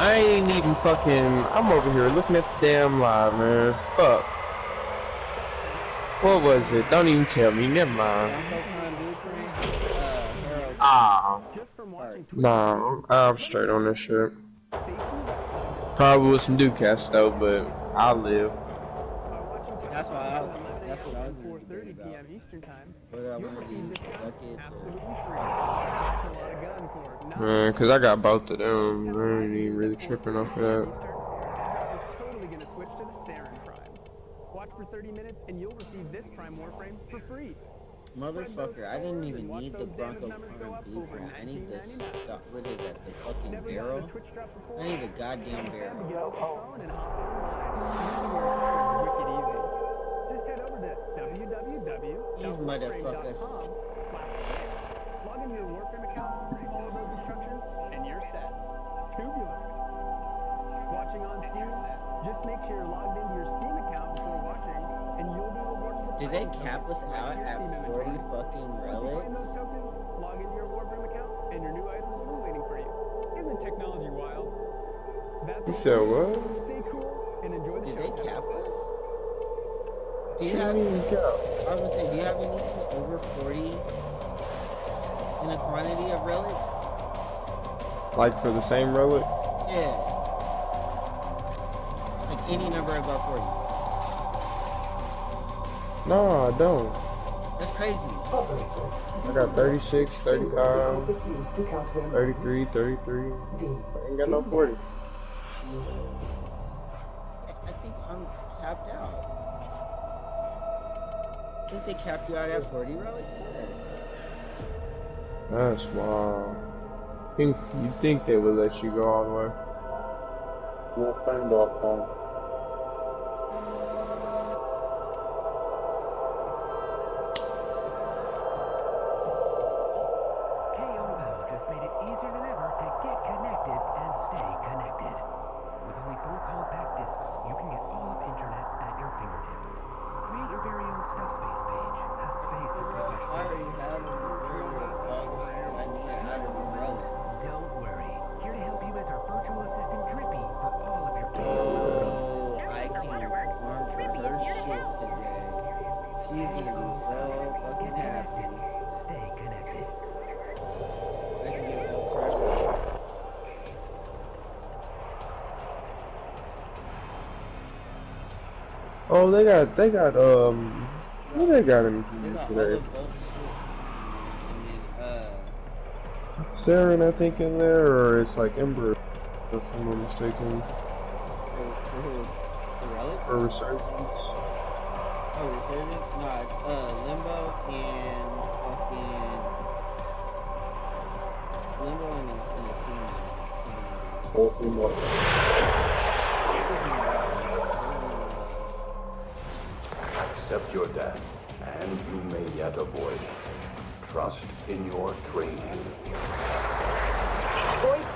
I ain't even fucking. I'm over here looking at the damn live, man. Fuck. What was it? Don't even tell me. Never mind. Ah. Nah, I'm straight on this shit. Probably with some Ducats though, but I'll live. That's what I was gonna 4:30 p.m. Eastern time. Whether I You'll want to receive be discounts buckets absolutely free. That's a lot of gun for Man, cause I got both of them. I ain't even really tripping off of that. That drop is totally gonna switch to the Saren Prime. Watch for 30 minutes and you'll receive this Prime Warframe for free. Motherfucker, I didn't even need the Bronco Prime blueprint. I need the stuff. What is that? The fucking barrel? I need the goddamn barrel. Just head over to www.warframe.com/pitch. Log into your Warframe account, follow those instructions, and you're set. Tubular. Watching on Steam? Just make sure you're logged into your Steam account before watching, and you'll be rewarded with Did they cap us out at 40 fucking Once you claim those relics? tokens, log into your Warframe account, and your new items will be waiting for you. Isn't technology wild? That's You said what? Stay cool and enjoy the Did show. they cap us? Do you What have? do you mean cap? I was gonna say, do you have anything over 40 in a quantity of relics? Like for the same relic? Yeah. Like any number above 40. No, I don't. That's crazy. I got 36, 35, 33, 33. I ain't got no 40. I think I'm capped out. I think they capped you out at 40 relics per. That's wild. You think they would let you go all the way? WARFRAME.com. KOL just made it easier than ever to get connected and stay connected. With only 4 compact discs, you can get all of internet at your fingertips. Create your very own Step Space page. A space to put your I already have all the shit I need out of the relics. Don't worry. Here to help you is our virtual assistant Drippy for all of your Oh, I can farm for her shit today. She's gonna be so fucking happy. Stay connected. I can give her credit. Oh, they got, what they got in They got all today? of those shit. And then, Saren, I think, in there, or it's like Ember, if I'm not mistaken. for who? The relics? Or Resurgence. Oh, Resurgence? Nah, it's Limbo and fucking Limbo and a Theme. Accept your death, and you may yet avoid it. Trust in your training.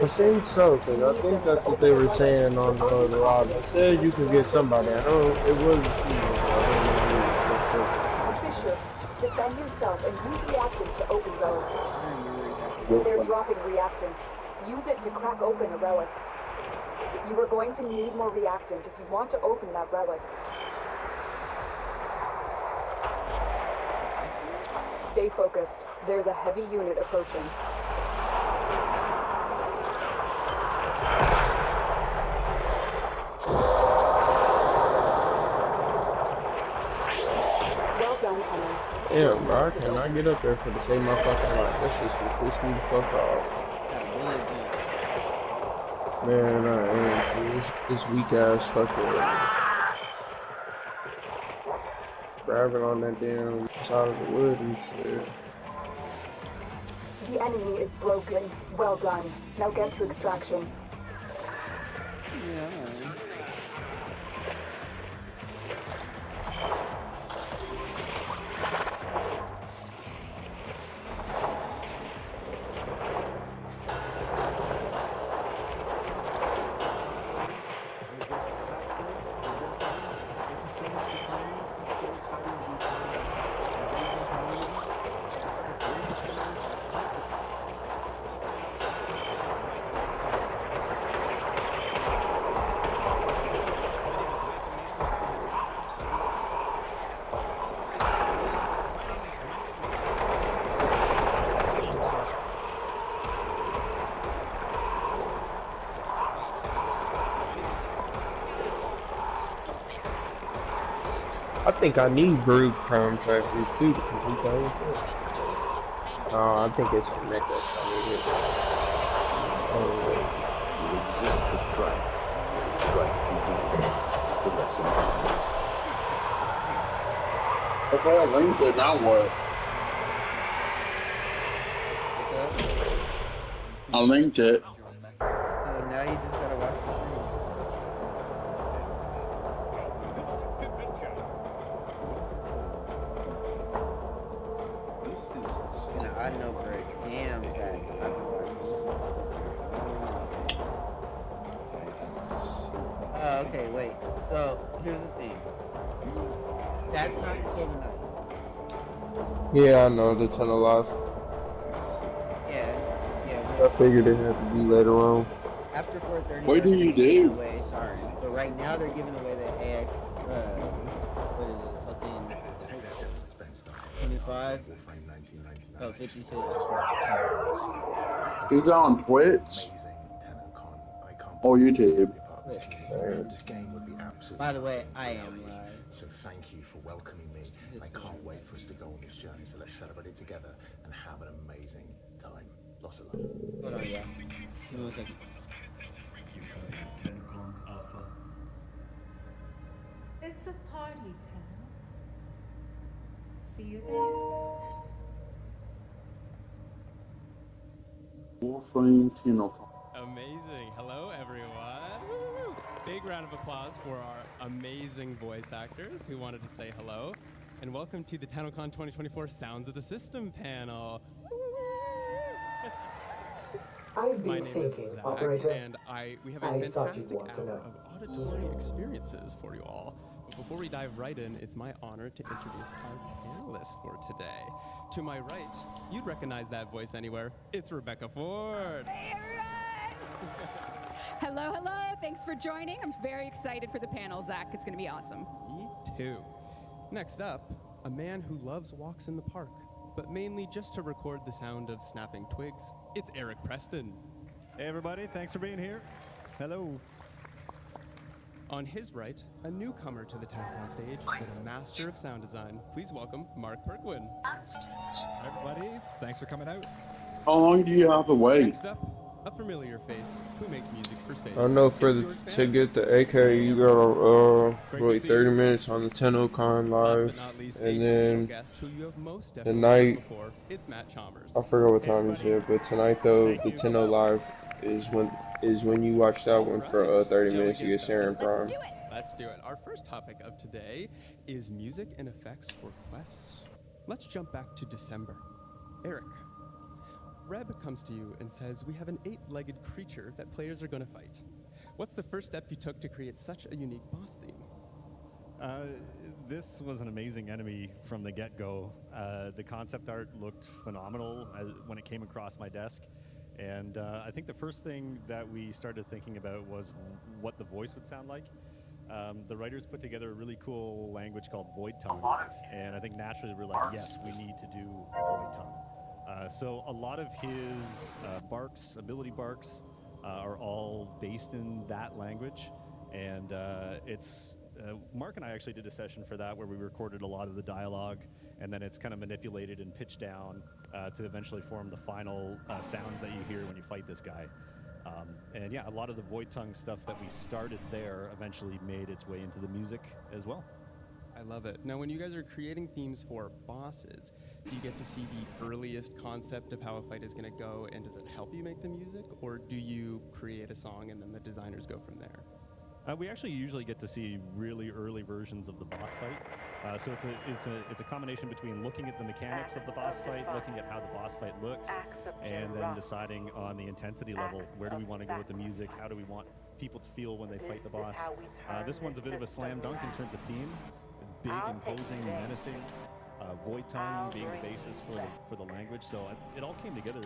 I think so, because I think that's what they were saying on the live. They said you could get somebody. I know it was. Fisher, defend yourself and use reactant to open relics. They're dropping reactant. Use it to crack open a relic. You are going to need more reactant if you want to open that relic. Stay focused. There's a heavy unit approaching. Well done, Emily. Yeah, bro, I cannot get up there for to save my fucking life. That shit should piss me the fuck off. Man, I am. This weak ass fucking grabbing on that damn side of the wood and shit. The enemy is broken. Well done. Now get to extraction. I think I need group contractors too to complete that. Oh, I think it's for Mecha. You exist to strike. You strike to win. The lesson comes. Okay, I linked it, now what? I linked it. So now you just gotta watch the stream. You know, I know for a damn fact I've been watching this. Oh, okay, wait. So here's the thing. That's not until tonight. Yeah, I know the tunnel life. Yeah. I figured it had to be later on. After 4:30. What do you do? Away, sorry, but right now they're giving away the AX. What is it? Fucking 25. Oh, 56. He's on Twitch. Or YouTube. By the way, I am live. So thank you for welcoming me. I can't wait for us to go on this journey. So let's celebrate it together and have an amazing time. Lots of love. Hold on, yeah. Give me 1 second. Tennocon Alpha. It's a party, Tenno. See you there. WARFRAME Tennocon. Amazing. Hello, everyone. Woo! Big round of applause for our amazing voice actors who wanted to say hello. And welcome to the Tennocon2024 Sounds of the System panel. I've My been name is thinking, Zach, Operator. and we have a I thought you'd fantastic want to hour know. of auditory experiences for you all. But before we dive right in, it's my honor to introduce our panelists for today. To my right, you'd recognize that voice anywhere. It's Rebecca Ford. Hello, hello. Thanks for joining. I'm very excited for the panel, Zach. It's going to be awesome. Me too. Next up, a man who loves walks in the park, but mainly just to record the sound of snapping twigs. It's Eric Preston. Hey everybody, thanks for being here. Hello. On his right, a newcomer to the Tennocon stage, but a master of sound design. Please welcome Mark Perquin. Hi everybody, thanks for coming out. How long do you have to wait? Next up, a familiar face who makes music for space. I know for It's the George to Banner. get the AK, you gotta Great wait to see 30 you. minutes on the Tennocon Last live, but not least, a and special then guest who you have most the definitely heard night. before. It's Matt Chalmers. I forgot what time you said, but tonight though, the Tenno live is when you watch that one for 30 minutes. You get Sharon Prime. Let's do it. Our first topic of today is music and effects for quests. Let's jump back to December. Eric, Reb comes to you and says, we have an 8-legged creature that players are going to fight. What's the first step you took to create such a unique boss theme? This was an amazing enemy from the get-go. The concept art looked phenomenal when it came across my desk. And I think the first thing that we started thinking about was what the voice would sound like. The writers put together a really cool language called Void Tongue. And I think naturally we're like, yes, we need to do Void Tongue. So a lot of his barks, ability barks, are all based in that language. And Mark and I actually did a session for that where we recorded a lot of the dialogue, and then it's kind of manipulated and pitched down to eventually form the final sounds that you hear when you fight this guy. And yeah, a lot of the Void Tongue stuff that we started there eventually made its way into the music as well. I love it. Now, when you guys are creating themes for bosses, do you get to see the earliest concept of how a fight is going to go, and does it help you make the music, or do you create a song and then the designers go from there? We actually usually get to see really early versions of the boss fight. So it's a combination between looking at the mechanics of the boss fight, looking at how the boss fight looks, and then deciding on the intensity level. Where do we want to go with the music? How do we want people to feel when they fight the boss? This one's a bit of a slam dunk in terms of theme. Big, imposing, menacing. Void Tongue being the basis for the language. So it all came together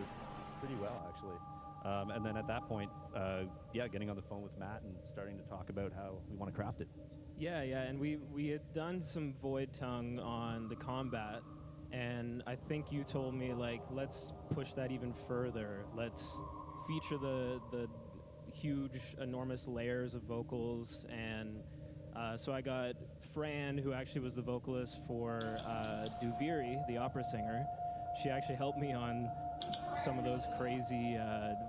pretty well, actually. And then at that point, getting on the phone with Matt and starting to talk about how we want to craft it. Yeah, and we had done some Void Tongue on the combat, and I think you told me, like, let's push that even further. Let's feature the huge, enormous layers of vocals and So I got Fran, who actually was the vocalist for Duviri, the opera singer. She actually helped me on some of those crazy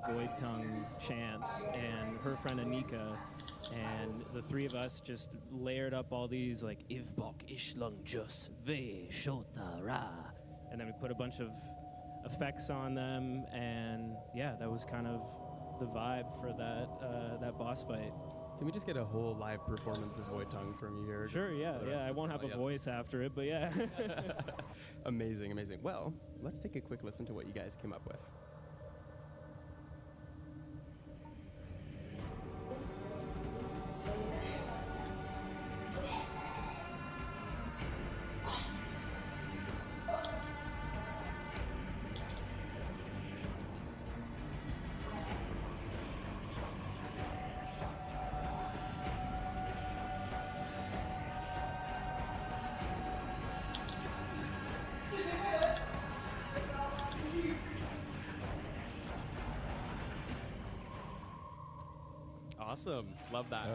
void tongue chants, and her friend Anika, and the three of us just layered up all these like Ivbok Ishlung Jus Ve Shota Ra, and then we put a bunch of effects on them, and yeah, that was kind of the vibe for that boss fight. Can we just get a whole live performance of Void Tongue from you here? Sure, yeah. I won't have a voice after it, but yeah. Amazing, amazing. Well, let's take a quick listen to what you guys came up with. Awesome. Love that.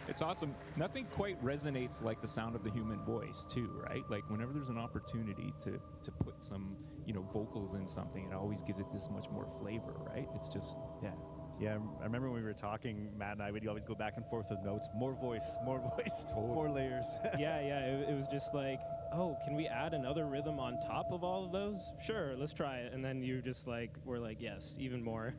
It's awesome. Nothing quite resonates like the sound of the human voice, too, right? Like whenever there's an opportunity to put some, vocals in something, it always gives it this much more flavor, right? It's just, yeah. Yeah, I remember when we were talking, Matt and I would always go back and forth with notes. More voice, more layers. Yeah. It was just like, oh, can we add another rhythm on top of all of those? Sure, let's try it. And then you just were like, yes, even more.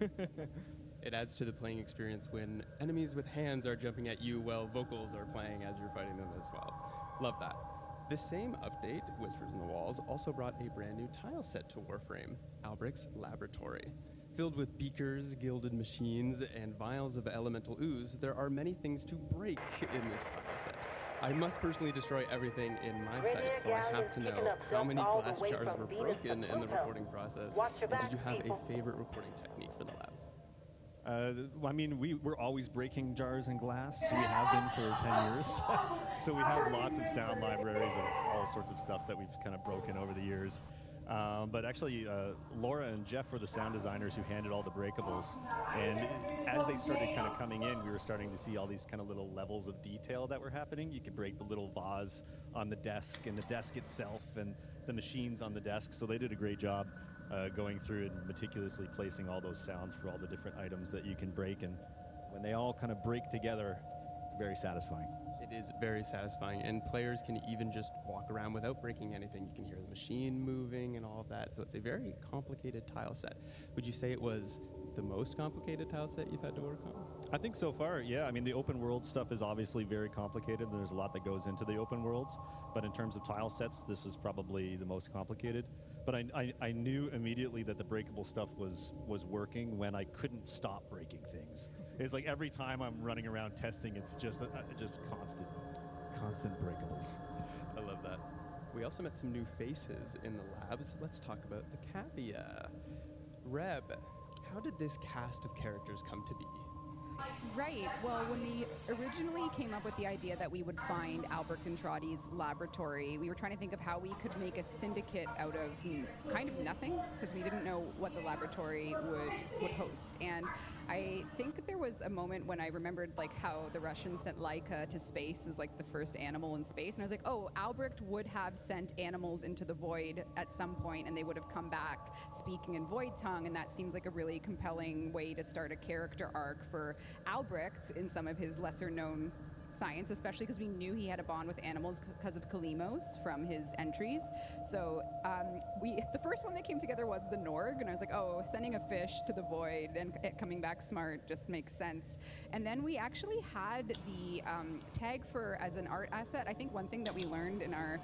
It adds to the playing experience when enemies with hands are jumping at you while vocals are playing as you're fighting them as well. Love that. This same update, Whispers in the Walls, also brought a brand new tile set to Warframe, Albrecht's Laboratory. Filled with beakers, gilded machines, and vials of elemental ooze, there are many things to break in this tile set. I must personally destroy everything in my sight, so I have to know how many glass jars were broken in the recording process, and did you have a favorite recording technique for the labs? We're always breaking jars and glass. We have been for 10 years. So we have lots of sound libraries of all sorts of stuff that we've kind of broken over the years. But actually, Laura and Jeff were the sound designers who handled all the breakables. And as they started kind of coming in, we were starting to see all these kind of little levels of detail that were happening. You could break the little vase on the desk and the desk itself and the machines on the desk. So they did a great job going through and meticulously placing all those sounds for all the different items that you can break. And when they all kind of break together, it's very satisfying. It is very satisfying, and players can even just walk around without breaking anything. You can hear the machine moving and all of that, so it's a very complicated tile set. Would you say it was the most complicated tile set you've had to work on? I think so far, yeah. I mean, the open world stuff is obviously very complicated. There's a lot that goes into the open worlds, but in terms of tile sets, this is probably the most complicated. But I knew immediately that the breakable stuff was working when I couldn't stop breaking things. It's like every time I'm running around testing, it's just constant breakables. I love that. We also met some new faces in the labs. Let's talk about the Cavia. Reb, how did this cast of characters come to be? Right. Well, when we originally came up with the idea that we would find Albrecht and Trotty's laboratory, we were trying to think of how we could make a syndicate out of kind of nothing, because we didn't know what the laboratory would host. And I think there was a moment when I remembered how the Russians sent Laika to space as the first animal in space, and I was like, oh, Albrecht would have sent animals into the void at some point, and they would have come back speaking in void tongue, and that seems like a really compelling way to start a character arc for Albrecht in some of his lesser known science, especially because we knew he had a bond with animals because of Kalimos from his entries. So the first one that came together was the Norg, and I was like, oh, sending a fish to the void and it coming back smart just makes sense. And then we actually had the tag for as an art asset. I think one thing that we learned in our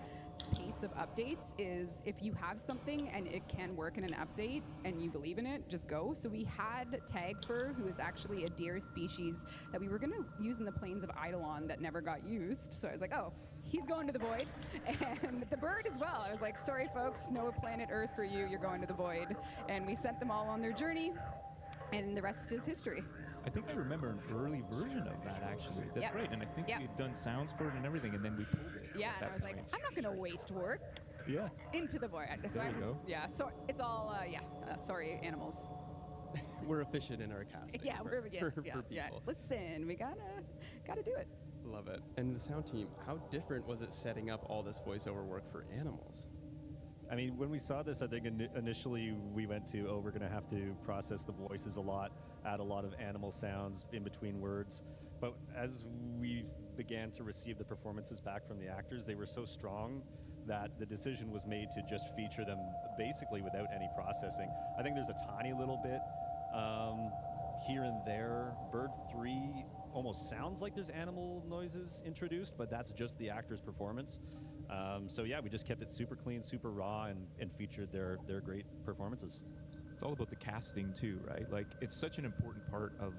pace of updates is if you have something and it can work in an update and you believe in it, just go. So we had Tagfur, who is actually a deer species that we were going to use in the plains of Eidolon that never got used. So I was like, oh, he's going to the void. And the bird as well. I was like, sorry folks, no planet Earth for you, you're going to the void. And we sent them all on their journey, and the rest is history. I think I remember an early version of that, actually. That's right. And I think we had done sounds for it and everything, and then we pulled it. Yeah, and I was like, I'm not going to waste work. Yeah. Into the void. So there you go. Yeah, so it's all, sorry, animals. We're efficient in our casting. Yeah, for, we're beginning. for Yeah, people. yeah. Listen, we gotta do it. Love it. And the sound team, how different was it setting up all this voiceover work for animals? I mean, when we saw this, I think initially we went to, we're going to have to process the voices a lot, add a lot of animal sounds in between words. But as we began to receive the performances back from the actors, they were so strong that the decision was made to just feature them basically without any processing. I think there's a tiny little bit here and there. Bird 3 almost sounds like there's animal noises introduced, but that's just the actor's performance. So yeah, we just kept it super clean, super raw, and featured their great performances. It's all about the casting too, right? Like, it's such an important part of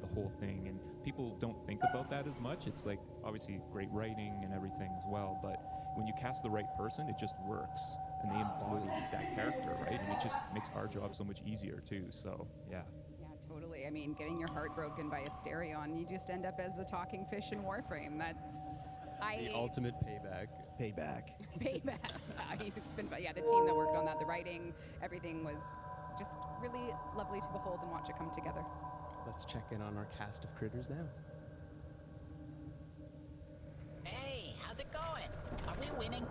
the whole thing, and people don't think about that as much. It's like, obviously, great writing and everything as well, but when you cast the right person, it just works, and they embody that character, right? And it just makes our job so much easier too, so yeah. Yeah, totally. I mean, getting your heart broken by a Stereon, you just end up as a talking fish in Warframe. That's... The ultimate payback. Payback. Payback. It's been, yeah, the team that worked on that, the writing, everything was just really lovely to behold and watch it come together. Let's check in on our cast of critters now. Hey, how's it going? Are we winning?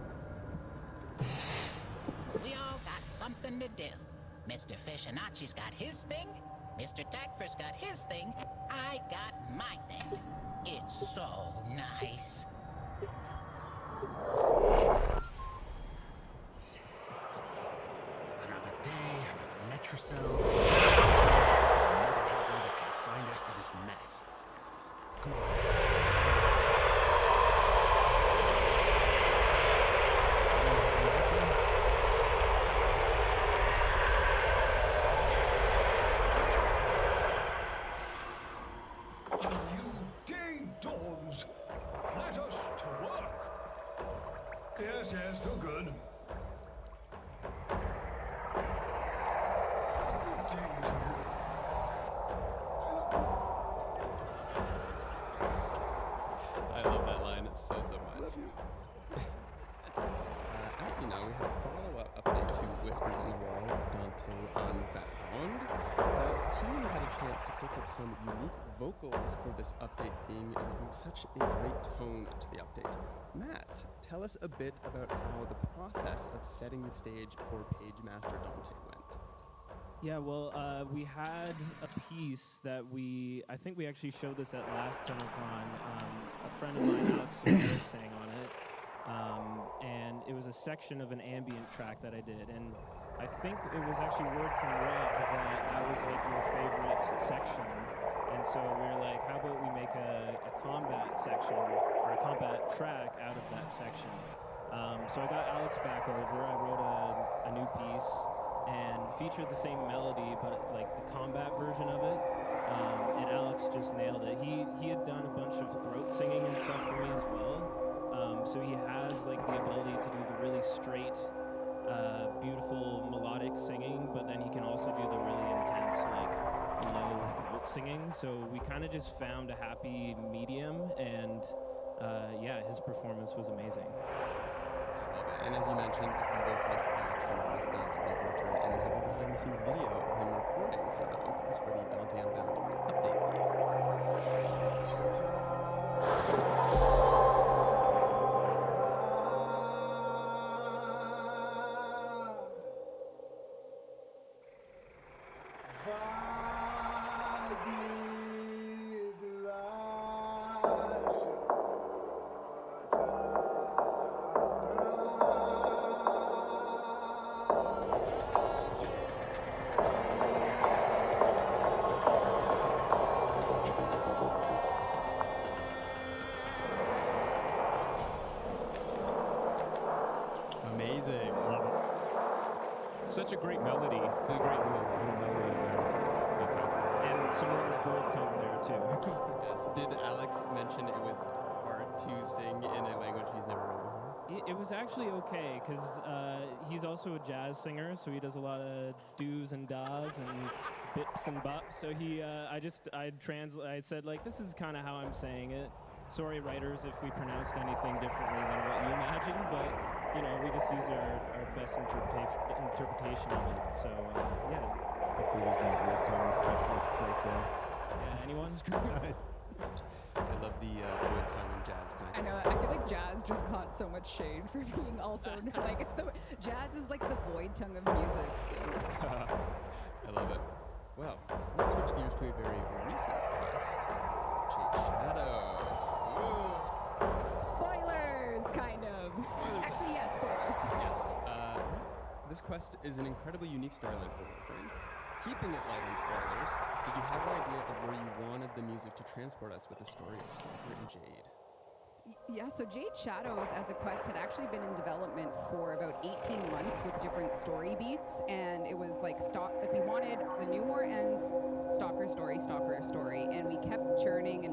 We all got something to do. Mr. Fishinachi's got his thing, Mr. Tagfish got his thing, I got my thing. It's so nice. Another day, another Metrocell. Another helper that consigned us to this mess. Come on. You ding-dongs! Let us to work! Yes, yes, no good. I love that line so much. As you know, we have a follow-up update to Whispers in the Wall with Dante Unbound. The team had a chance to pick up some unique vocals for this update theme and bring such a great tone to the update. Matt, tell us a bit about how the process of setting the stage for Page Master Dante went. Yeah, well, we had a piece that I think we actually showed this at last Tennocon. A friend of mine, Alex, sang on it. And it was a section of an ambient track that I did. And I think it was actually word from Red that was like your favorite section. And so we were like, how about we make a combat section, or a combat track out of that section. So I got Alex back over, I wrote a new piece, and featured the same melody, but like the combat version of it. And Alex just nailed it. He had done a bunch of throat singing and stuff for me as well. So he has like the ability to do the really straight, beautiful melodic singing, but then he can also do the really intense, like low throat singing. So we kind of just found a happy medium, and yeah, his performance was amazing. And as you mentioned, the vocalist Alex Simmons does make a return, and we have a behind-the-scenes video of him recording some of the vocals for the Dante Unbound update Amazing. Love it. Such a great melody. A great little melody in there. Fantastic. And some more bird tone there too. Yes. Did Alex mention it was hard to sing in a language he's never heard before? It was actually okay, because he's also a jazz singer, so he does a lot of do's and da's and bips and bops. So I said, like, this is kind of how I'm saying it. Sorry, writers, if we pronounced anything differently than what you imagined, but, you know, we just used our best interpretation of it. So, yeah. Hopefully there's no void tone specialists out there. Yeah, anyone? Nice. I love the void tongue and jazz I connection. know. I feel like jazz just caught so much shade for being also like it's the jazz is like the void tongue of music. So. I love it. Well, let's switch gears to a very recent quest. Jade Shadows. Ooh. Spoilers, kind of. Actually, yes, spoilers. Yes. This quest is an incredibly unique storyline for Warframe. Keeping it light on spoilers, did you have an idea of where you wanted the music to transport us with the story of Stalker and Jade? Yeah, so Jade Shadows as a quest had actually been in development for about 18 months with different story beats, and it was like we wanted the New War ends, Stalker story, and we kept churning,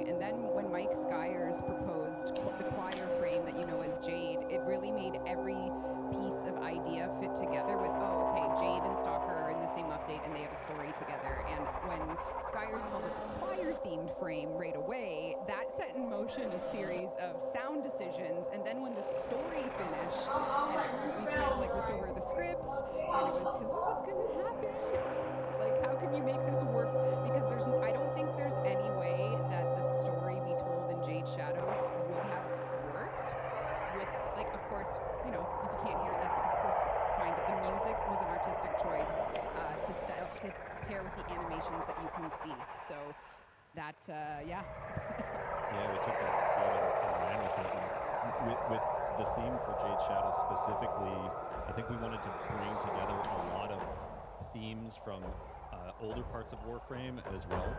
and then when Mike Skyers proposed the choir frame that you know as Jade, it really made every piece of idea fit together with, oh, okay, Jade and Stalker are in the same update and they have a story together, and when Skyers called it the choir-themed frame right away, that set in motion a series of sound decisions, and then when the story finished, and we kind of like looked over the script, and it was, is this what's gonna happen? Like, how can you make this work? Because I don't think there's any way that the story we told in Jade Shadows would have worked with, like, of course, you know, if you can't hear it, that's of course fine, but the music was an artistic choice to pair with the animations that you can see. So that, yeah. Yeah, we took that and ran with it. And with the theme for Jade Shadows specifically, I think we wanted to bring together a lot of themes from older parts of Warframe as well.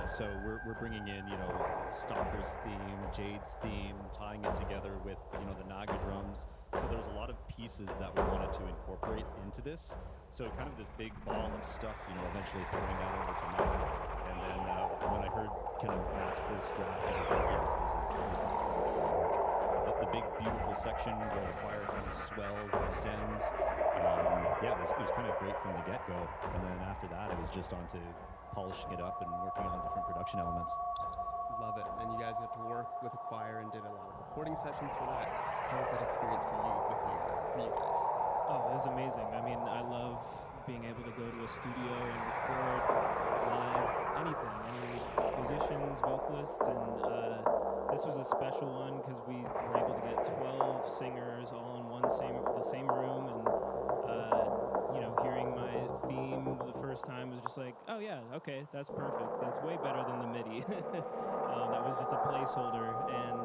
So we're bringing in, you know, Stalker's theme, Jade's theme, tying it together with, you know, the Naga drums. So there's a lot of pieces that we wanted to incorporate into this. So kind of this big ball of stuff, you know, eventually throwing that over to Matt. And then when I heard kind of Matt's first draft, I was like, yes, this is totally gonna work. The big beautiful section where the choir kind of swells and extends. Yeah, it was kind of great from the get-go. And then after that, it was just on to polishing it up and working on different production elements. Love it. And you guys got to work with a choir and did a lot of recording sessions for that. How was that experience for you guys? Oh, it was amazing. I mean, I love being able to go to a studio and record live anything, any musicians, vocalists, and this was a special one because we were able to get 12 singers all in the same room, and you know, hearing my theme the first time was just like, oh yeah, okay, that's perfect. That's way better than the MIDI. That was just a placeholder, and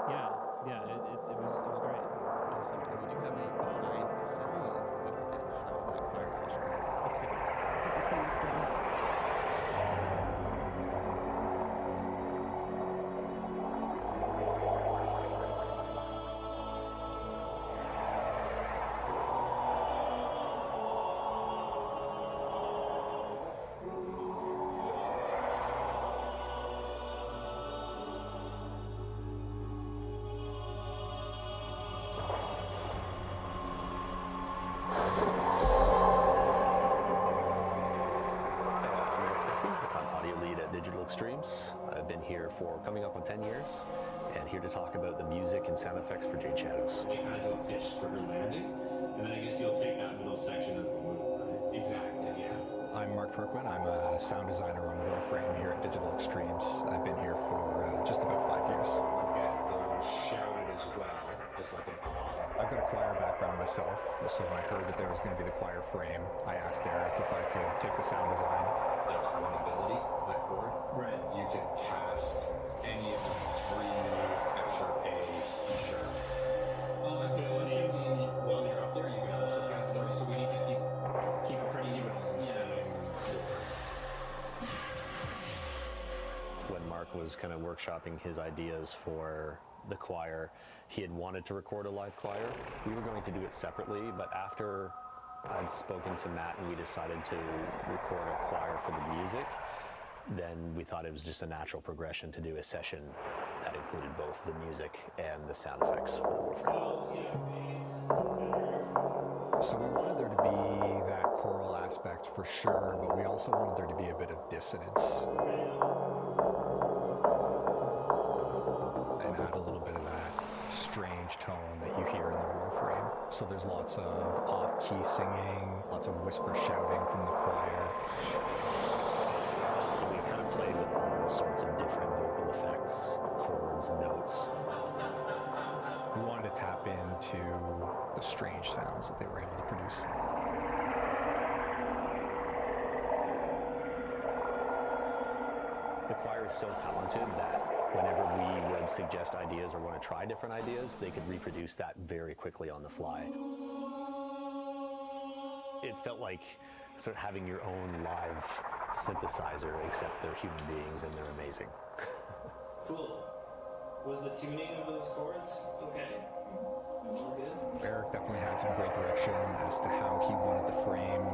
yeah, it was great. Awesome. And we do have a behind the scenes look at that choir session. Let's take it. Extremes. I've been here for coming up on 10 years, and here to talk about the music and sound effects for Jade Shadows. We kind of do a pitch for her landing, and then I guess you'll take that middle section as the move, right? Exactly, yeah. I'm Mark Perquin. I'm a sound designer on WARFRAME here at Digital Extremes. I've been here for just about 5 years. Okay, those shouted as well, just like an I've got a choir background myself, so when I heard that there was going to be the choir frame, I asked Eric if I could take the sound design. That's one ability, that chord. Right. You can cast any of the 3 F sharp, A, C sharp. Oh, so while you're up there, you can also cast those, so we need to keep it pretty even on the same chord. When Mark was kind of workshopping his ideas for the choir, he had wanted to record a live choir. We were going to do it separately, but after I'd spoken to Matt and we decided to record a choir for the music, then we thought it was just a natural progression to do a session that included both the music and the sound effects for the Warframe. So we wanted there to be that choral aspect for sure, but we also wanted there to be a bit of dissonance. And add a little bit of that strange tone that you hear in the Warframe. So there's lots of off-key singing, lots of whisper shouting from the choir. And we kind of played with all sorts of different vocal effects, chords, notes. We wanted to tap into the strange sounds that they were able to produce. The choir is so talented that whenever we would suggest ideas or want to try different ideas, they could reproduce that very quickly on the fly. It felt like sort of having your own live synthesizer, except they're human beings and they're amazing. Cool. Was the tuning of those chords okay? All good? Eric definitely had some great direction as to how he wanted the frame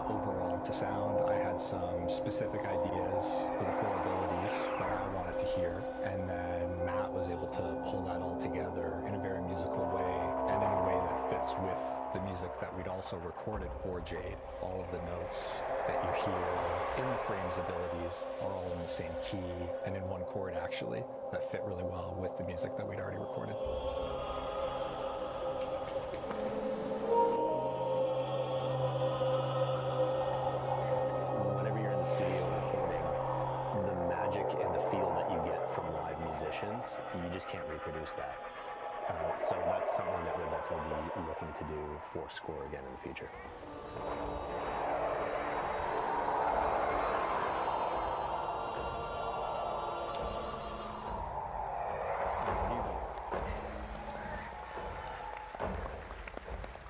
overall to sound. I had some specific ideas for the four abilities that I wanted to hear, and then Matt was able to pull that all together in a very musical way and in a way that fits with the music that we'd also recorded for Jade. All of the notes that you hear in the frame's abilities are all in the same key and in one chord actually that fit really well with the music that we'd already recorded. Whenever you're in the studio recording, the magic and the feel that you get from live musicians, you just can't reproduce that. So that's something that we'll definitely be looking to do for score again in the future.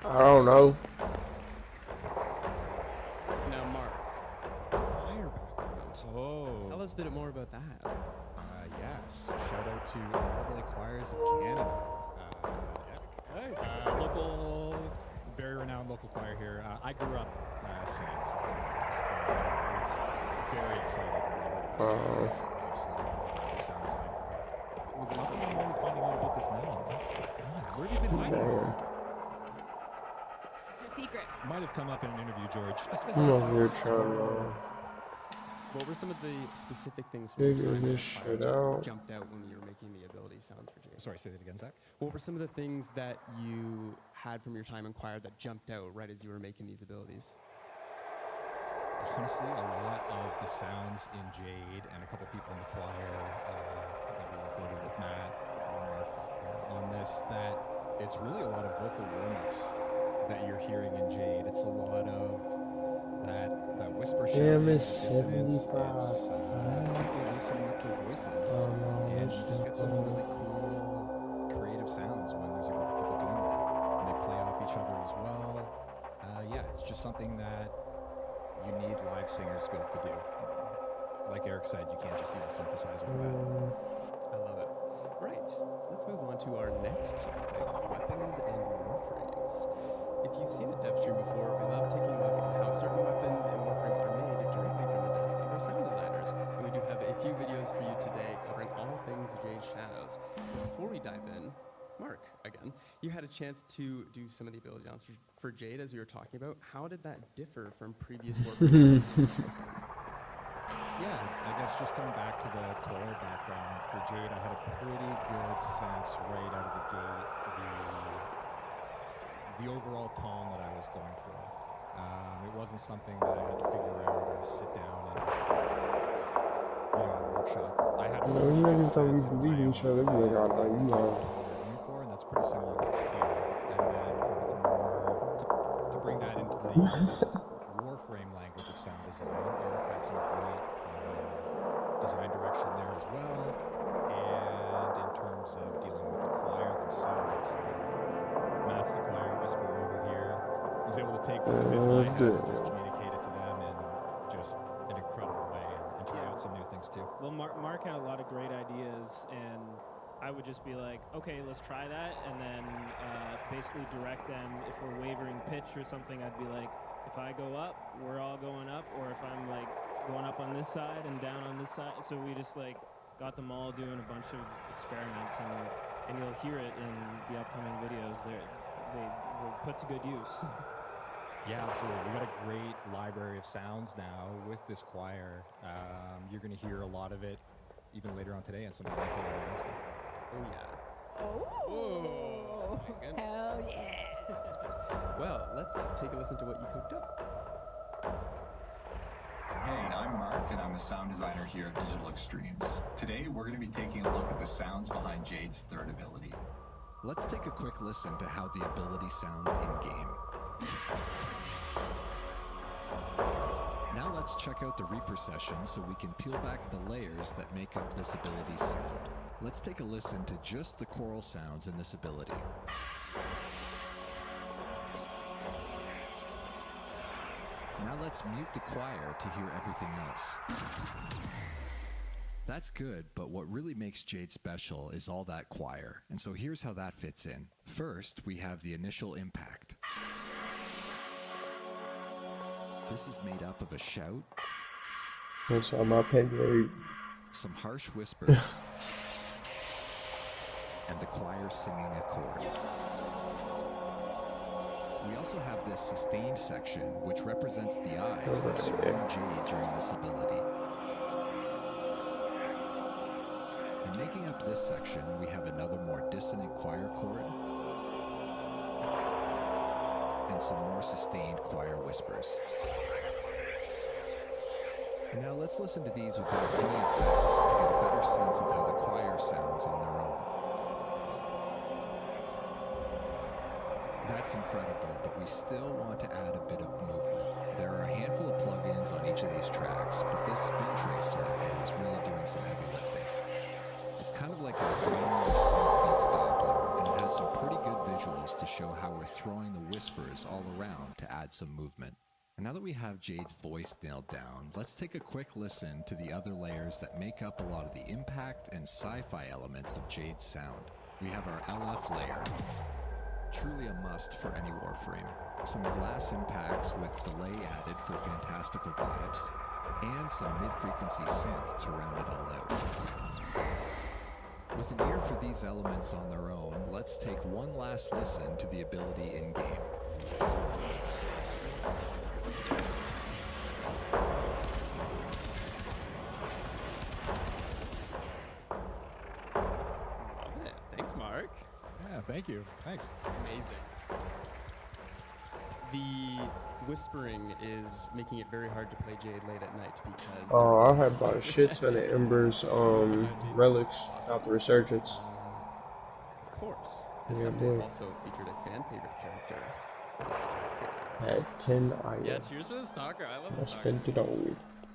I don't know. Now, Mark, choir background. Oh. Tell us a bit more about that. Yes. Shout out to all the choirs of Canada. Nice. Local, very renowned local choir here. I grew up singing. So I was very excited when I heard absolutely the sound design for it. It was nothing more finding out about this now. God, where have you been hiding this? The secret. Might have come up in an interview, George. I'm over here trying to What were some of the specific things figure this shit out. jumped out when you were making the ability sounds for Jade? Sorry, say that again, Zach. What were some of the things that you had from your time in choir that jumped out right as you were making these abilities? Honestly, a lot of the sounds in Jade and a couple people in the choir that we recorded with Matt remarked on this that it's really a lot of vocal warm-ups that you're hearing in Jade. It's a lot of that whisper shouting, dissonance. It's people loosening up their voices, and you just get some really cool creative sounds when there's a group of people doing that, and they play off each other as well. Yeah, it's just something that you need live singers to be able to do. Like Eric said, you can't just use a synthesizer for that. I love it. Right, let's move on to our next topic, weapons and warframes. If you've seen a dev stream before, we love taking a look at how certain weapons and warframes are made directly from the desks of our sound designers. And we do have a few videos for you today covering all things Jade Shadows. Before we dive in, Mark, again, you had a chance to do some of the ability downs for Jade as we were talking about. How did that differ from previous warframes? Yeah, I guess just coming back to the choir background, for Jade, I had a pretty good sense right out of the gate, the overall tone that I was going for. It wasn't something that I had to figure out or sit down and, workshop. I had a You pretty know, good every time we sense of believe my in each other, we like, oh, you know. aiming for, and that's pretty similar to here. And then furthermore, to bring that into the Warframe language of sound design, Eric had some great design direction there as well. And in terms of dealing with the choir themselves, Matt's the choir whisperer over here. He was able to take what was in my head and just communicate it to them in just an incredible way and try out some new things too. Well, Mark had a lot of great ideas, and I would just be like, okay, let's try that, and then basically direct them. If we're wavering pitch or something, I'd be like, if I go up, we're all going up, or if I'm like going up on this side and down on this side. So we just like got them all doing a bunch of experiments, and you'll hear it in the upcoming videos. They were put to good use. Yeah, absolutely. We got a great library of sounds now with this choir. You're going to hear a lot of it even later on today and some of the stuff. Oh, yeah. Oh, hell yeah. Well, let's take a listen to what you cooked up. Hey, I'm Mark, and I'm a sound designer here at Digital Extremes. Today, we're going to be taking a look at the sounds behind Jade's third ability. Let's take a quick listen to how the ability sounds in-game. Now let's check out the Reaper session so we can peel back the layers that make up this ability's sound. Let's take a listen to just the choral sounds in this ability. Now let's mute the choir to hear everything else. That's good, but what really makes Jade special is all that choir. And so here's how that fits in. First, we have the initial impact. This is made up of a shout, That's on my peg rate. some harsh whispers, and the choir singing a chord. We also have this sustained section, which represents the eyes that surround Jade during this ability. And making up this section, we have another more dissonant choir chord, and some more sustained choir whispers. And now let's listen to these without any effects to get a better sense of how the choir sounds on their own. That's incredible, but we still want to add a bit of movement. There are a handful of plugins on each of these tracks, but this spin tracer is really doing some heavy lifting. It's kind of like a zone synth Doppler, and it has some pretty good visuals to show how we're throwing the whispers all around to add some movement. And now that we have Jade's voice nailed down, let's take a quick listen to the other layers that make up a lot of the impact and sci-fi elements of Jade's sound. We have our LF layer, truly a must for any Warframe. Some glass impacts with delay added for fantastical vibes, and some mid-frequency synth to round it all out. With an ear for these elements on their own, let's take one last listen to the ability in-game. Love it. Thanks, Mark. Yeah, thank you. Thanks. Amazing. The whispering is making it very hard to play Jade late at night because... Oh, I had bought a shit ton of Embers, relics out the Resurgence. Of course. This Yeah, update boy. also featured a fan favorite character, the Stalker. I had 10 items. Yeah, cheers for the Stalker. I love I the Stalker. spent it all.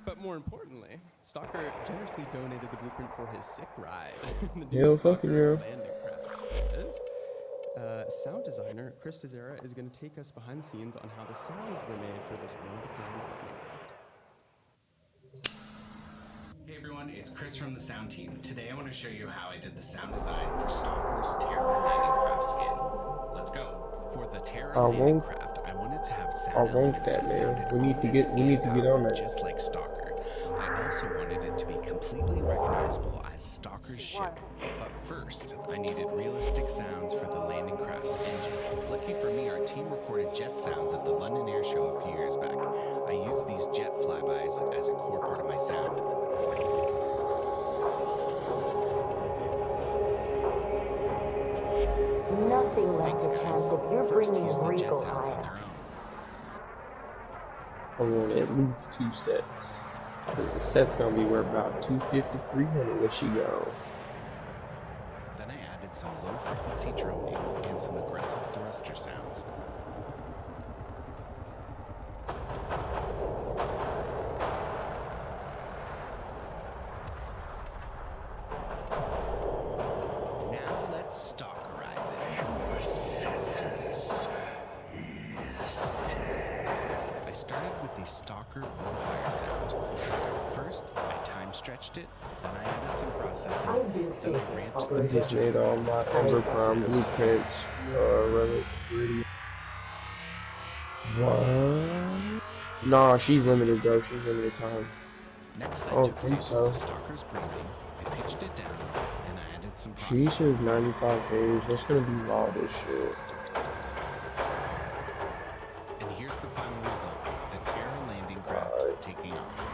But more importantly, Stalker generously donated the blueprint for his sick ride. The new Hell Stalker fucking yeah. landing craft. Yes. Sound designer Chris Desera is going to take us behind the scenes on how the sounds were made for this one-of-a-kind landing craft. Hey everyone, it's Chris from the sound team. Today I want to show you how I did the sound design for Stalker's Terror landing craft skin. Let's go. For the Terror landing craft, I wanted to have sound I want elements that, man. sounded We need to get on that. just like Stalker. I also wanted it to be completely recognizable as Stalker's ship. But first, I needed realistic sounds for the landing craft's engine. Lucky for me, our team recorded jet sounds at the London Air Show a few years back. I used these jet flybys as a core part of my sound. Nothing left to chance if you're bringing Regal higher. I want at least 2 sets. The set's gonna be worth about $250, $300 when she gone. Then I added some low-frequency droning and some aggressive thruster sounds. Now let's stalkerize it. I started with the Stalker bonfire sound. First, I time stretched it, then I added some processing, then I ramped I just made all my Ember Prime blueprints, relic, ready. What? Nah, she's limited, bro. She's limited time. Next, I I don't took think samples so. of Stalker's breathing, I pitched it down, and I added some She processing. says 95 days. That's gonna be wild as shit. And here's the final result, the Terra landing craft taking off.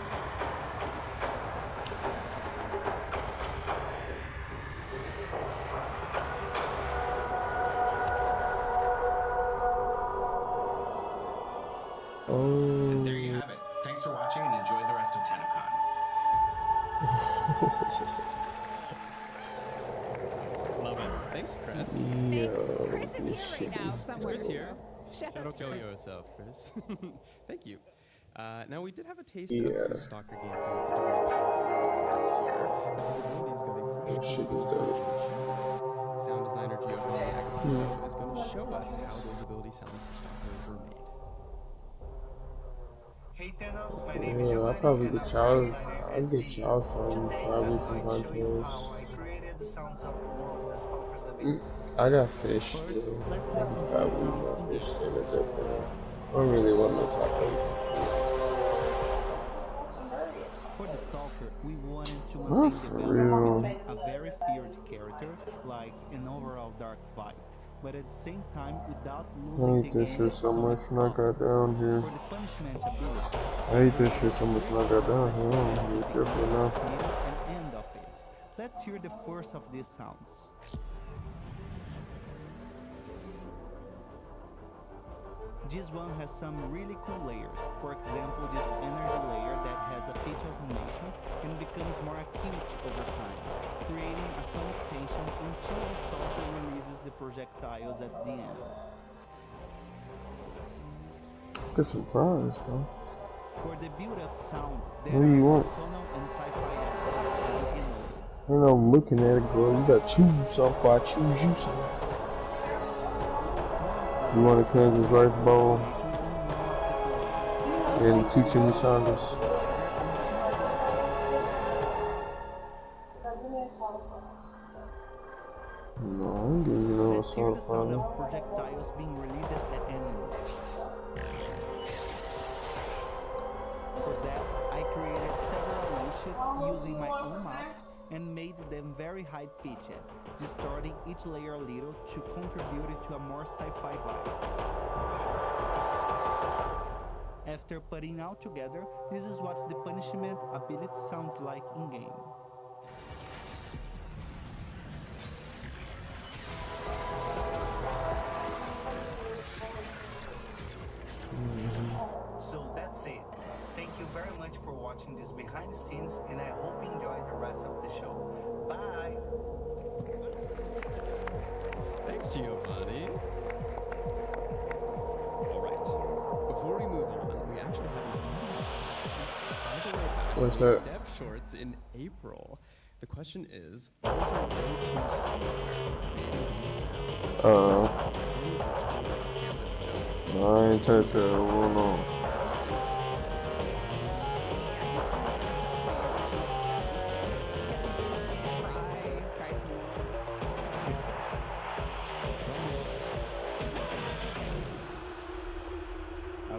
Thanks, Chris. Chris is here right now somewhere. Is Chris here? Shut up, Show Chris. yourself, Chris. Thank you. Now, we did have a taste Yeah. of some Stalker gameplay with the Divine Powers last year. His abilities got a fresh That shit is dope. sound designer Giovanni Agapito is going to show us how those ability sounds for Stalker were made. Yeah, I'll probably get y'all. I'll get y'all some, probably some controls. I got fish still. Probably got fish still at that point. I don't really want no taco. For the Stalker, we wanted to Not maintain for the balance real. between a very feared character, like an overall dark vibe, but at the same time without I losing hate the this game shit so much when I got down here. for the punishment ability. I hate this shit so much when I got down here. I don't be careful now. Middle and end of it. Let's hear the first of these sounds. This one has some really cool layers. For example, this energy layer that has a pitch automation and becomes more acute over time, creating a sonic tension until the Stalker releases the projectiles at the end. Get some fries, though. For the build-up sound, What do you want? tonal and sci-fi elements, as you can notice. I know I'm looking at it, girl. You gotta choose something before I choose you something. You want a Kansas rice bowl and 2 chimichangas. No, I'm getting you no assault Sound fire. of projectiles being released at enemies. For that, I created several wishes using my own mouth and made them very high-pitched, distorting each layer a little to contribute to a more sci-fi vibe. After putting all together, this is what the punishment ability sounds like in-game. So that's it. Thank you very much for watching this behind the scenes, and I hope you enjoy the rest of the show. Bye! Thanks, Giovanni. Alright, before we move on, we actually have an audience all the way back What's from that? Dev Shorts in April. The question is, what is your go-to software for creating these sounds? I ain't take that one on.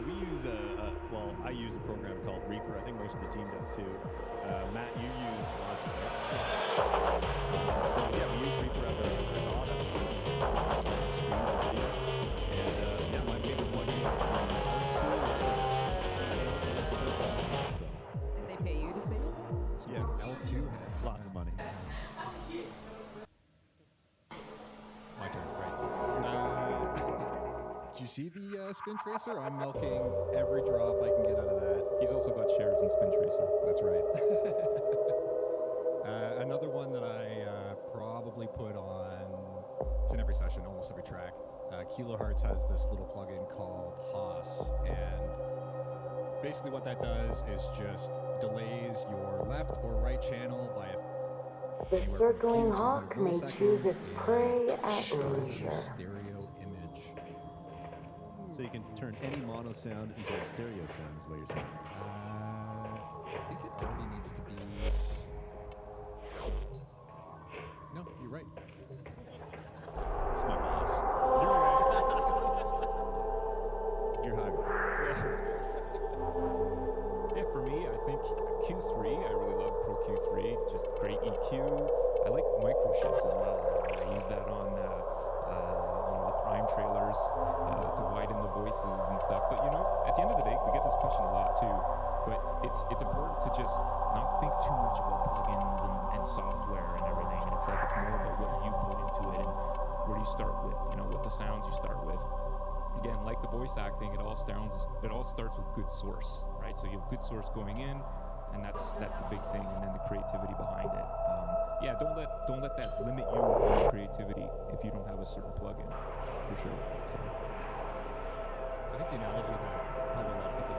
We use well, I use a program called Reaper. I think most of the team does too. Matt, you use so yeah, we use Reaper as our DAW. That's stream the videos. And yeah, my favorite one is L2. So Did they pay you to say it? yeah, L2 has lots of money. My turn, right. Did you see the spin tracer? I'm milking every drop I can get out of that. He's also got shares in Spin Tracer. That's right. Another one that I probably put on, it's in every session, almost every track. Kilohertz has this little plugin called Haas, and basically what that does is just delays your left or right channel by The circling hawk may choose its prey at leisure. stereo image. So you can turn any mono sound into a stereo sound is what you're saying. I think it only needs to be. No, you're right. It's my boss. You're hired. Yeah, for me, I think Q3, I really love Pro Q3. Just great EQ. I like microshift as well. I use that on the Prime trailers to widen the voices and stuff. But you know, at the end of the day, we get this question a lot too. But it's important to just not think too much about plugins and software and everything. And it's like it's more about what you put into it and where do you start with. You know, what the sounds you start with. Again, like the voice acting, it all starts with good source, right? So you have good source going in, and that's the big thing, and then the creativity behind it. yeah, don't let that limit you in your creativity if you don't have a certain plugin, for sure. So. I think the analogy that probably a lot of people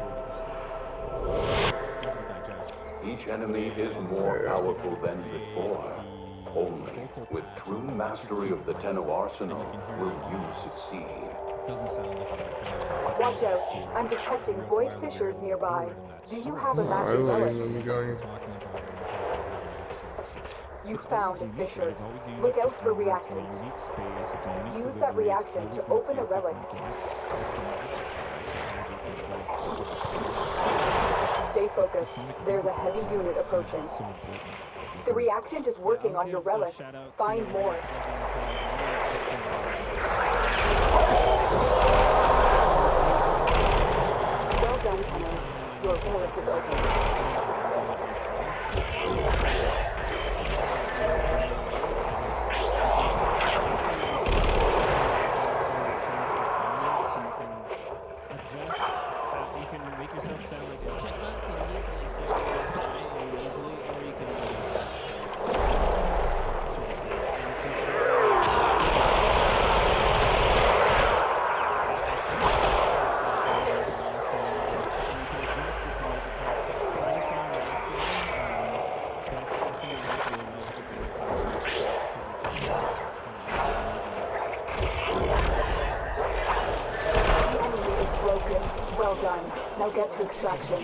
hear is easy to digest. Each enemy is more powerful than before. Only with true mastery of the Tenno arsenal will you succeed. Doesn't sound like Watch out. I'm detecting void fissures nearby. Do you have a magic relic? You found a fissure. Look out for reactant. Use that reactant to open a relic. Stay focused. There's a heavy unit approaching. The reactant is working on your relic. Find more. Well done, Tenno. Your relic is open. Now get to extraction.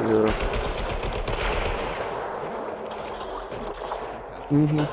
Yeah. Mm-hmm.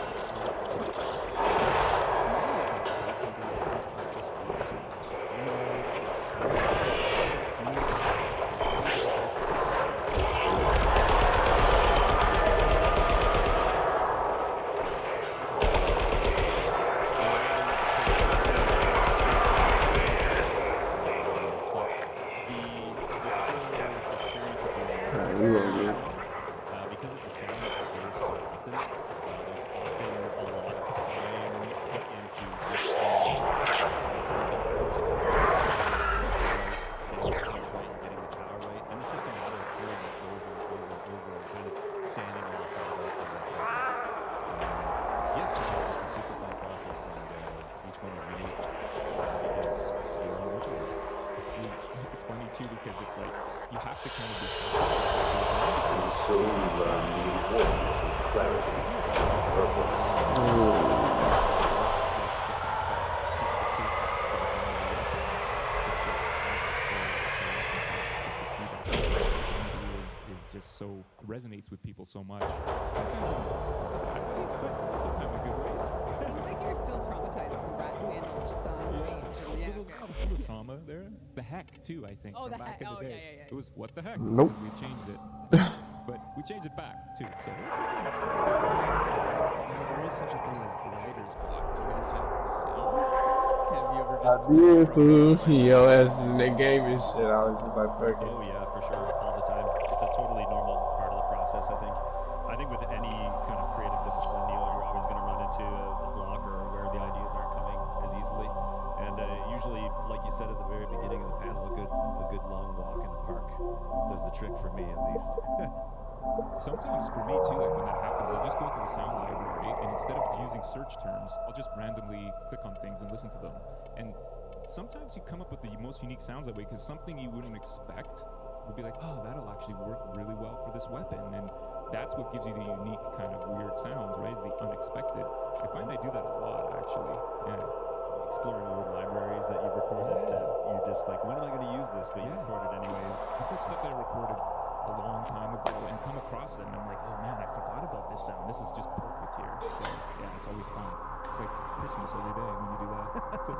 So resonates with people so much. Sometimes in bad ways, but most of the time in good ways. Seems like you're still traumatized from Rat Manage song. Yeah, a little trauma there. The heck too, I think. Oh, from the back heck. in the day. Yeah. It was what the heck. Nope. We changed it, but we changed it back too. So it's okay. There is such a thing as writer's block. Do you guys have sound? Have you ever just? Yo, as in the game and shit, I was just like, fuck it. Oh yeah, for sure, all the time. It's a totally normal part of the process, I think. I think with any kind of creative discipline, you're always going to run into a block or where the ideas aren't coming as easily. And usually, like you said at the very beginning of the panel, a good long walk in the park does the trick for me, at least. Sometimes for me too, like when that happens, I'll just go into the sound library and instead of using search terms, I'll just randomly click on things and listen to them. And sometimes you come up with the most unique sounds that way because something you wouldn't expect would be like, oh, that'll actually work really well for this weapon. And that's what gives you the unique kind of weird sounds, right? Is the unexpected. I find I do that a lot, actually. Yeah. Exploring old libraries that you've recorded that you're just like, when am I going to use this? But you record it anyways. I've got stuff that I recorded a long time ago and come across it and I'm like, oh man, I forgot about this sound. This is just perfect here. So yeah, it's always fun. It's like Christmas every day when you do that. So,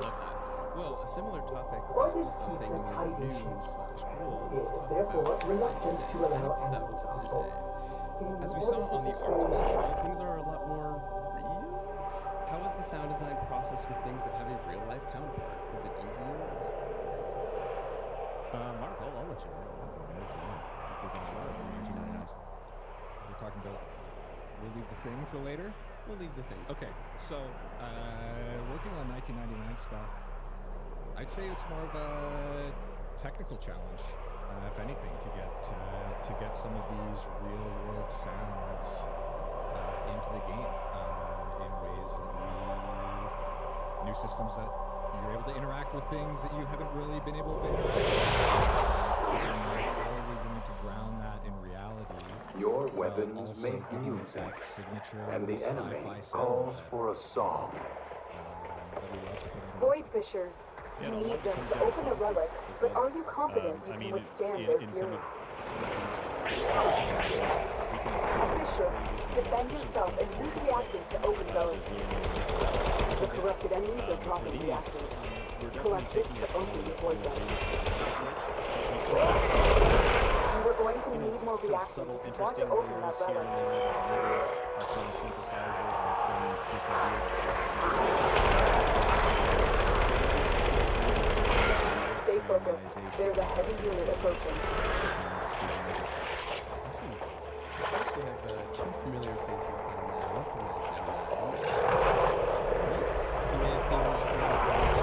love that. Well, a similar topic. Argus keeps a tidy ship and is therefore reluctant to allow animals on board. As we saw on the art tool, things are a lot more real. How was the sound design process for things that have a real life counterpart? Was it easier? Mark, I'll let you know if you want. This is 1999. We're talking about. We'll leave the thing for later. We'll leave the thing. Okay, so working on 1999 stuff, I'd say it's more of a technical challenge, if anything, to get some of these real-world sounds into the game in ways that new systems that you're able to interact with things that you haven't really been able to interact with. And how are we going to ground that in reality? Your weapons make music, and the enemy calls for a song. Void fishers. You need them to open a relic, but are you confident you can withstand their fury? A fisher, defend yourself and use reactant to open relics. The corrupted enemies are dropping reactant. Collect it to open the void relic. You are going to need more reactant if you want to open that relic. Stay focused. There's a heavy unit approaching. Awesome. First, we have two familiar faces on now from that channel. You may have seen them walking around the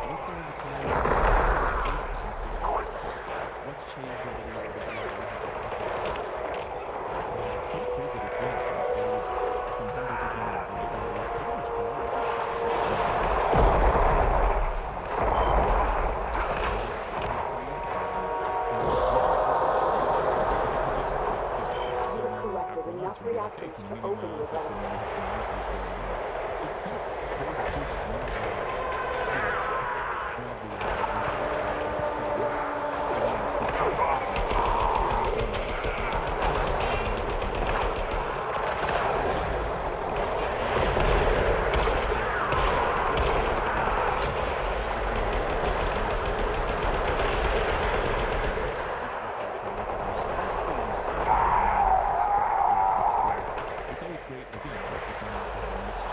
once there was a time what's changed over the years now that we have this it's pretty crazy to think that there's from humble beginnings and it was pretty much You have collected enough reactant to open your relic. It's always great looking at the sounds that are mixed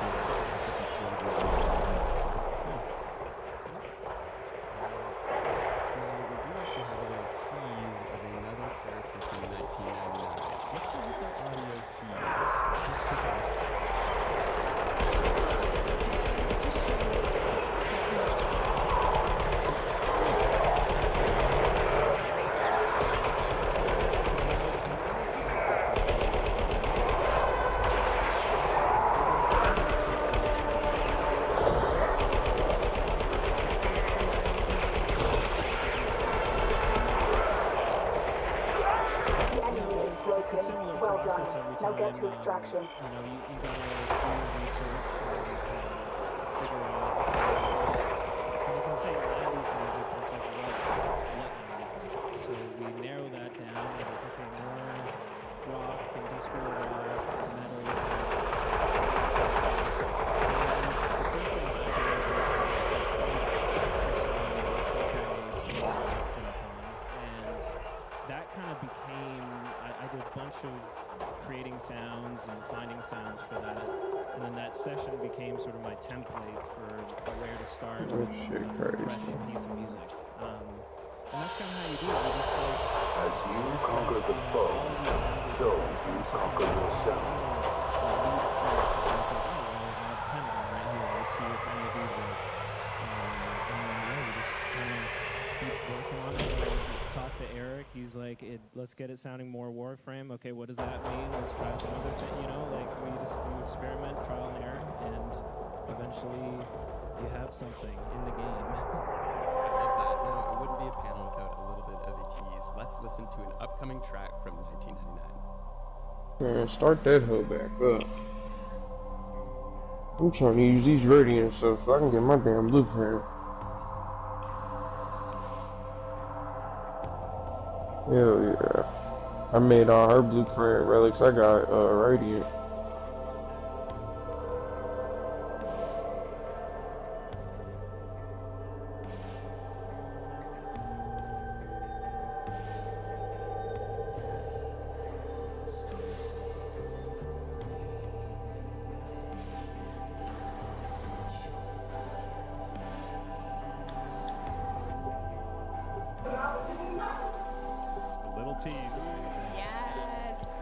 Well done. Now get to extraction. You know, you gotta do your research and figure out. Because you can say Laddie's music, but it's like what Laddie's music. So we narrow that down. Like, okay, more rock, industrial rock, metal. That kind of became, I did a bunch of creating sounds and finding sounds for that, and then that session became sort of my template for where to start with a fresh piece of music. And that's kind of how you do it. You just like, as you conquer the foe, so you conquer yourself. Lead set, and it's like, oh, well, I have 10 of them right here. Let's see if any of these work. And then, yeah, you just kind of keep working on it. Talk to Eric. He's like, let's get it sounding more Warframe. Okay, what does that mean? Let's try some other thing. You know, like we just do experiment, trial and error, and eventually you have something in the game. I love that. No, it wouldn't be a panel without a little bit of a tease. Let's listen to an upcoming track from 1999. Man, start that hoe back up. I'm trying to use these radiant stuff so I can get my damn blueprint. Hell yeah. I made all her blueprint relics. I got radiant.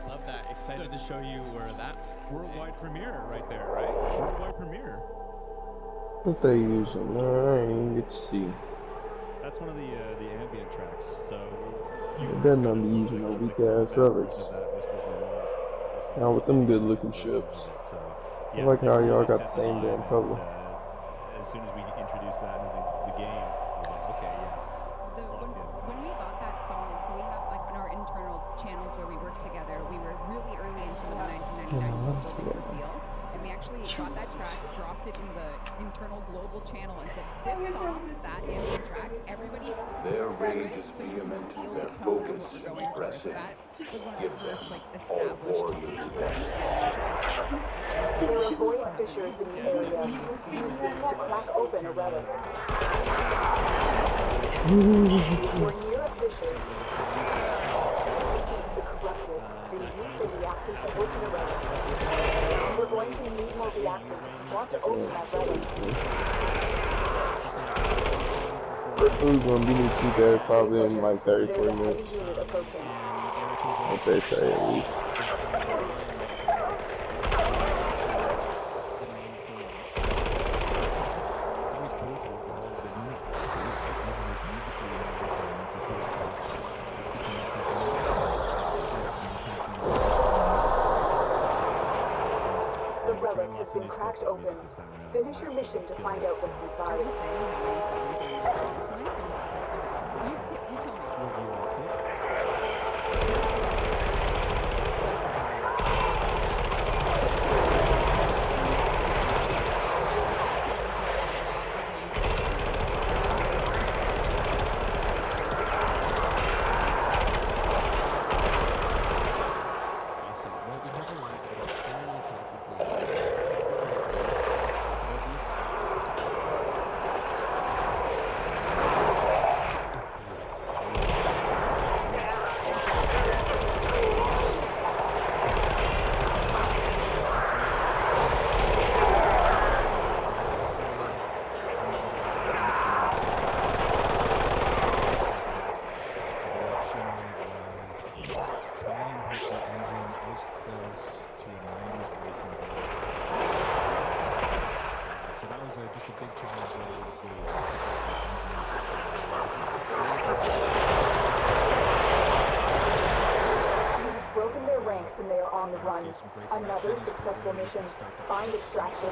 Love that. Excited to show you where that worldwide premiere right there, right? Worldwide premiere. What they using? No, I ain't even get to see. That's one of the ambient tracks. So They better not be using no weak ass relics. Now with them good looking ships. I like how y'all got the same damn color. As soon as we introduced that into the game, I was like, okay, yeah. When we got that song, so we have like on our internal channels where we work together, we were really early in some of the 1999 building for feel, and we actually got that track, dropped it in the internal global channel, and said, this song, that ambient track, everybody. Their rage is vehement, their focus impressive. Give them all warriors back. There are void fissures in the area. Use these to crack open a relic. We're near a fissure. The corrupted, then use the reactor to open a relic. We're going to need more reactant. Want to open that relic. We're gonna be need to get probably in like 30-40 minutes. What they say at least. The relic has been cracked open. Finish your mission to find out what's inside. And they are on the run. Another successful mission. Find extraction.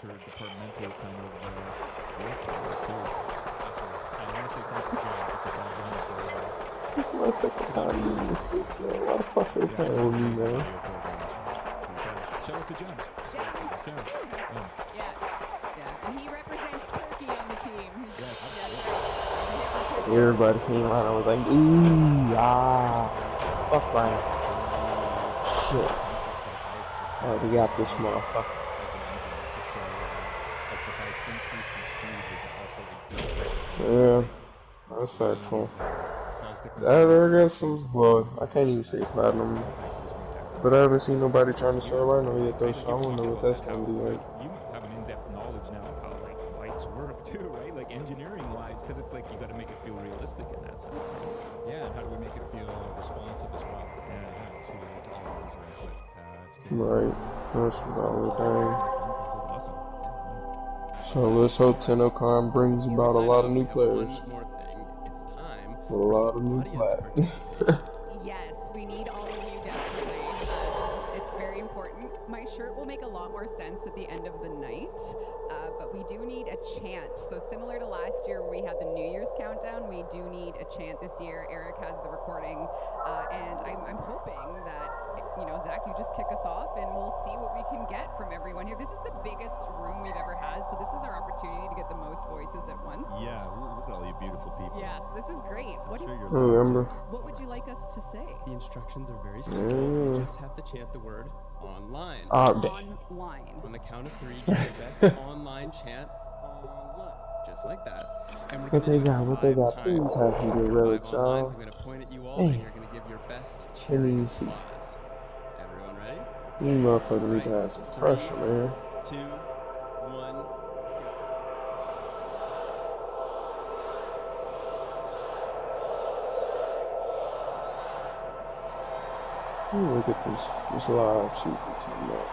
interdepartmental kind of work too. I want to say thanks to John because I was This is my second time using this bitch, man. Why the fuck are they playing with me, man? Shout out to John. Yeah. And he represents Turkey on the team. Everybody seen mine. I was like, ooh, ah, fuck Ryan. Shit. Oh, we got this motherfucker. Yeah, that's factual. I got some, well, I can't even say platinum, but I haven't seen nobody trying to sell Rhino yet though, so I don't know what that's gonna be like. You have an in-depth knowledge now of how like bikes work too, right? Like engineering-wise, because it's like you got to make it feel realistic in that sense. Right? Yeah, and how do we make it feel responsive as well? To all of user input. Right, that's the only thing. So let's hope Tennocon brings about a lot of new players. A lot of new players. Yes, we need all of you definitely. It's very important. My shirt will make a lot more sense at the end of the night, but we do need a chant. So similar to last year where we had the New Year's countdown, we do need a chant this year. Eric has the recording, and I'm hoping that you know, Zach, you just kick us off and we'll see what we can get from everyone here. This is the biggest room we've ever had, so this is our opportunity to get the most voices at once. Yeah, look at all you beautiful people. Yeah, so this is great. What would you like us to say? The instructions are very simple. You just have to chant the word online. Online. On the count of 3, give your best online chant. Online. Just like that. And we're What they got? What they got? times. Please have some good relics, y'all. I'm going to point at you all, and you're going to give your best cheering applause. Everyone ready? You motherfucker need to have some pressure, man. 2, 1. Look at this live shoot for tonight.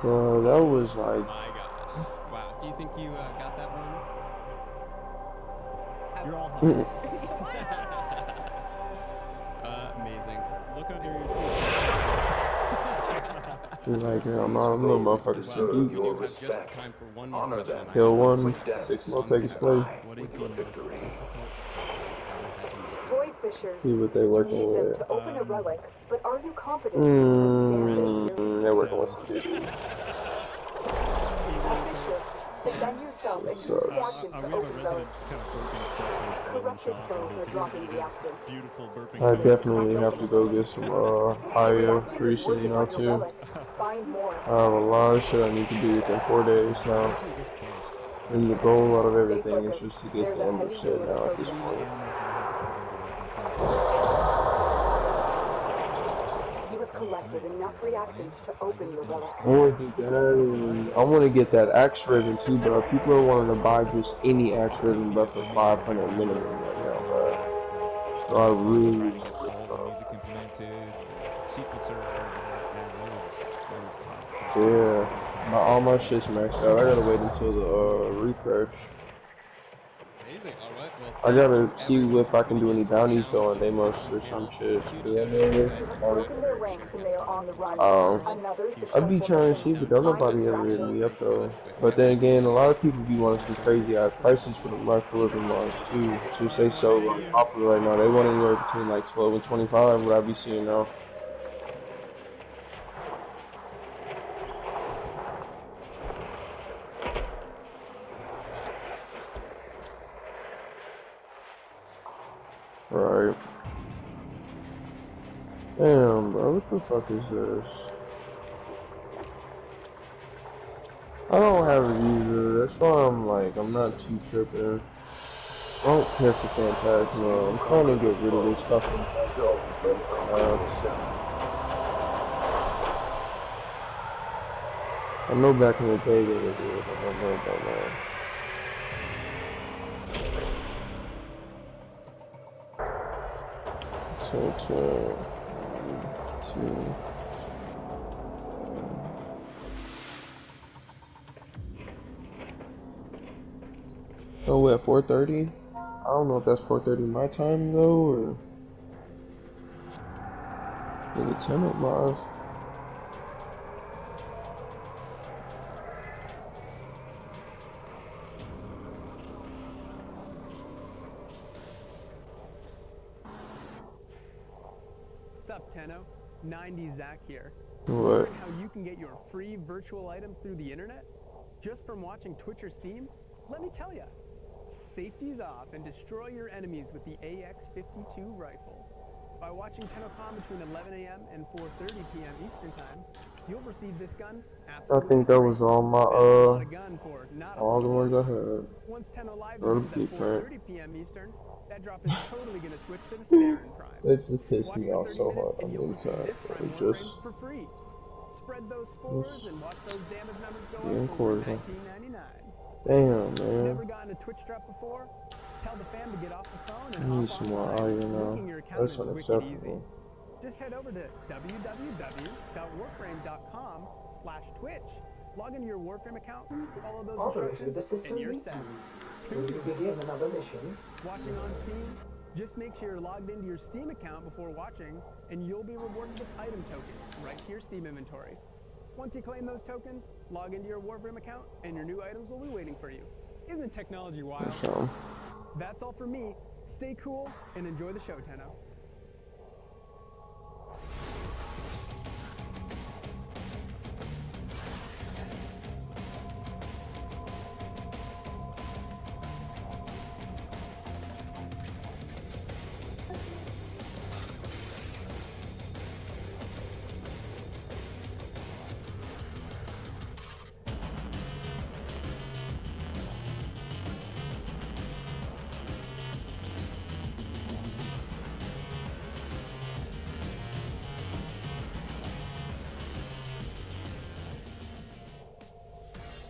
Bro, that was like. My gosh. Wow. Do you think you got that one? You're all hot. Amazing. Look under your seat. He's like, yeah, I'm not a little motherfucker. Deserve your respect. Honor them. Kill one, Complete deaths 6 more takes place. with victory. Void Fishers. See what they You working need them with. to open a relic, but are you confident you can withstand their fury? They're working with some Fishers, defend yourself and use reactant to open relics. Corrupted foes are dropping reactant. I definitely have to go get some fire recently now too. Find more. I have a lot of shit I need to do within 4 days now. And the goal out of everything is just to get the Ember shit now at this point. You have collected enough reactant to open your relic. I want to do that. I want to get that axe ribbon too, bro. People are wanting to buy just any axe ribbon, but for 500 minimum right now, bro. So I really want to yeah, all my shit's maxed out. I gotta wait until the refresh. Amazing. All right. I gotta see if I can do any bounties though on Deimos or some shit. Broken their ranks and they are on the run. Another I'd be trying to see, but don't nobody ever hit me up though. But then again, a lot of people be wanting some crazy ass prices for the life for living mods too. Since they so like, popular right now, they want anywhere between like 12 and 25. What I be seeing now. Right. Damn, bro, what the fuck is this? I don't have a user, that's why I'm like, I'm not too tripping. I don't care for Phantasma, I'm trying to get rid of this fucking I know back in the day they were good, but I don't know about now. So, 2. Oh, we're at 4:30? I don't know if that's 4:30 my time though, or is it 10 at live? Sup, Tenno? 90 Zach here. What? Wondering how you can get your free virtual items through the internet? Just from watching Twitch or Steam? Let me tell ya. Safety's off and destroy your enemies with the AX-52 rifle. By watching Tennocon between 11 a.m. and 4:30 p.m. Eastern Time, you'll receive this gun absolutely I think that was all my all the ones I had. Once Tenno Live Or begins at print. 4:30 p.m. Eastern, that drop is totally gonna switch to the Saren Prime. That just pissed me off so hard on the inside. It just For free. Spread those spores and watch those damage numbers go being up cordial. $19.99. Damn, man. Never gotten a Twitch drop before? Tell the fam to get off the phone I and need some more audio now. That's unacceptable. just head over to www.warframe.com/twitch. Log into your Warframe account, follow those Operator, instructions, the system and you're needs set. you. Will you begin another mission? Watching on Steam? Just make sure you're logged into your Steam account before watching, and you'll be rewarded with item tokens right to your Steam inventory. Once you claim those tokens, log into your Warframe account, and your new items will be waiting for you. Isn't technology wild? That's all for me. Stay cool and enjoy the show, Tenno.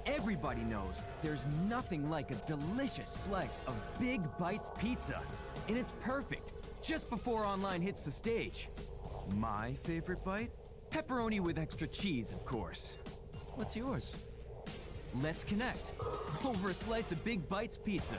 Everybody knows there's nothing like a delicious slice of Big Bites pizza. And it's perfect, just before Online hits the stage. My favorite bite? Pepperoni with extra cheese, of course. What's yours? Let's connect over a slice of Big Bites pizza.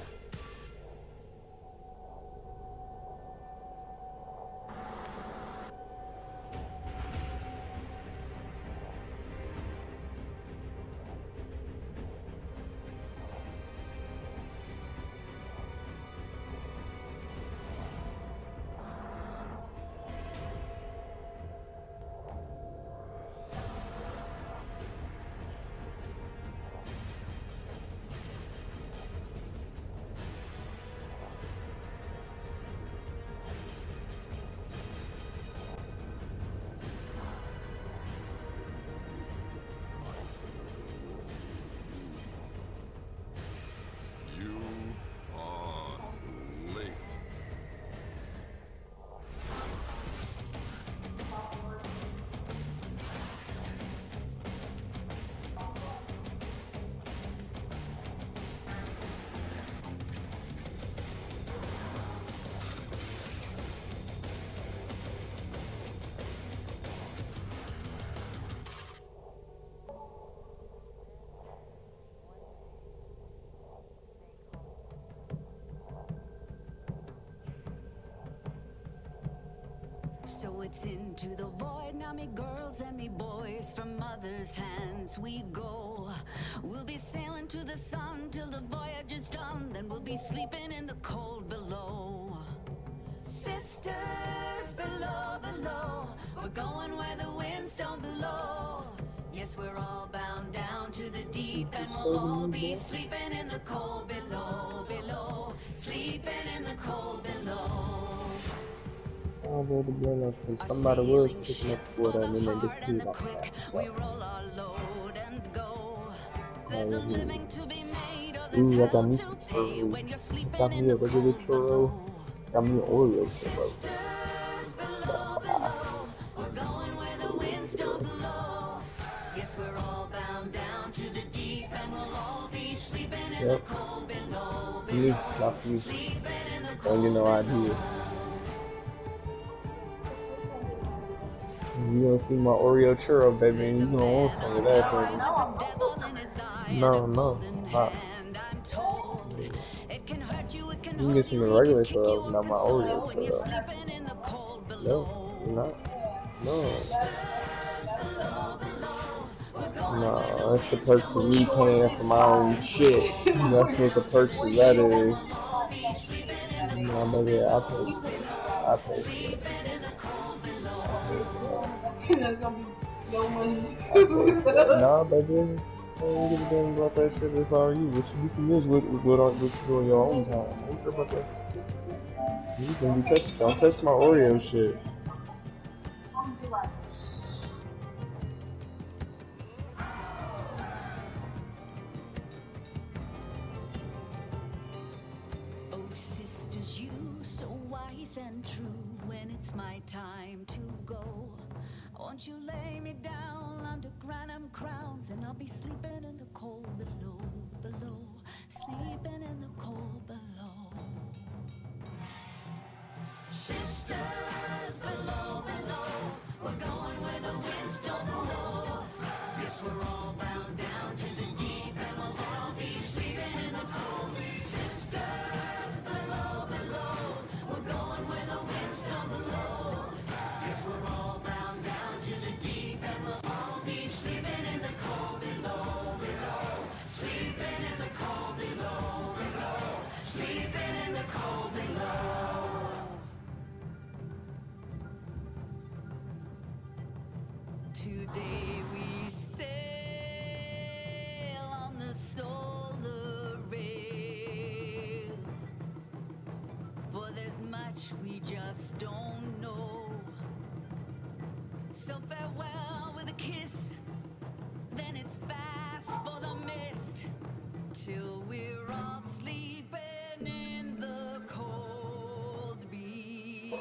So it's into the void, now me girls and me boys, from mother's hands we go. We'll be sailing to the sun till the voyage is done, then we'll be sleeping in the cold below. Sisters below, below, we're going where the winds don't blow. Yes, we're all bound down to the deep, and we'll all be sleeping in the cold below, below, sleeping in the cold below. I rolled the blood up because somebody was picking up for that and then they just threw it off. Ooh, I got me some churros. Got me a regular churro. Got me an Oreo churro. Yes, we're all bound down to the deep, and we'll all be sleeping in Yep. the cold below, You, not you. Don't get no ideas. You gonna see my Oreo churro, baby, and you gonna want some of that, baby. No, not. You can get some of the regular churro, not my Oreo churro. No, you're not. No. No, that's the perks of me paying for my own shit. That's what the perks of that is. No, baby, I pay for it. That's gonna be your money Nah, baby. I don't give a damn about that shit. It's all you. What you do for me is what you do in your own time. I don't care about that. You can be touched. Don't touch my Oreo shit. Oh, sisters, you so wise and true. When it's my time to go, won't you lay me down under granum crowns, and I'll be sleeping in the cold below, below, sleeping in the cold below. Sisters below, below, we're going where the winds don't blow. Yes, we're all bound down to the deep, and we'll all be sleeping in the cold. Sisters below, below, we're going where the winds don't blow. Yes, we're all bound down to the deep, and we'll all be sleeping in the cold below, below, sleeping in the cold below, below, sleeping in the Today we sail on the solar rail. For there's much we just don't know. So farewell with a kiss, then it's fast for the mist, till we're all sleeping in the cold below.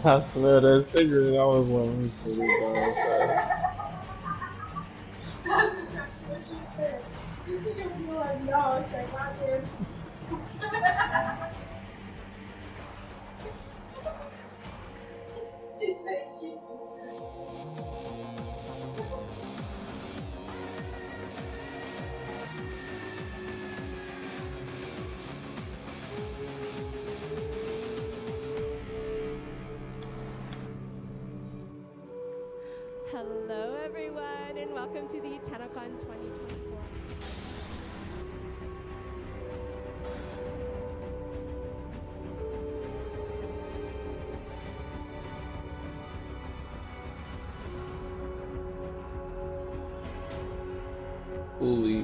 I smell that cigarette. I was wondering for What she said. She gonna be like, no, it's that goddamn. She's making. Hello, everyone, and welcome to the Tennocon2024. Holy.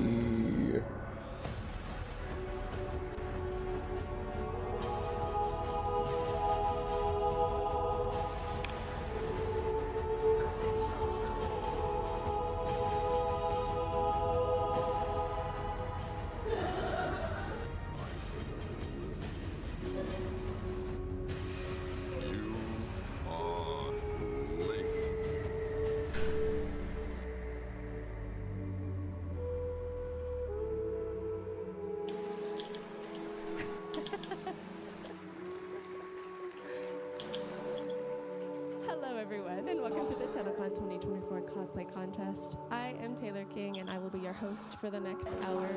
Hello, everyone, and welcome to the Tennocon2024 cosplay contest. I am Taylor King, and I will be your host for the next hour.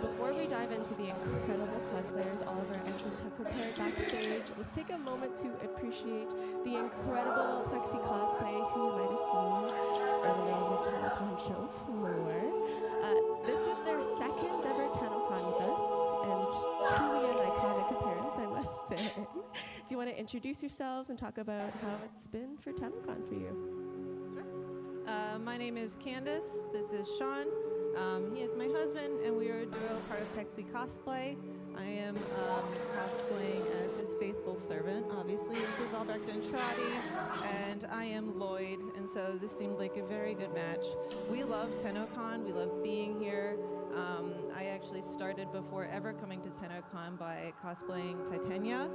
Before we dive into the incredible cosplayers all of our entrants have prepared backstage, let's take a moment to appreciate the incredible Plexi cosplay who you might have seen earlier on the Tennocon show floor. This is their second ever Tennocon with us, and truly an iconic appearance, I must say. Do you want to introduce yourselves and talk about how it's been for Tennocon for you? My name is Candace. This is Sean. He is my husband, and we are a duo part of Pexi Cosplay. I am cosplaying as his faithful servant. Obviously, this is Albrecht and Trotty, and I am Lloyd, and so this seemed like a very good match. We love Tennocon. We love being here. I actually started before ever coming to Tennocon by cosplaying Titania,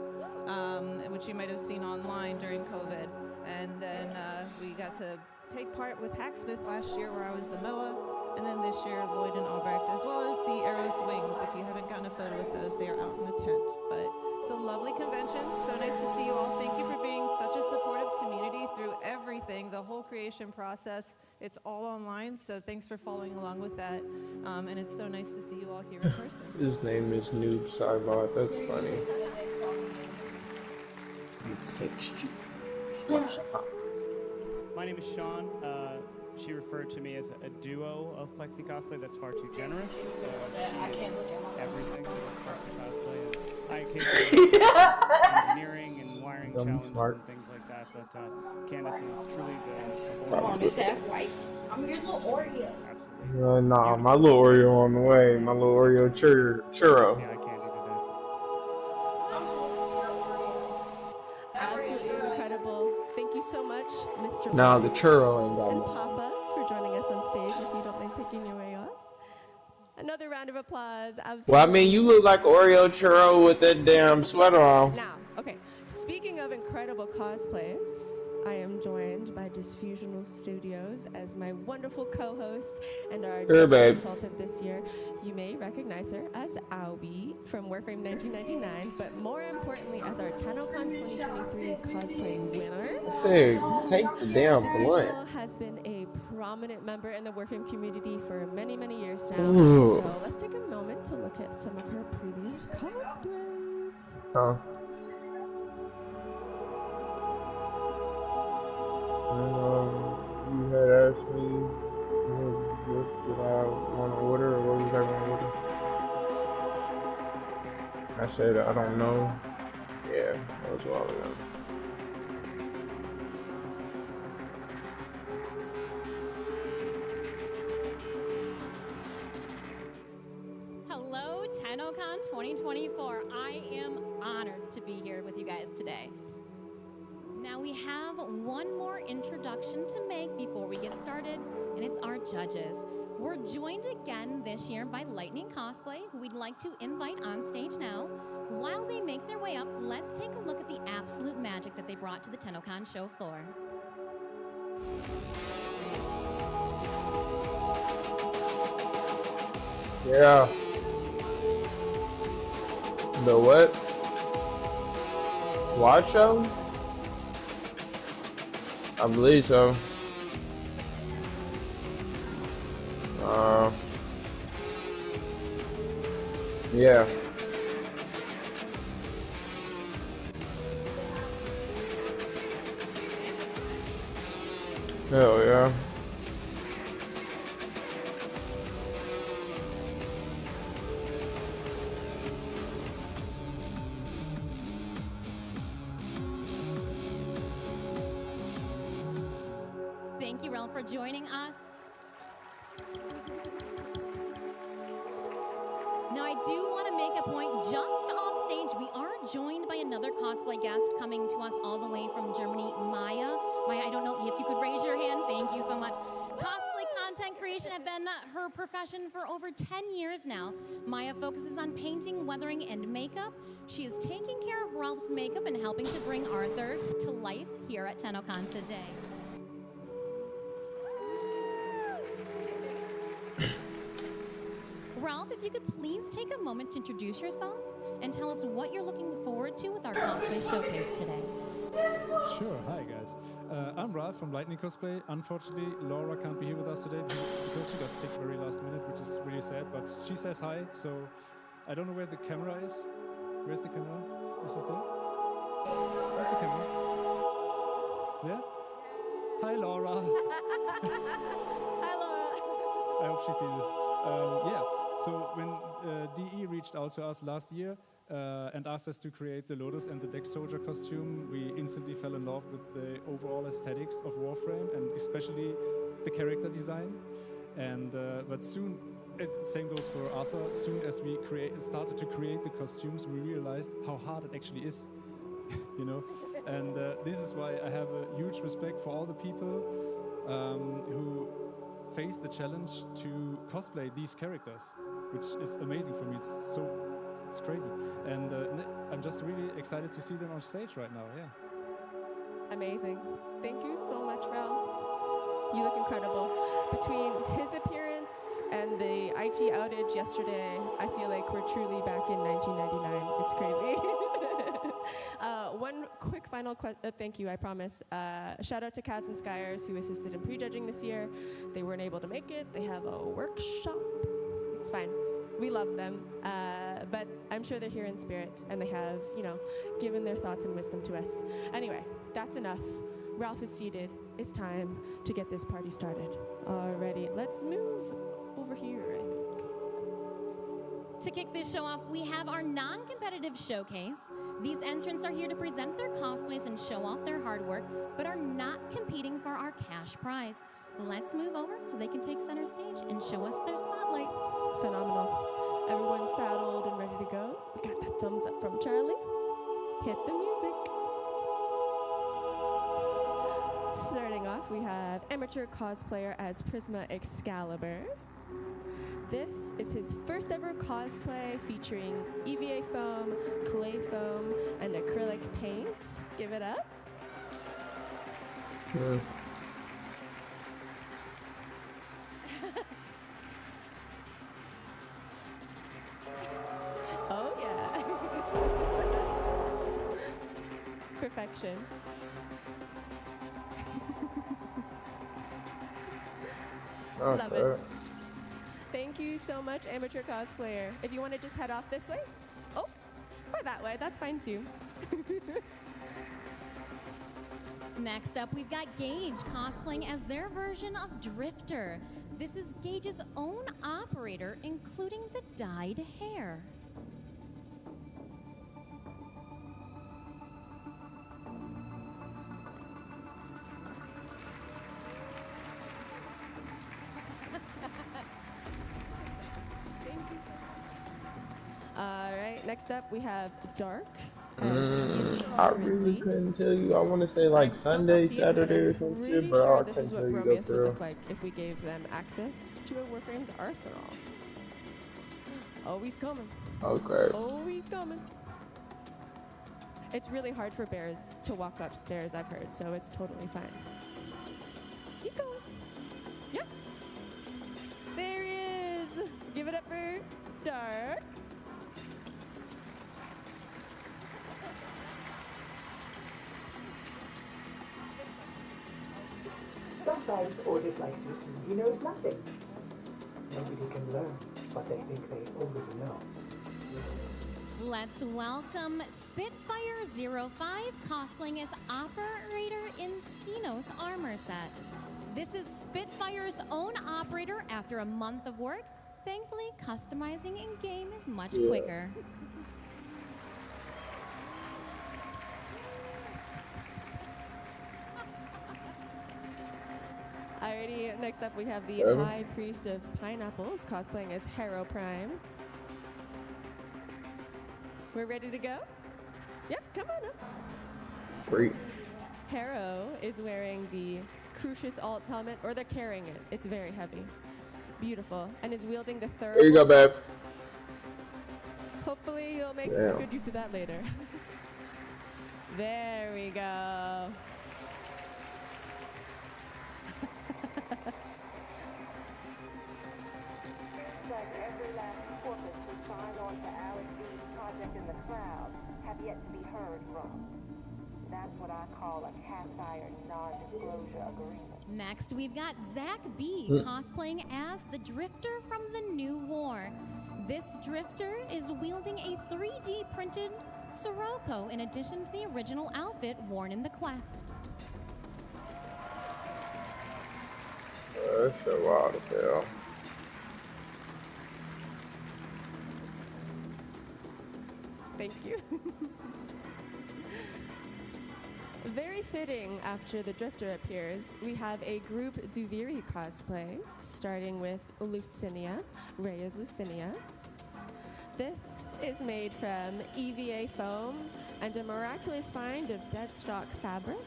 which you might have seen online during COVID. And then we got to take part with Hacksmith last year, where I was the Moa. And then this year, Lloyd and Albrecht, as well as the Arrow Swings. If you haven't gotten a photo with those, they are out in the tent. But it's a lovely convention. So nice to see you all. Thank you for being such a supportive community. through everything, the whole creation process. It's all online, so thanks for following along with that. And it's so nice to see you all here in person. His name is Noob Saibot. That's funny. My name is Sean. She referred to me as a duo of Plexi Cosplay. That's far too generous. She is everything with Plexi Cosplay. And I occasionally engineering and wiring challenges and things like that. But Candace is truly the Come on, Miss Half-White. I'm your little Oreo. Nah, my little Oreo on the way. My little Oreo churro. Absolutely incredible. Thank you so much, Mr. Nah, the churro ain't got and no. Papa for joining us on stage. If you don't mind taking your way off. Another round of applause. Absolutely. Well, I mean, you look like Oreo churro with that damn sweater on. Now, okay. Speaking of incredible cosplays, I am joined by Disfusional Studios as my wonderful co-host and our Sure, babe. consultant this year. You may recognize her as Albie from WARFRAME 1999, but more importantly as our Tennocon2024 cosplay winner. I said, take the damn blunt. Disfusional has been a prominent member in the WARFRAME community for many, many years now. Ooh. So let's take a moment to look at some of her previous cosplays. Huh? You had asked me what did I want to order or what was I going to order? I said, I don't know. Yeah, that was a while ago. Hello, Tennocon 2024. I am honored to be here with you guys today. Now we have one more introduction to make before we get started, and it's our judges. We're joined again this year by Lightning Cosplay, who we'd like to invite on stage now. While they make their way up, let's take a look at the absolute magic that they brought to the Tennocon show floor. Yeah. The what? Live show? I believe so. Yeah. Hell yeah. Thank you, Rel, for joining us. Now, I do want to make a point just off stage. We are joined by another cosplay guest coming to us all the way from Germany, Maya. Maya, I don't know if you could raise your hand. Thank you so much. Cosplay content creation has been her profession for over 10 years now. Maya focuses on painting, weathering, and makeup. She is taking care of Ralph's makeup and helping to bring Arthur to life here at Tennocon today. Ralph, if you could please take a moment to introduce yourself and tell us what you're looking forward to with our cosplay showcase today. Sure, hi guys. I'm Ralph from Lightning Cosplay. Unfortunately, Laura can't be here with us today because she got sick very last minute, which is really sad, but she says hi, so I don't know where the camera is. Where's the camera? Is this there? Where's the camera? There? Hi, Laura. Hi, Laura. I hope she sees this. Yeah, so when DE reached out to us last year and asked us to create the Lotus and the Dex Soldier costume, we instantly fell in love with the overall aesthetics of Warframe and especially the character design. And but soon, same goes for Arthur, soon as we started to create the costumes, we realized how hard it actually is. You know, and this is why I have a huge respect for all the people who face the challenge to cosplay these characters, which is amazing for me. It's crazy, and I'm just really excited to see them on stage right now. Yeah. Amazing. Thank you so much, Ralph. You look incredible. Between his appearance and the IT outage yesterday, I feel like we're truly back in 1999. It's crazy. One quick final thank you, I promise. Shout out to Kaz and Skyers, who assisted in prejudging this year. They weren't able to make it. They have a workshop. It's fine. We love them. But I'm sure they're here in spirit, and they have, given their thoughts and wisdom to us. Anyway, that's enough. Ralph is seated. It's time to get this party started. Alrighty, let's move over here, I think. To kick this show off, we have our non-competitive showcase. These entrants are here to present their cosplays and show off their hard work, but are not competing for our cash prize. Let's move over so they can take center stage and show us their spotlight. Phenomenal. Everyone's saddled and ready to go. We got that thumbs up from Charlie. Hit the music. Starting off, we have amateur cosplayer as Prisma Excalibur. This is his first ever cosplay featuring EVA foam, clay foam, and acrylic paint. Give it up. Yeah. Oh yeah. Perfection. Love it. Thank you so much, amateur cosplayer. If you want to just head off this way, or that way, that's fine too. Next up, we've got Gage cosplaying as their version of Drifter. This is Gage's own operator, including the dyed hair. All right, next up we have Dark. I really couldn't tell you. I want to say like Sunday, Saturday, or some shit, but I this is couldn't what tell you Bromius though, would for look like if we gave them access to a Warframe's arsenal. Oh, he's coming. Okay. Oh, he's coming. It's really hard for bears to walk upstairs, I've heard, so it's totally fine. Keep going. Yep. There he is. Give it up for Dark. Sometimes Otis likes to assume he knows nothing. Nobody can learn what they think they already know. Let's welcome Spitfire05 cosplaying as Operator in Xenos armor set. This is Spitfire's own operator after a month of work. Thankfully, customizing in-game is much quicker. Alrighty, next up we have the High Priest of Pineapples cosplaying as Harrow Prime. We're ready to go? Yep, come on up. Great. Harrow is wearing the Crucius alt helmet, or they're carrying it. It's very heavy. Beautiful. And is wielding the third. There you go, babe. Hopefully you'll make good use of that later. There we go. Every last corpus who signed on to Alex B's project in the cloud have yet to be heard from. That's what I call a cast iron non-disclosure agreement. Next, we've got Zach B cosplaying as the Drifter from the New War. This Drifter is wielding a 3D printed Sirocco in addition to the original outfit worn in the quest. That's a lot of hell. Thank you. Very fitting after the Drifter appears, we have a group Duviri cosplay, starting with Lucinia, Rhea's Lucinia. This is made from EVA foam and a miraculous find of dead stock fabric.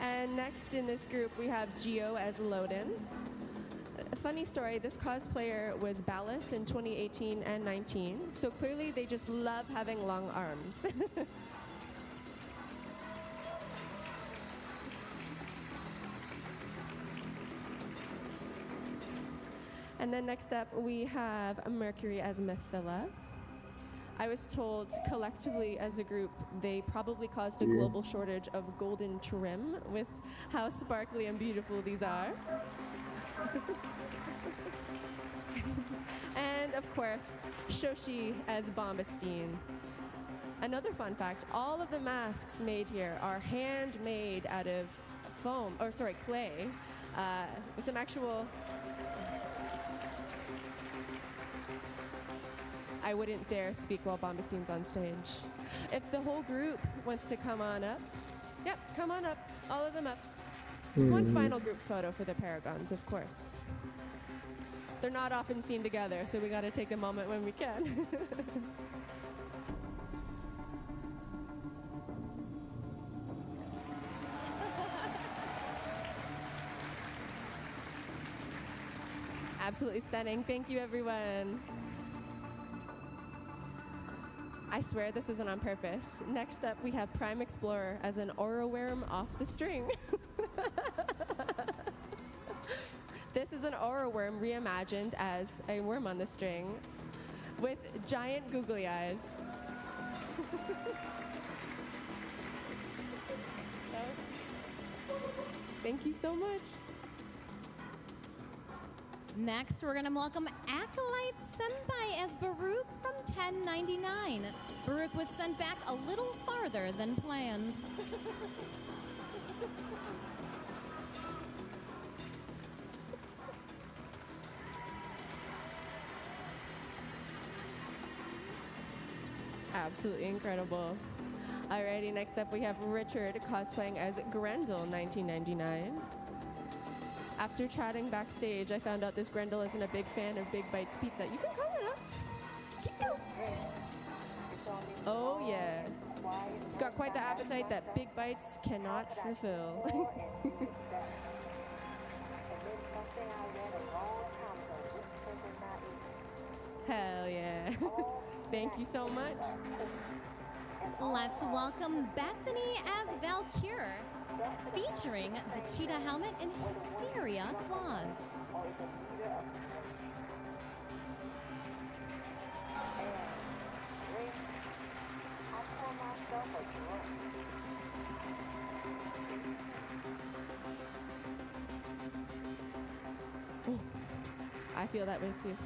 And next in this group, we have Geo as Loden. A funny story, this cosplayer was Ballas in 2018 and 19, so clearly they just love having long arms. And then next up, we have Mercury as Methila. I was told collectively as a group, they probably caused a global shortage of golden trim with how sparkly and beautiful these are. And of course, Shoshi as Bombastine. Another fun fact, all of the masks made here are handmade out of clay, with some actual... I wouldn't dare speak while Bombastine's on stage. If the whole group wants to come on up, yep, come on up, all of them up. One final group photo for the Paragons, of course. They're not often seen together, so we gotta take a moment when we can. Absolutely stunning. Thank you, everyone. I swear this wasn't on purpose. Next up, we have Prime Explorer as an aura worm off the string. This is an aura worm reimagined as a worm on the string with giant googly eyes. Thank you so much. Next, we're going to welcome Acolyte Senpai as Baruch from 1099. Baruch was sent back a little farther than planned. Absolutely incredible. Alrighty, next up we have Richard cosplaying as Grendel 1999. After chatting backstage, I found out this Grendel isn't a big fan of Big Bites Pizza. You can call it up. Keep going. Oh yeah. It's got quite the appetite that Big Bites cannot fulfill. Hell yeah. Thank you so much. Let's welcome Bethany as Valkyr, featuring the cheetah helmet and hysteria claws. Ooh, I feel that way too.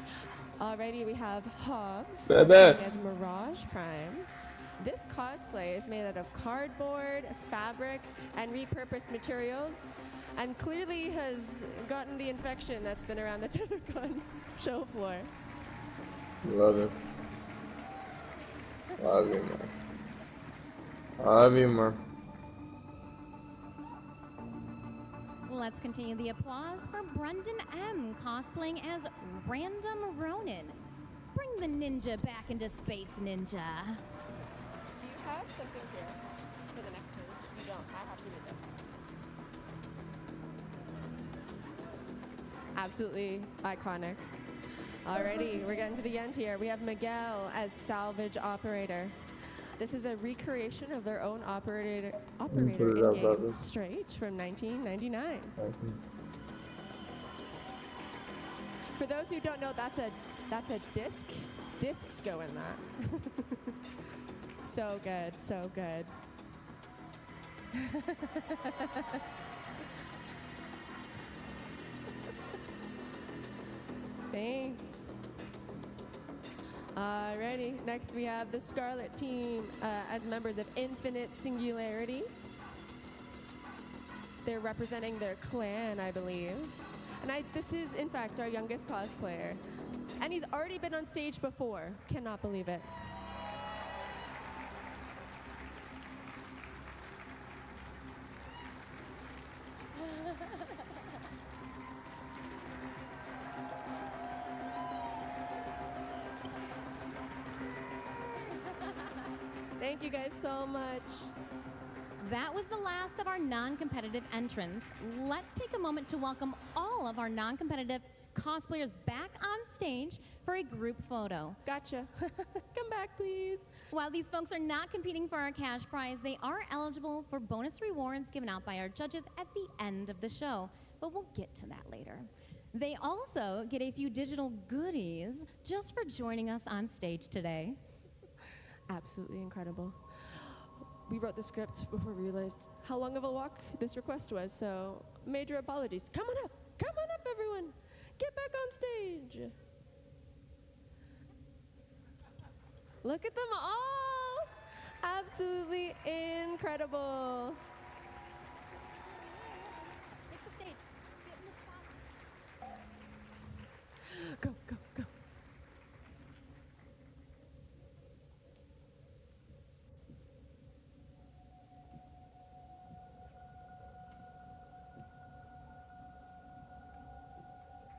Alrighty, we have Hobbs Baby. cosplaying as Mirage Prime. This cosplay is made out of cardboard, fabric, and repurposed materials, and clearly has gotten the infection that's been around the Tennocon show floor. Love it. Love you, man. Love you, man. Let's continue the applause for Brendan M. cosplaying as Random Ronin. Bring the ninja back into Space Ninja. Do you have something here for the next page? You don't. I have to read this. Absolutely iconic. Alrighty, we're getting to the end here. We have Miguel as Salvage Operator. This is a recreation of their own operator in-game Straight from 1999. For those who don't know, that's a disc. Discs go in that. So good, so good. Thanks. Alrighty, next we have the Scarlet Team as members of Infinite Singularity. They're representing their clan, I believe. And this is, in fact, our youngest cosplayer. And he's already been on stage before. Cannot believe it. Thank you guys so much. That was the last of our non-competitive entrants. Let's take a moment to welcome all of our non-competitive cosplayers back on stage for a group photo. Gotcha. Come back, please. While these folks are not competing for our cash prize, they are eligible for bonus rewards given out by our judges at the end of the show, but we'll get to that later. They also get a few digital goodies just for joining us on stage today. Absolutely incredible. We wrote the script before we realized how long of a walk this request was, so major apologies. Come on up, everyone. Get back on stage. Look at them all. Absolutely incredible. Take the stage. Get in the spot. Go, go, go.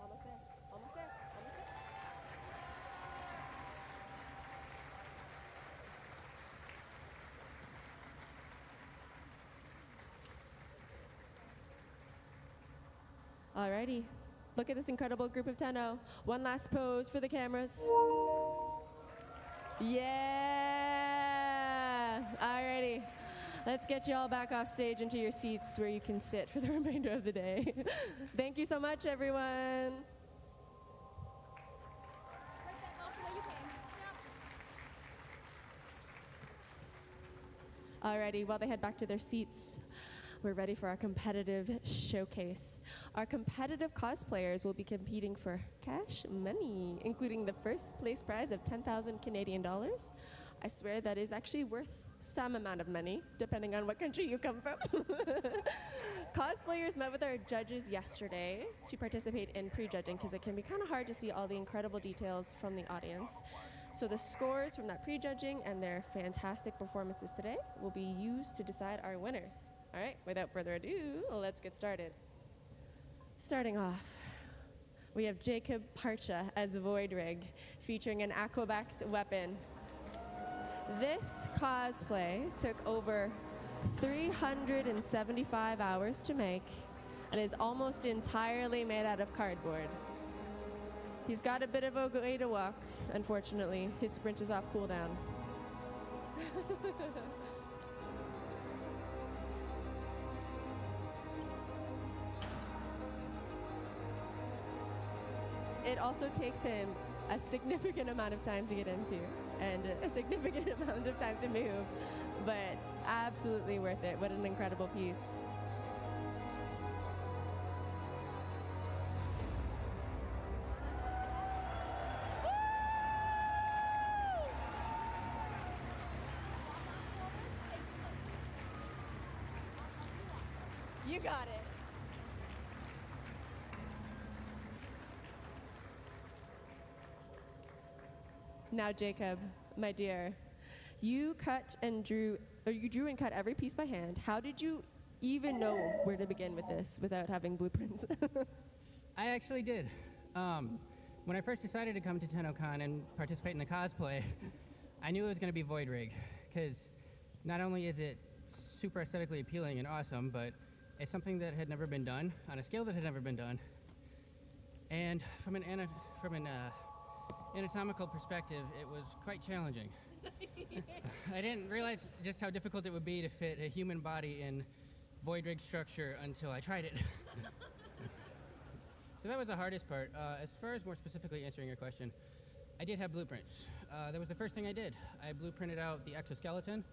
Almost there, almost there, almost there. Alrighty. Look at this incredible group of Tenno. One last pose for the cameras. Yeah! Alrighty. Let's get you all back off stage into your seats where you can sit for the remainder of the day. Thank you so much, everyone. Alrighty, while they head back to their seats, we're ready for our competitive showcase. Our competitive cosplayers will be competing for cash money, including the first place prize of 10,000 Canadian dollars. I swear that is actually worth some amount of money, depending on what country you come from. Cosplayers met with our judges yesterday to participate in prejudging, because it can be kind of hard to see all the incredible details from the audience. So the scores from that prejudging and their fantastic performances today will be used to decide our winners. All right, without further ado, let's get started. Starting off, we have Jacob Parcha as Voidrig, featuring an Aquabax weapon. This cosplay took over 375 hours to make and is almost entirely made out of cardboard. He's got a bit of a way to walk, unfortunately. His sprint is off cooldown. It also takes him a significant amount of time to get into and a significant amount of time to move, but absolutely worth it. What an incredible piece. You got it. Now, Jacob, my dear, you drew and cut every piece by hand. How did you even know where to begin with this without having blueprints? I actually did. When I first decided to come to Tennocon and participate in the cosplay, I knew it was going to be Voidrig, because not only is it super aesthetically appealing and awesome, but it's something that had never been done on a scale that had never been done. And from an anatomical perspective, it was quite challenging. I didn't realize just how difficult it would be to fit a human body in Voidrig structure until I tried it. So that was the hardest part. As far as more specifically answering your question, I did have blueprints. That was the first thing I did. I blueprinted out the exoskeleton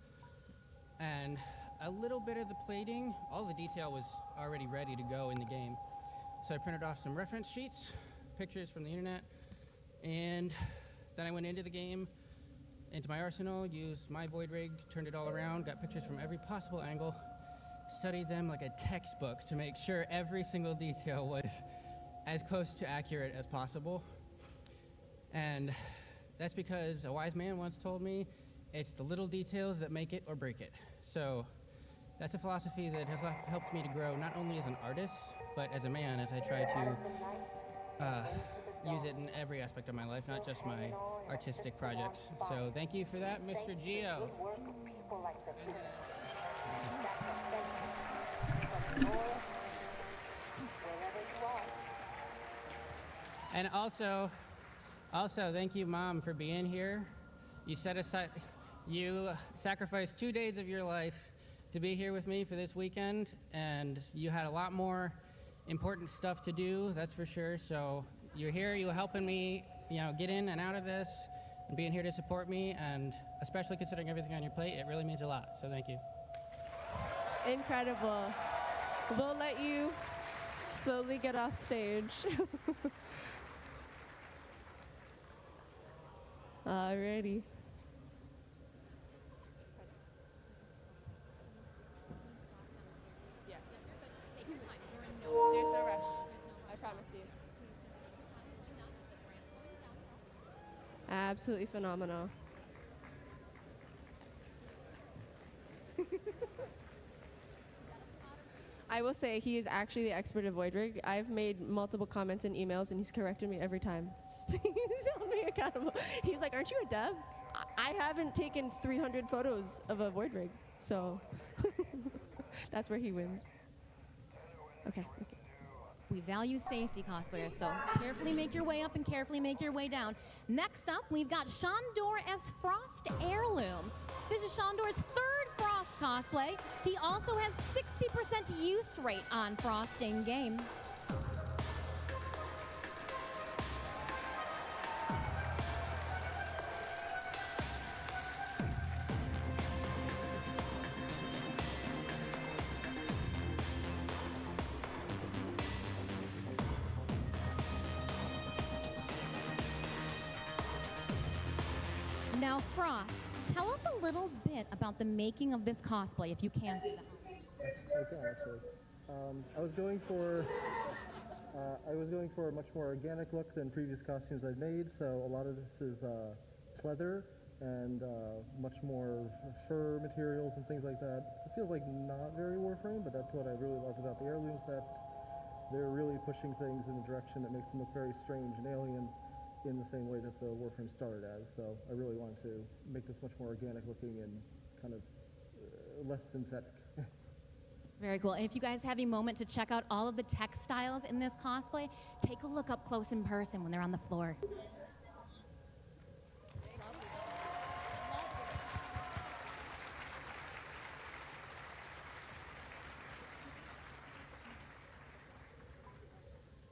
and a little bit of the plating. All the detail was already ready to go in the game. So I printed off some reference sheets, pictures from the internet, and then I went into the game, into my arsenal, used my Voidrig, turned it all around, got pictures from every possible angle, studied them like a textbook to make sure every single detail was as close to accurate as possible. And that's because a wise man once told me, it's the little details that make it or break it. So that's a philosophy that has helped me to grow not only as an artist, but as a man, as I try to use it in every aspect of my life, not just my artistic projects. So thank you for that, Mr. Geo. And also thank you, Mom, for being here. You sacrificed 2 days of your life to be here with me for this weekend, and you had a lot more important stuff to do, that's for sure. So you're here, you're helping me, get in and out of this, and being here to support me, and especially considering everything on your plate, it really means a lot. So thank you. Incredible. We'll let you slowly get off stage. Alrighty. Yeah. Take your time. You're in There's no rush. I promise you. Absolutely phenomenal. I will say he is actually the expert of void rig. I've made multiple comments and emails, and he's corrected me every time. He's held me accountable. He's like, "Aren't you a dev?" I haven't taken 300 photos of a void rig, so that's where he wins. Okay. We value safety, cosplayers, so carefully make your way up and carefully make your way down. Next up, we've got Shandor as Frost Heirloom. This is Shandor's third Frost cosplay. He also has 60% use rate on Frost in-game. Now, Frost, tell us a little bit about the making of this cosplay, if you can. I can actually. I was going for a much more organic look than previous costumes I've made. So a lot of this is pleather and much more fur materials and things like that. It feels like not very Warframe, but that's what I really love about the heirloom sets. They're really pushing things in a direction that makes them look very strange and alien, in the same way that the Warframe started as. So I really wanted to make this much more organic looking and kind of less synthetic. Very cool. And if you guys have a moment to check out all of the textiles in this cosplay, take a look up close in person when they're on the floor.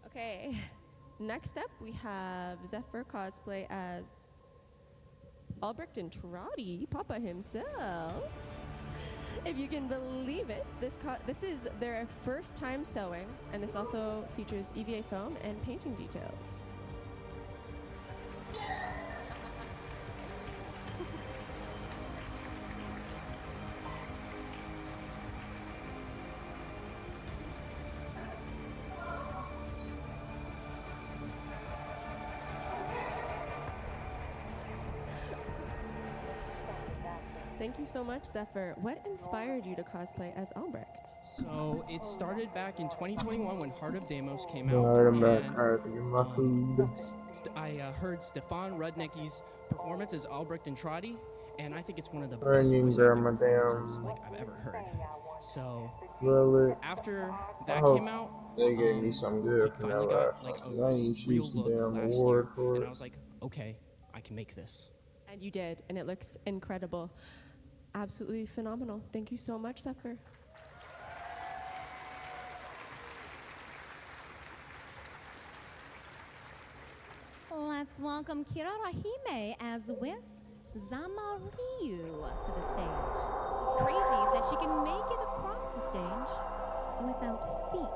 Okay. Next up, we have Zephyr cosplay as Albrecht and Trotty, Papa himself. If you can believe it, this is their first time sewing, and this also features EVA foam and painting details. Thank you so much, Zephyr. What inspired you to cosplay as Albrecht? So it started back in 2021 when Heart of Deimos came out. Alright, I'm back. and, Alright, get my food. I heard Stefan Rudnicki's performance as Albrecht and Trotty, and I think it's one of the I best need to voice grab acting my performances damn I've ever heard. So wallet. after that Oh, came out, they gave me some good for that finally got last. like I a need to real choose the look damn last award year, for and it. I was like, okay, I can make this. And you did, and it looks incredible. Absolutely phenomenal. Thank you so much, Zephyr. Let's welcome Kira Rahime as Whis Zamaryu to the stage. Crazy that she can make it across the stage without feet.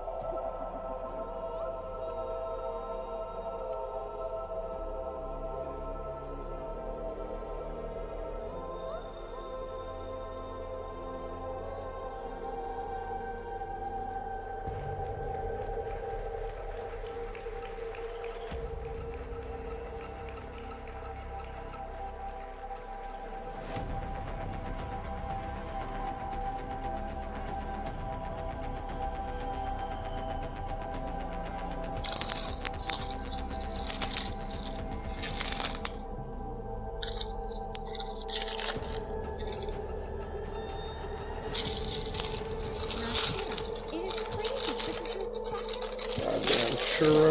Churro.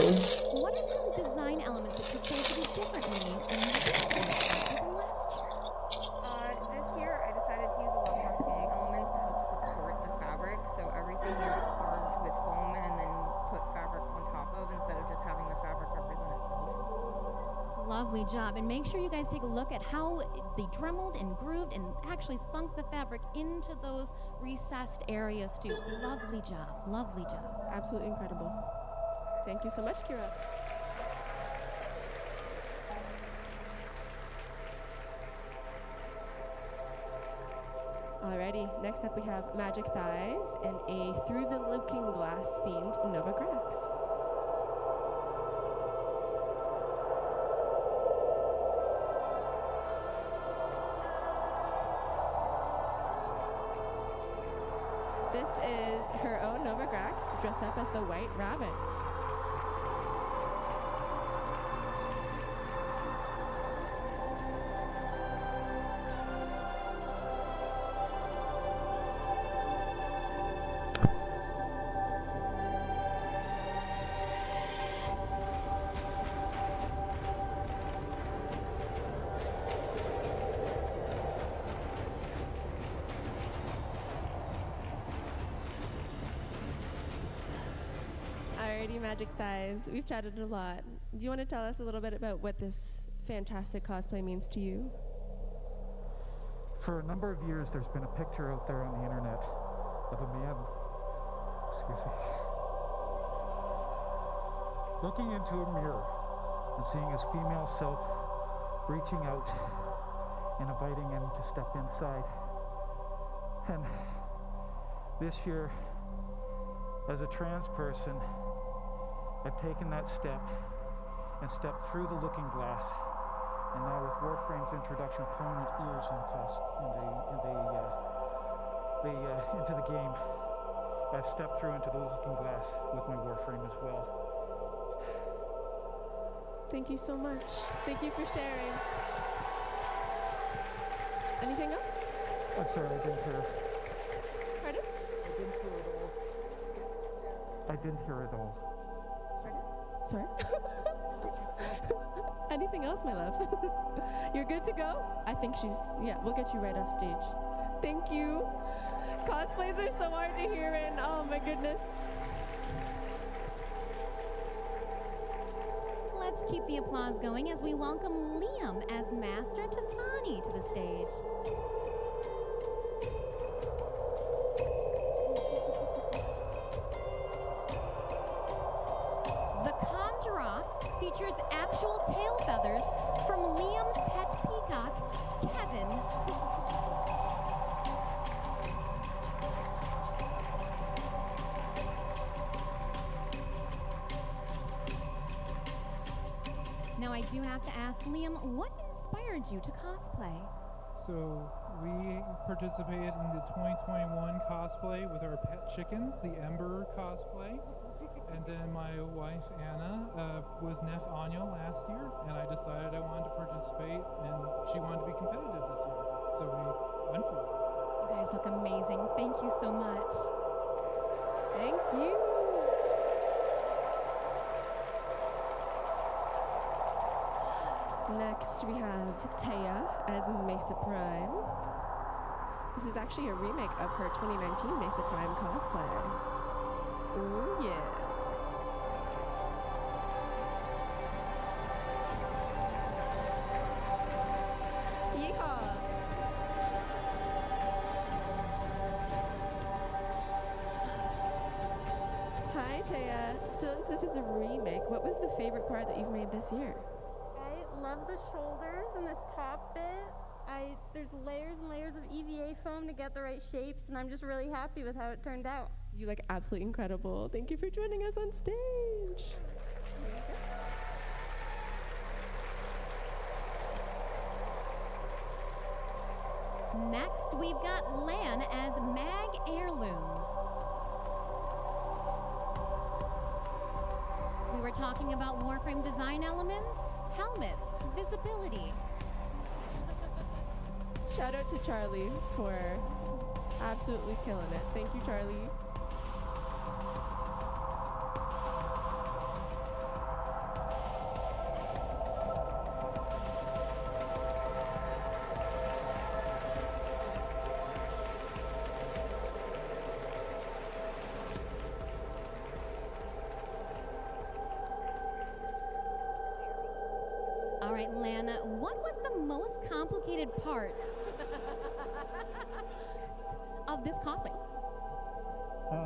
What are some design elements that you chose to do differently in this This year I decided to use a lot more foam elements to help support the fabric, so everything is carved with foam and then put Lovely job. And make sure you guys take a look at how they dremeled and grooved and actually sunk the fabric into those recessed areas too. Lovely job. Lovely job. Absolutely incredible. Thank you so much, Kira. Alrighty, next up we have Magic Thighs and a Through the Looking Glass themed Nova Grax. This is her own Nova Grax dressed up as the White Rabbit. Alrighty, Magic Thighs. We've chatted a lot. Do you want to tell us a little bit about what this fantastic cosplay means to you? For a number of years, there's been a picture out there on the internet of a man, looking into a mirror and seeing his female self reaching out and inviting him to step inside. And this year, as a trans person, I've taken that step and stepped through the looking glass. And now with WARFRAME's introduction, permanent ears into the game, I've stepped through into the looking glass with my WARFRAME as well. Thank you so much. Thank you for sharing. Anything else? I'm sorry, I didn't hear. Pardon? I didn't hear it all. Sorry? Anything else, my love? You're good to go? I think yeah, we'll get you right off stage. Thank you. Cosplays are so hard to hear in. Oh my goodness. Let's keep the applause going as we welcome Liam as Master Tasani to the stage. The Conjurer features actual tail feathers from Liam's pet peacock, Kevin. Now I do have to ask Liam, what inspired you to cosplay? So we participated in the 2021 cosplay with our pet chickens, the Ember cosplay. And then my wife, Anna, was Nef Anya last year, and I decided I wanted to participate, and she wanted to be competitive this year. So we went for it. You guys look amazing. Thank you so much. Thank you. Next, we have Taya as Mesa Prime. This is actually a remake of her 2019 Mesa Prime cosplay. Oh, yeah. Yeehaw! Hi, Taya. So since this is a remake, what was the favorite part that you've made this year? I love the shoulders and this top bit. There's layers and layers of EVA foam to get the right shapes, and I'm just really happy with how it turned out. You look absolutely incredible. Thank you for joining us on stage. Next, we've got Lan as Mag Heirloom. We were talking about Warframe design elements, helmets, visibility. Shout out to Charlie for absolutely killing it. Thank you, Charlie. right, Lana, what was the most complicated part of this cosplay?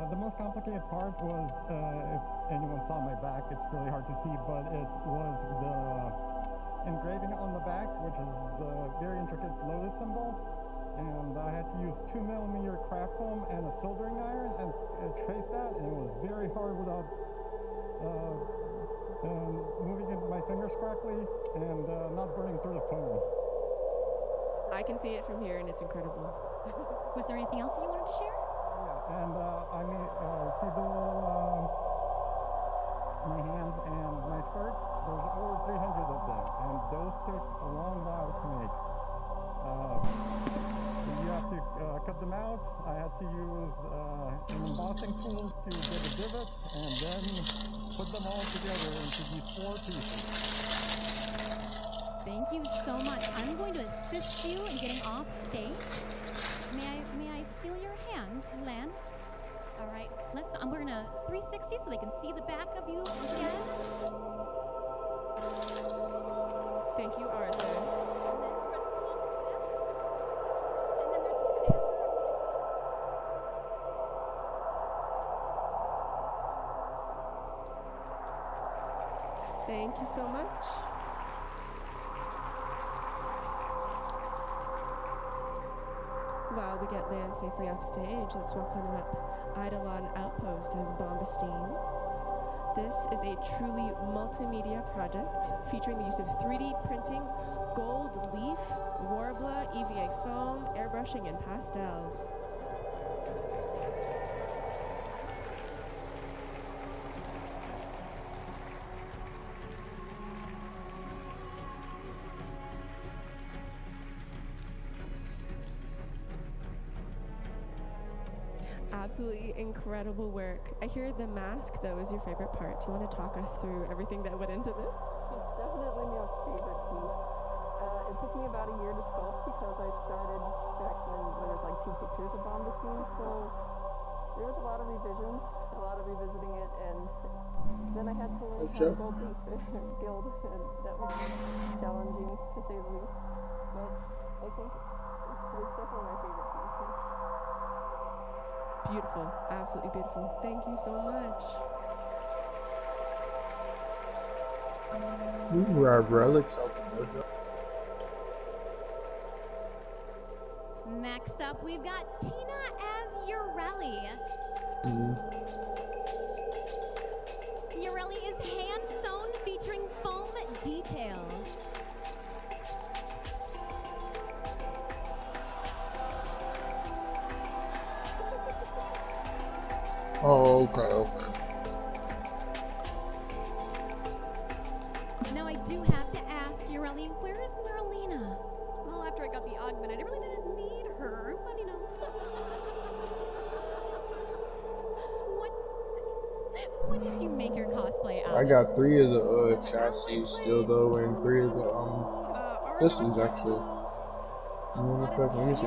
The most complicated part was, if anyone saw my back, it's really hard to see, but it was the engraving on the back, which is the very intricate lotus symbol. And I had to use 2mm craft foam and a soldering iron and trace that, and it was very hard without moving my fingers correctly and not burning through the foam. I can see it from here, and it's incredible. Was there anything else you wanted to share? Yeah, and I mean, see the my hands and my skirt. There's over 300 of them, and those took a long while to make. You have to cut them out. I had to use an embossing tool to get a divot, and then put them all together into these 4 pieces. Thank you so much. I'm going to assist you in getting off stage. May I steal your hand, Lan? All right, we're gonna 360 so they can see the back of you again. Thank you, Arthur. Thank you so much. While we get Lan safely off stage, let's welcome up Eidolon Outpost as Bombastine. This is a truly multimedia project featuring the use of 3D printing, gold leaf, Warbler, EVA foam, airbrushing, and pastels. Absolutely incredible work. I hear the mask, though, is your favorite part. Do you want to talk us through everything that went into this? It's definitely my favorite piece. It took me about a year to sculpt because I started back when there was like 2 pictures of Bombastine, so there was a lot of revisions, a lot of revisiting it, and then I had to learn how to gold leaf guild, and that was challenging to say the least. But I think it's definitely my favorite piece. Beautiful, absolutely beautiful. Thank you so much. Ooh, our relics of the mojo. Next up, we've got Tina as Ureli. Ureli is hand-sewn, featuring foam details. Oh, okay. Now I do have to ask, Ureli, where is Merlina? Well, after I got the augment, I really didn't need her, but you know. What did you make your cosplay out of? I got 3 of the chassis still though, and 3 of the systems actually. Let me see.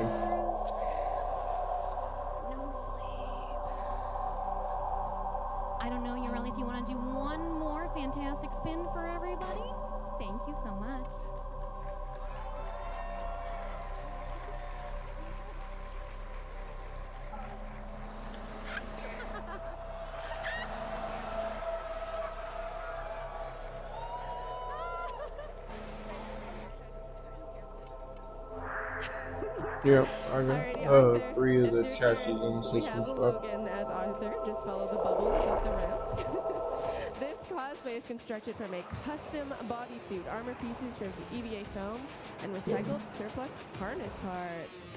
I don't know, Ureli, if you want to do one more fantastic spin for everybody. Thank you so much. Yep, I got 3 of the chassis and the We system have stuff. Logan as Arthur. Just follow the bubbles up the ramp. This cosplay is constructed from a custom bodysuit, armor pieces from EVA foam, and recycled surplus harness parts.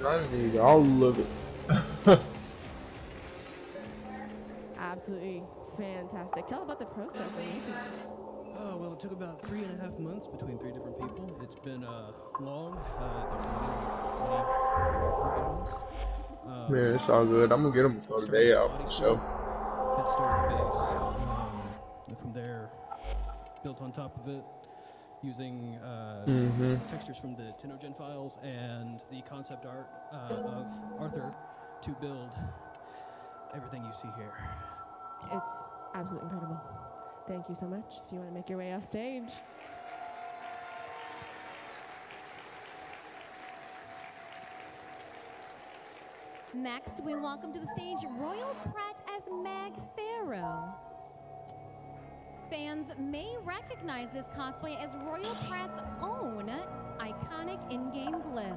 I need all of it. Absolutely fantastic. Tell about the process of making this. Oh, well, it took about 3.5 months between 3 different people. It's been long. Man, it's all good. I'm gonna get them before the day out for sure. Had started the base. And from there, built on top of it using textures from the Tennocon files and the concept art of Arthur to build everything you see here. It's absolutely incredible. Thank you so much. If you want to make your way off stage. Next, we welcome to the stage Royal Pratt as Mag Pharaoh. Fans may recognize this cosplay as Royal Pratt's own iconic in-game glyph.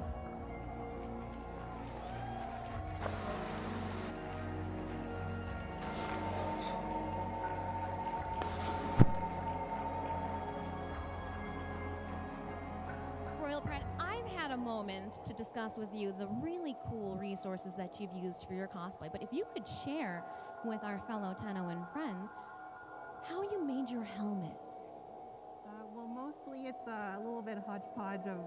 Royal Pratt, I've had a moment to discuss with you the really cool resources that you've used for your cosplay, but if you could share with our fellow Tenno friends how you made your helmet. Well, mostly it's a little bit hodgepodge of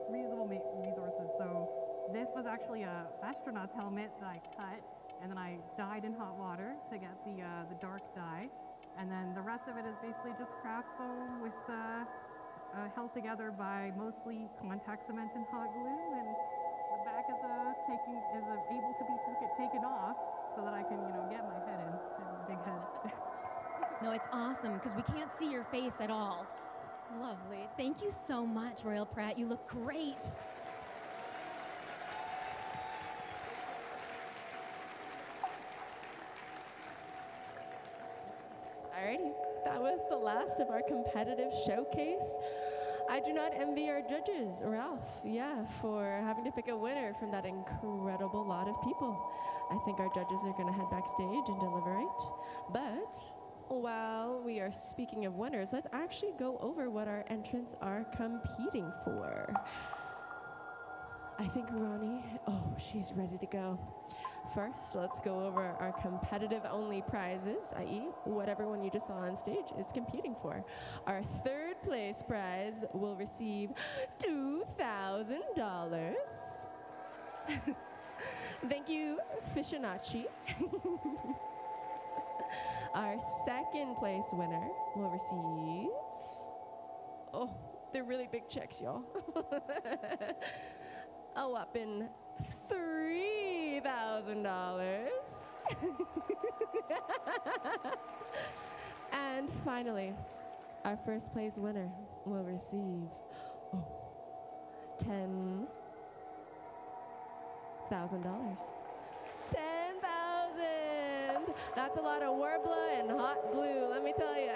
reusable resources. So this was actually a astronaut's helmet that I cut, and then I dyed in hot water to get the dark dye. And then the rest of it is basically just craft foam with held together by mostly contact cement and hot glue. And the back is able to be taken off so that I can, get my head in. I have a big head. No, it's awesome because we can't see your face at all. Lovely. Thank you so much, Royal Pratt. You look great. Alrighty, that was the last of our competitive showcase. I do not envy our judges, Ralph, for having to pick a winner from that incredible lot of people. I think our judges are going to head backstage and deliberate. But while we are speaking of winners, let's actually go over what our entrants are competing for. I think Ronnie, she's ready to go. First, let's go over our competitive-only prizes, i.e. what everyone you just saw on stage is competing for. Our third place prize will receive $2,000. Thank you, Fishinachi. Our second place winner will receive... they're really big checks, y'all. A whopping $3,000. And finally, our first place winner will receive $10,000. $10,000. That's a lot of Warbler and hot glue, let me tell you.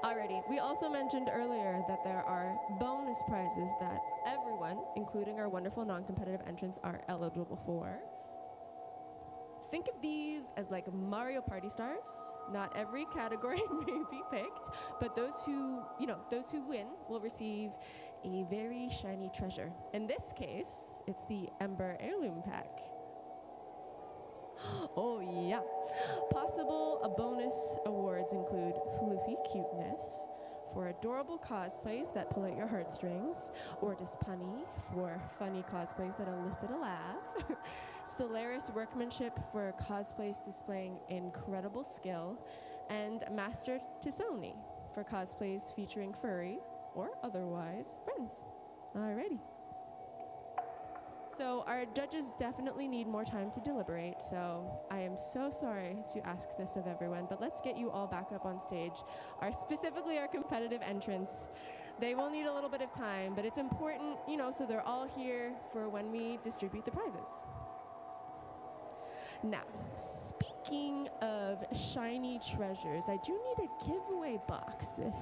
Alrighty, we also mentioned earlier that there are bonus prizes that everyone, including our wonderful non-competitive entrants, are eligible for. Think of these as like Mario Party stars. Not every category may be picked, but those who win will receive a very shiny treasure. In this case, it's the Ember Heirloom Pack. Oh yeah. Possible bonus awards include Floofy Cuteness for adorable cosplays that pull at your heartstrings, Ortis Punny for funny cosplays that elicit a laugh, Stellaris Workmanship for cosplays displaying incredible skill, and Master Tisoni for cosplays featuring furry or otherwise friends. Alrighty. So our judges definitely need more time to deliberate, so I am so sorry to ask this of everyone, but let's get you all back up on stage. Specifically our competitive entrants. They will need a little bit of time, but it's important, so they're all here for when we distribute the prizes. Now, speaking of shiny treasures, I do need a giveaway box if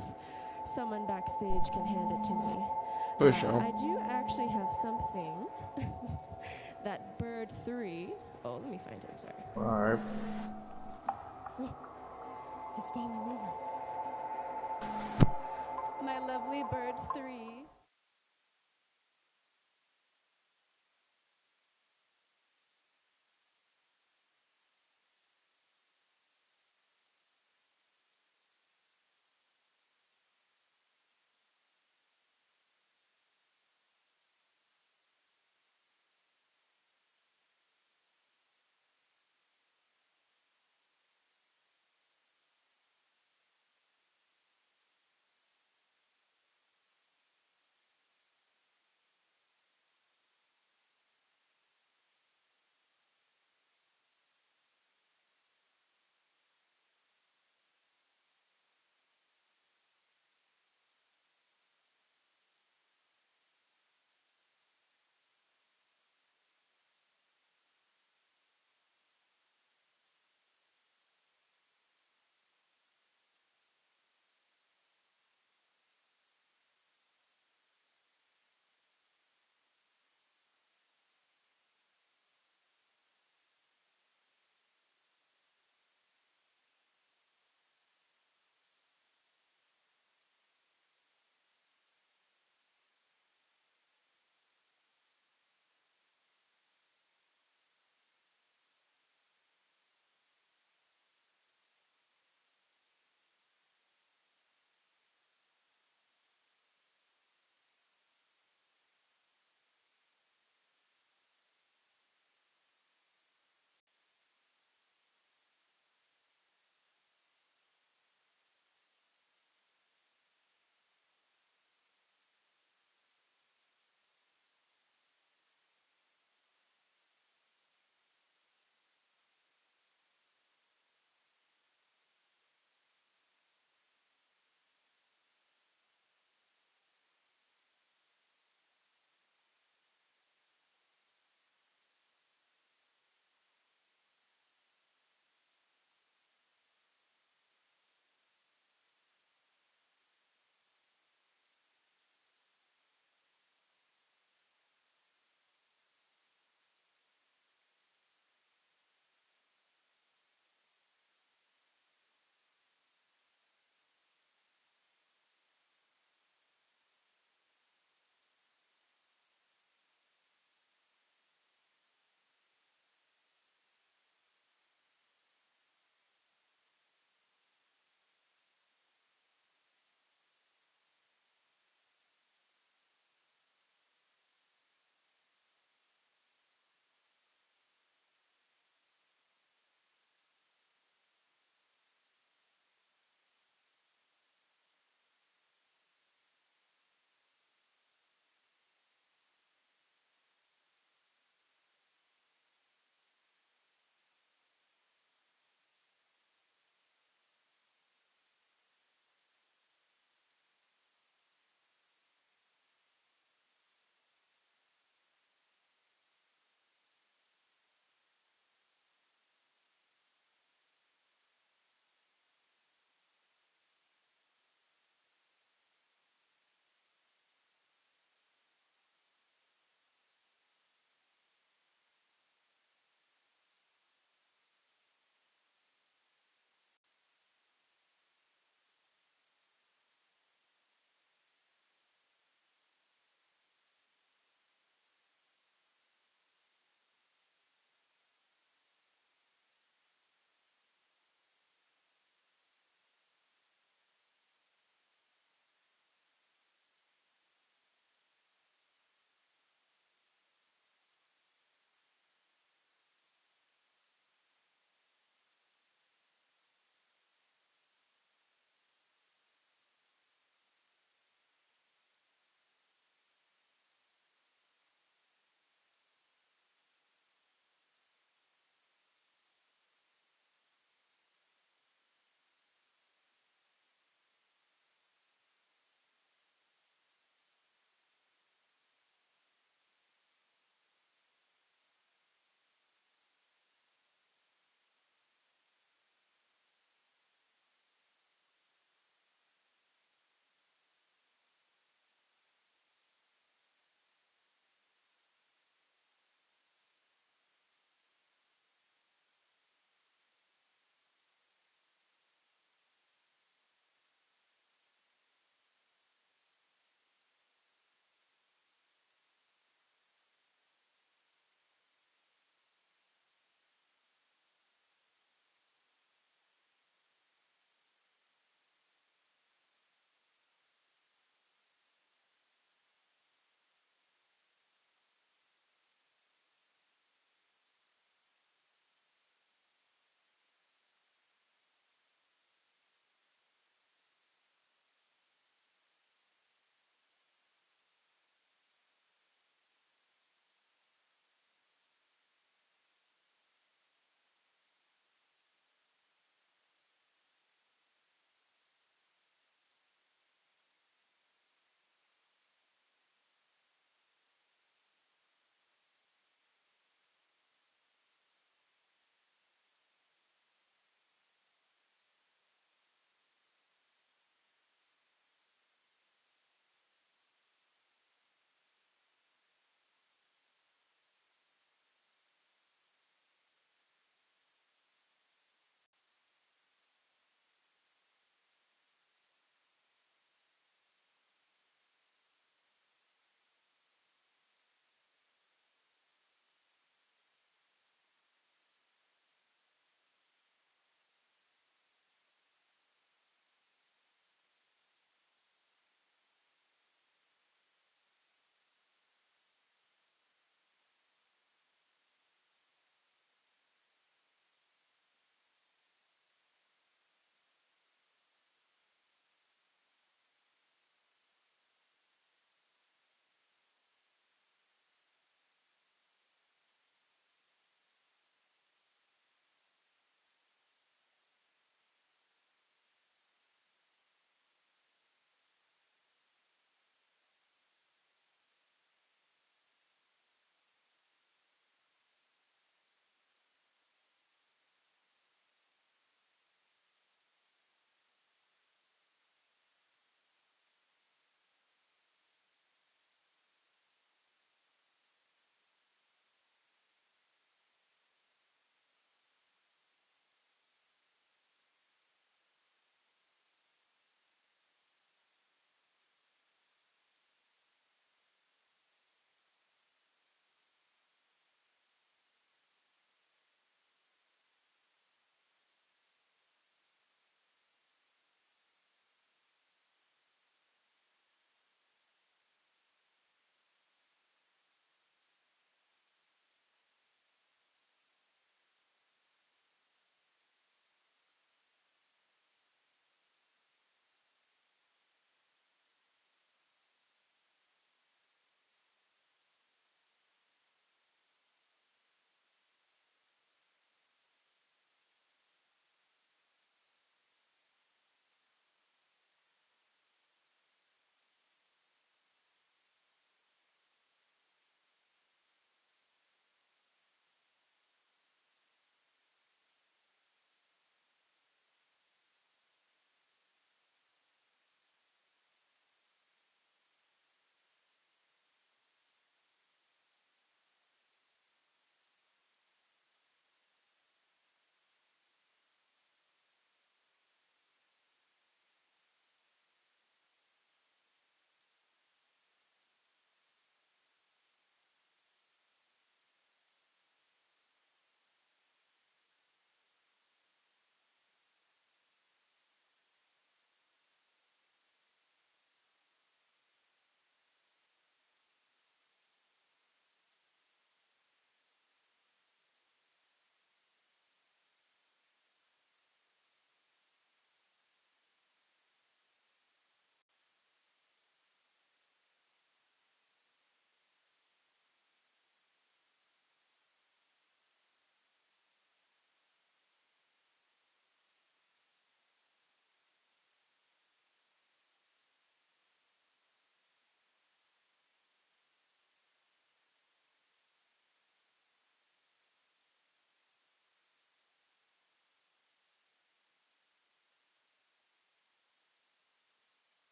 someone backstage can hand it to me. For sure. I do actually have something that Bird 3. Oh, let me find him, sorry. Alright. He's falling over. My lovely Bird 3.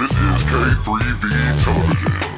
This is K3V Television.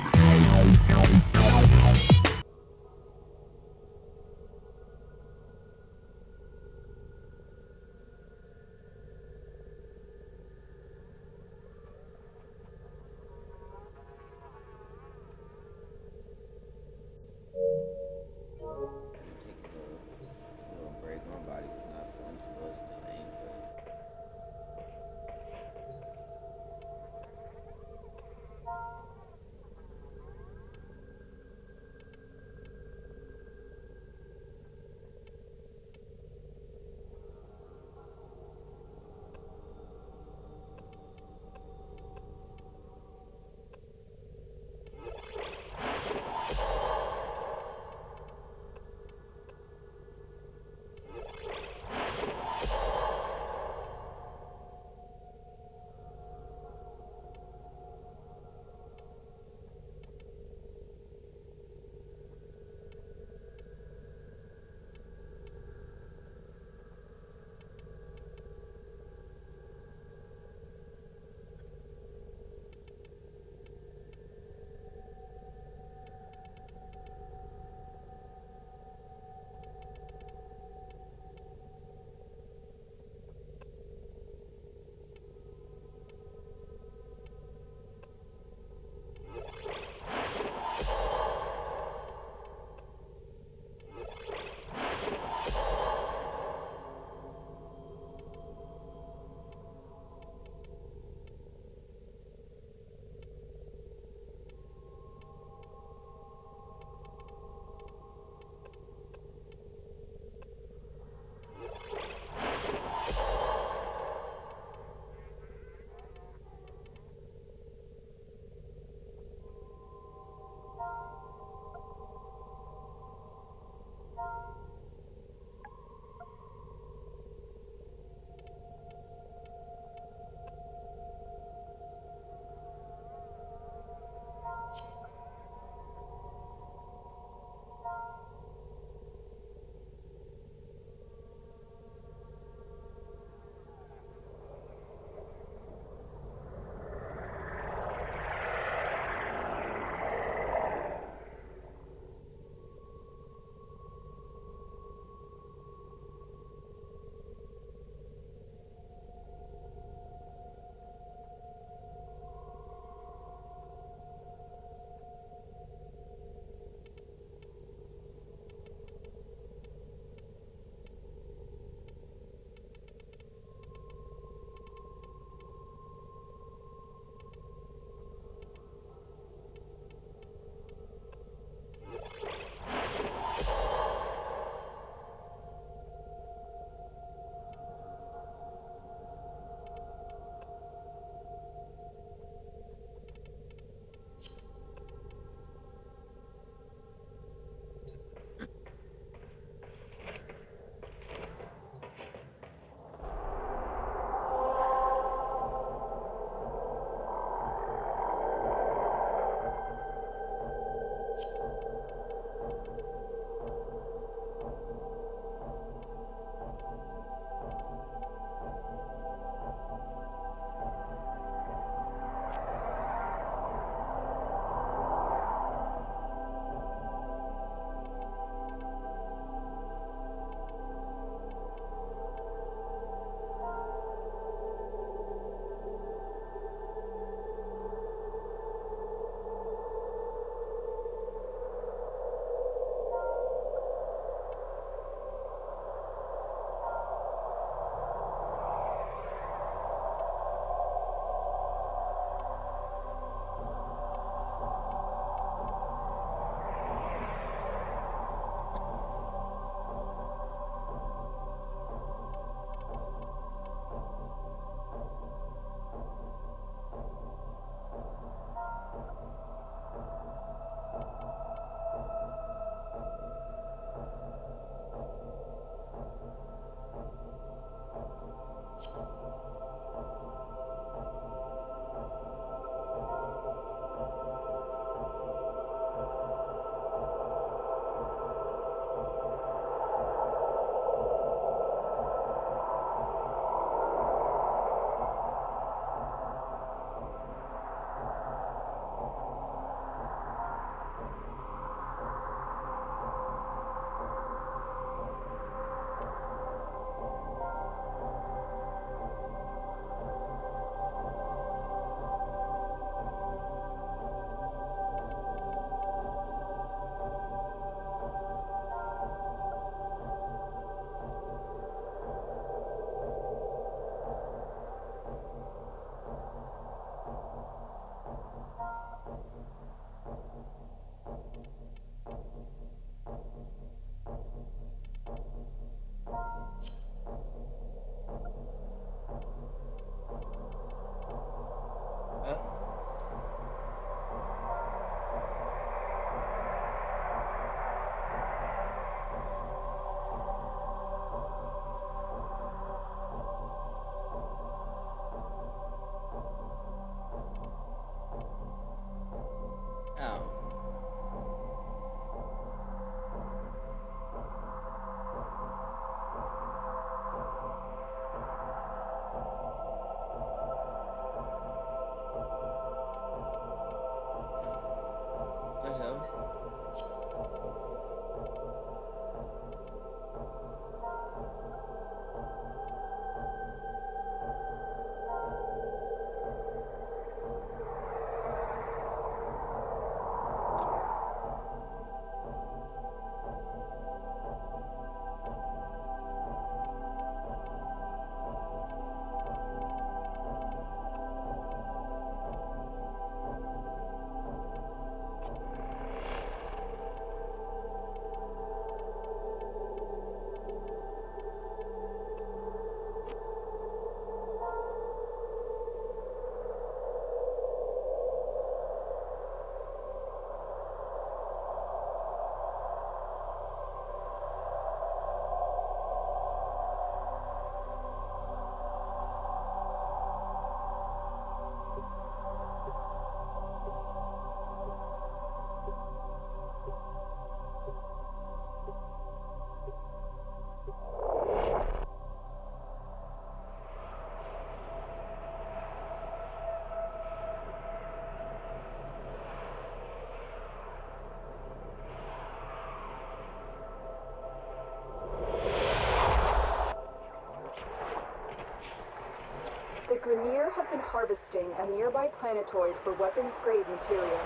The Grineer have been harvesting a nearby planetoid for weapons-grade material.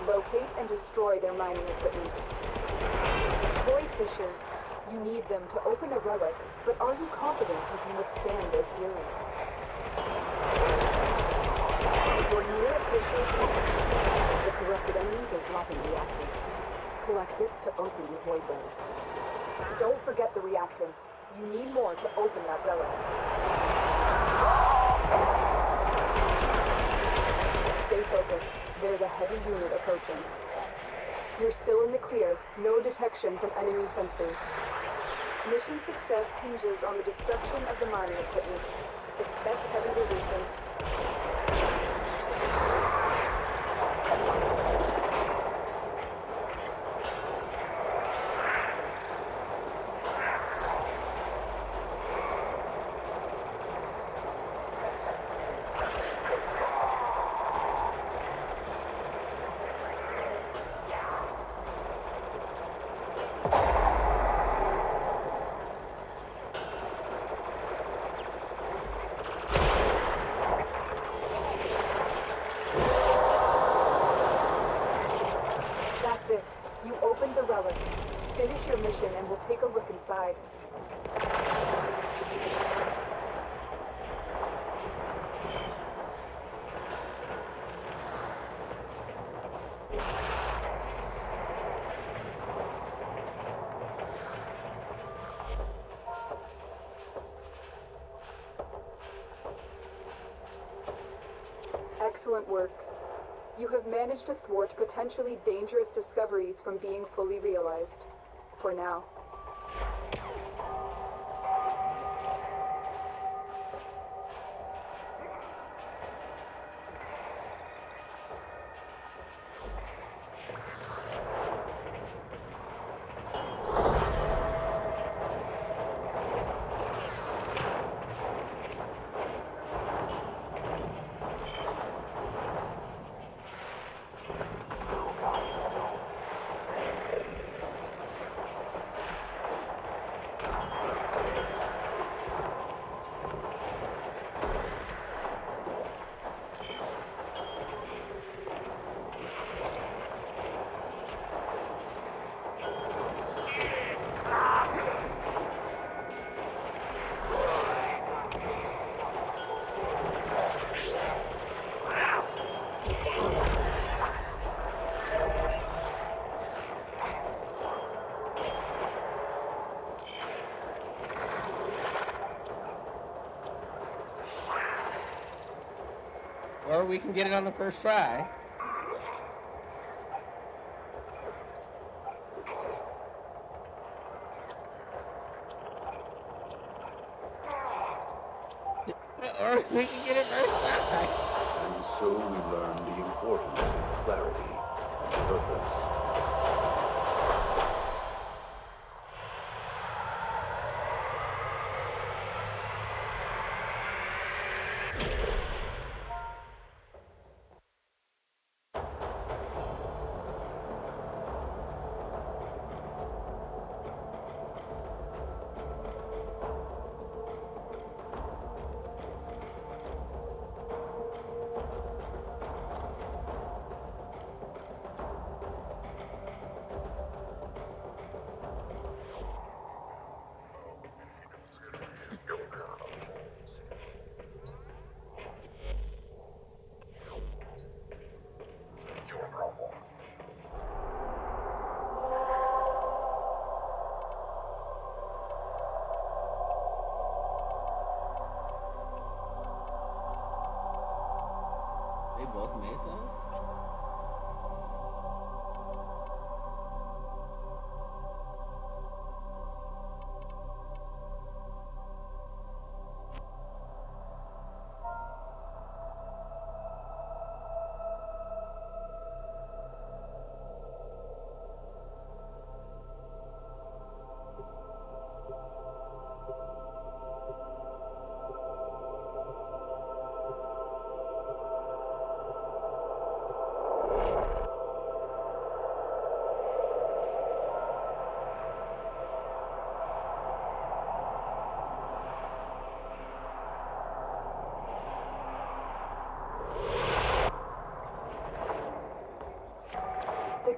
Locate and destroy their mining equipment. Void Fishers, you need them to open a relic, but are you confident you can withstand their fury? Your near Fishers, the corrupted enemies are dropping reactant. Collect it to open your Void Relic. Don't forget the reactant. You need more to open that relic. Stay focused. There's a heavy unit approaching. You're still in the clear. No detection from enemy sensors. Mission success hinges on the destruction of the mining equipment. Expect heavy resistance. That's it. You opened the relic. Finish your mission and we'll take a look inside. Excellent work. You have managed to thwart potentially dangerous discoveries from being fully realized. For now. Or we can get it on the first try. Or we can get it first try. And so we learn the importance of clarity and purpose. They both mesas?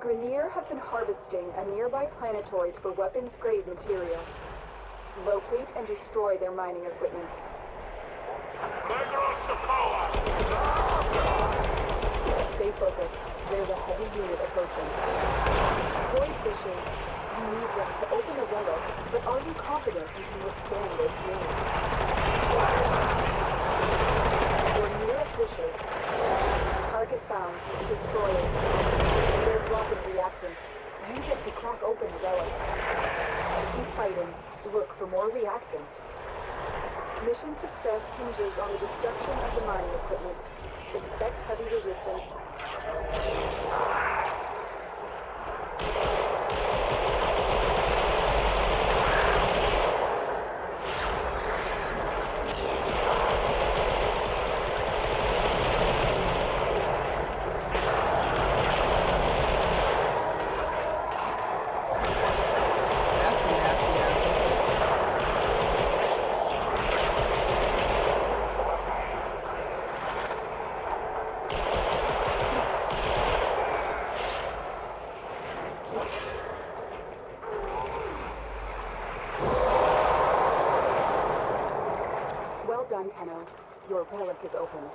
Grineer have been harvesting a nearby planetoid for weapons-grade material. Locate and destroy their mining equipment. Stay focused. There's a heavy unit approaching. Void fishes. You need them to open a relic, but are you confident you can withstand their fury? You're near a fissure. Target found. Destroy it. They're dropping reactant. Use it to crack open the relic. Keep fighting. Look for more reactant. Mission success hinges on the destruction of the mining equipment. Expect heavy resistance. Well done, Tenno. Your relic is opened.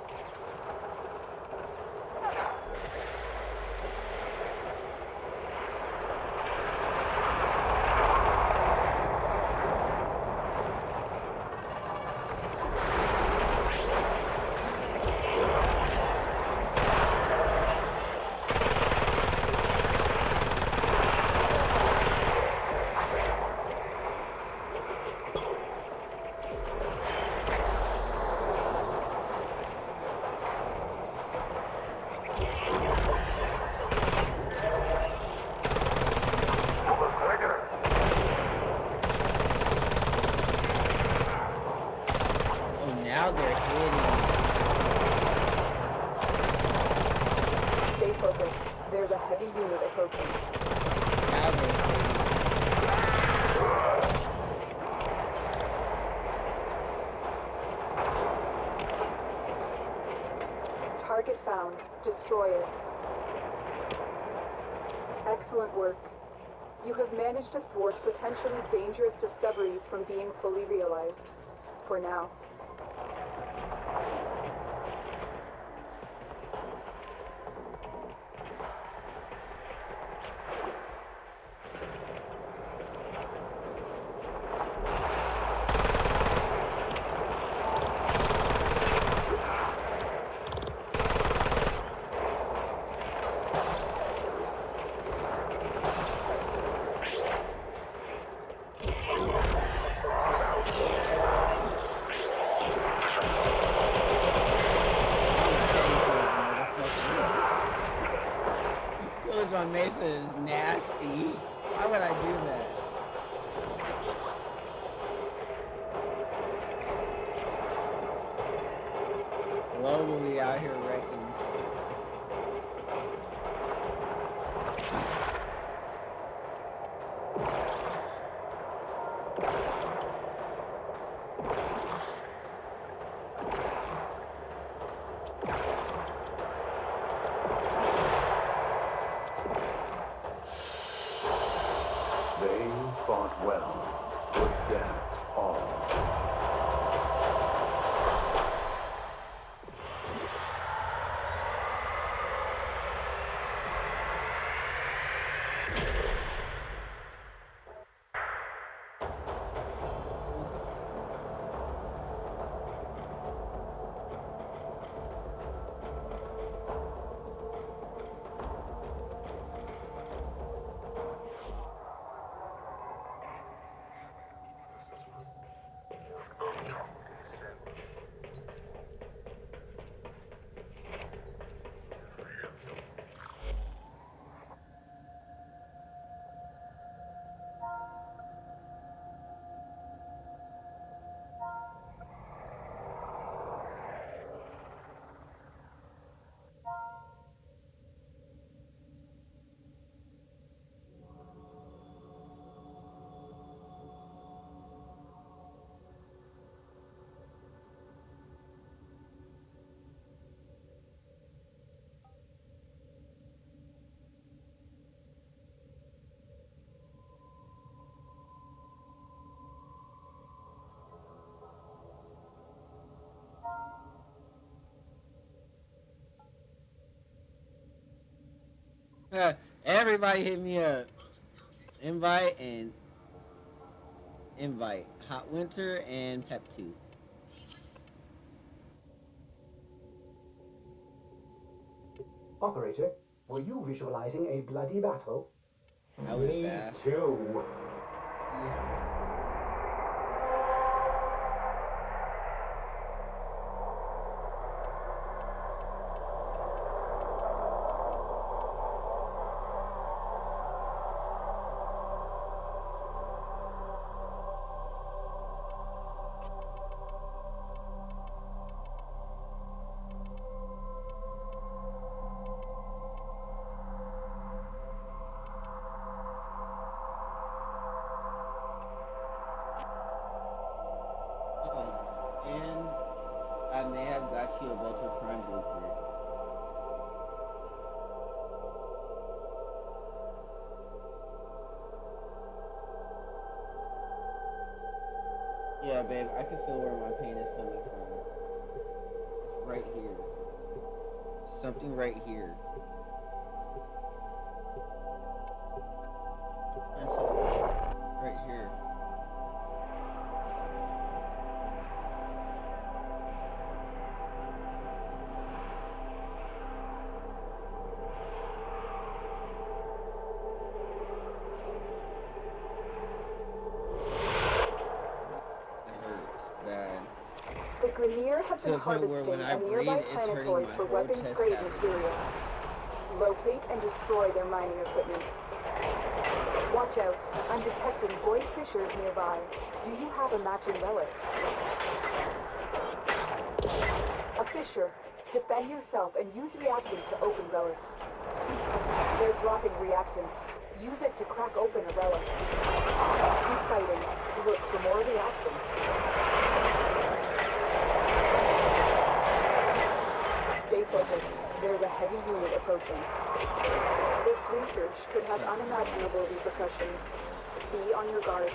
Now they're hitting. Stay focused. There's a heavy unit approaching. Now they're Target found. Destroy it. Excellent work. You have managed to thwart potentially dangerous discoveries from being fully realized. For now. on Mesa is nasty. Why would I do that? Globally out here wrecking. They fought well, but that's all. Everybody hit me up. Invite and invite. Hot Winter and Pep 2. Operator, were you visualizing a bloody battle? That was Me bad. too. And I may have got you a Volta Prime blueprint. Yeah, babe, I can feel where my pain is coming from. It's right here. Something right here. Right here. The Grenier have been harvesting a nearby planetoid for weapons-grade material. Locate and destroy their mining equipment. Watch out, I'm detecting void fissures nearby. Do you have a matching relic? A fissure. Defend yourself and use reactant to open relics. They're dropping reactant. Use it to crack open a relic. Keep fighting. Look for more reactant. Stay focused. There's a heavy unit approaching. This research could have unimaginable repercussions. Be on your guard.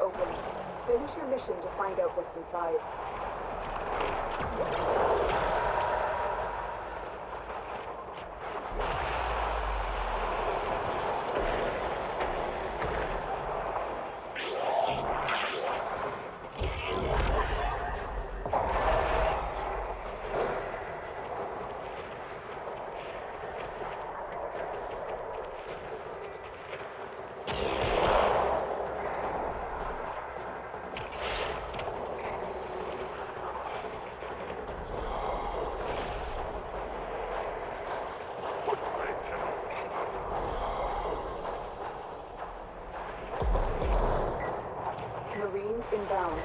Open. Finish your mission to find out what's inside. Marines inbound.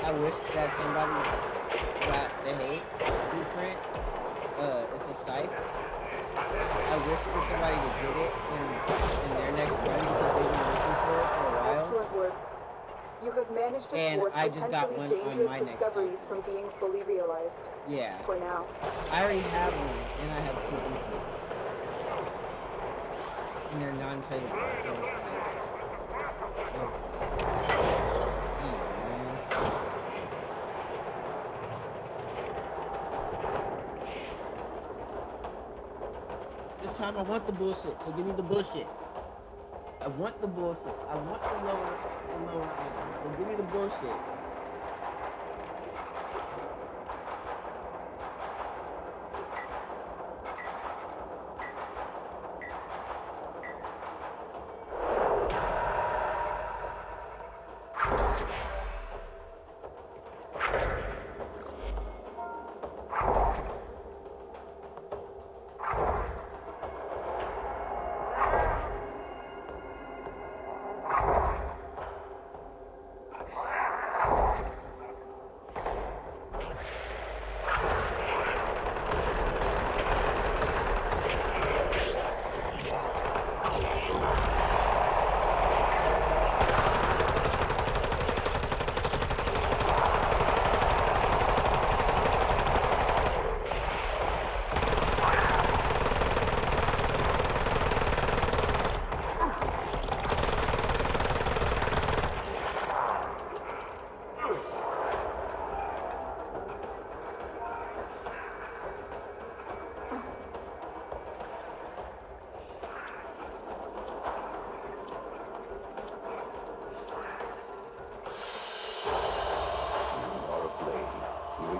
I wish that somebody got the hate blueprint. It's a scythe. I wish for somebody to get it in their next run because they've been looking for it for a while. Excellent work. You have managed to thwart potentially dangerous discoveries from being fully realized. Yeah. For now. I already have one, and I have 2 blueprints. And they're non-tradable, so it's like... This time I want the bullshit, so give me the bullshit. I want the bullshit. I want the lower item, so give me the bullshit.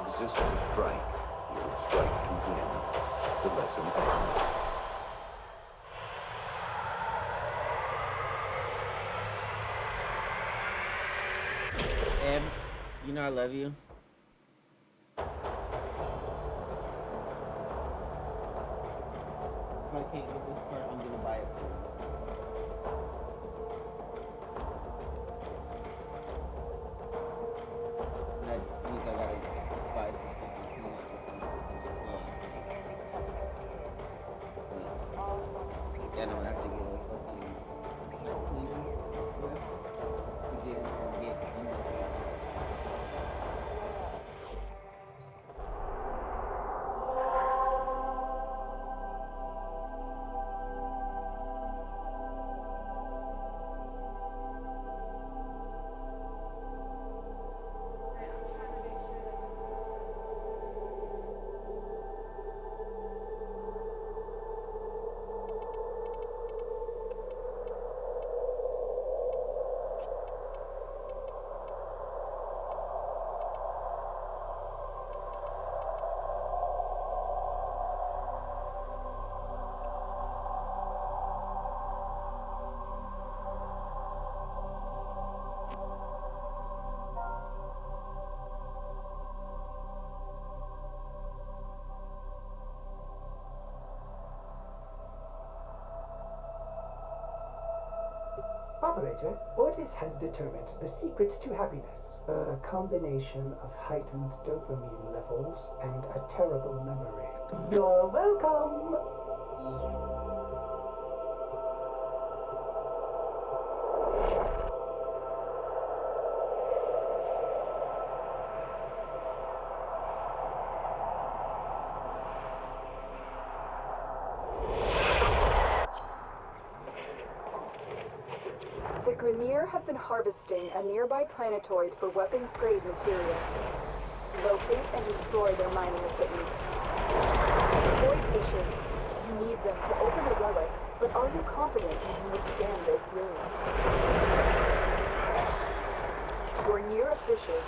Exist to strike. You strike to win. The lesson ends. Eb, you know I love you. If I can't get this part, I'm gonna buy it for you. That means I gotta buy something to clean up. Yeah, no, I have to get a fucking cleaner to get in there and get in there. Operator, Otis has determined the secrets to happiness. A combination of heightened dopamine levels and a terrible memory. You're welcome! The Grenier have been harvesting a nearby planetoid for weapons-grade material. Locate and destroy their mining equipment. Void fishers, you need them to open a relic, but are you confident you can withstand their fury? You're near a fissure.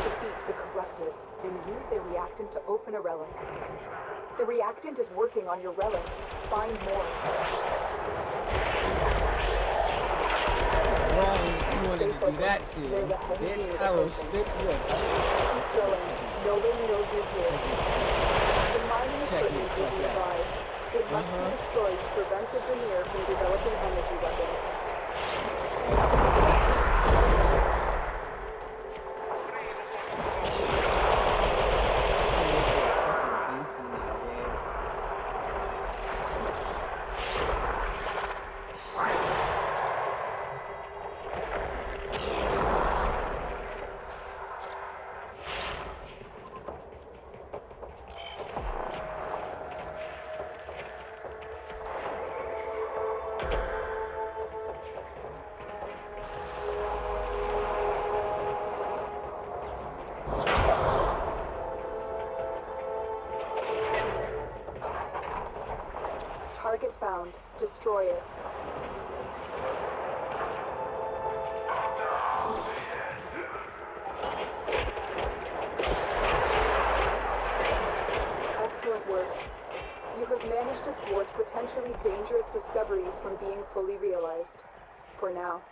Defeat the corrupted and use their reactant to open a relic. The reactant is working on your relic. Find more. Wrong, you wanted to do that too. There's a heavy Then need I will approaching. strip you. Keep going. Nobody knows you're here. The mining Check equipment it, is check nearby. It must be destroyed to prevent the Grenier from developing energy weapons. Target found. Destroy it. Excellent work. You have managed to thwart potentially dangerous discoveries from being fully realized. For now.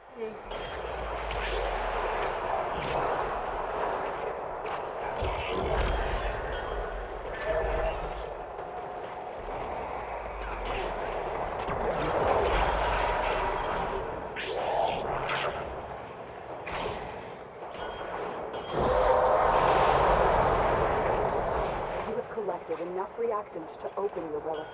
You have collected enough reactant to open your relic.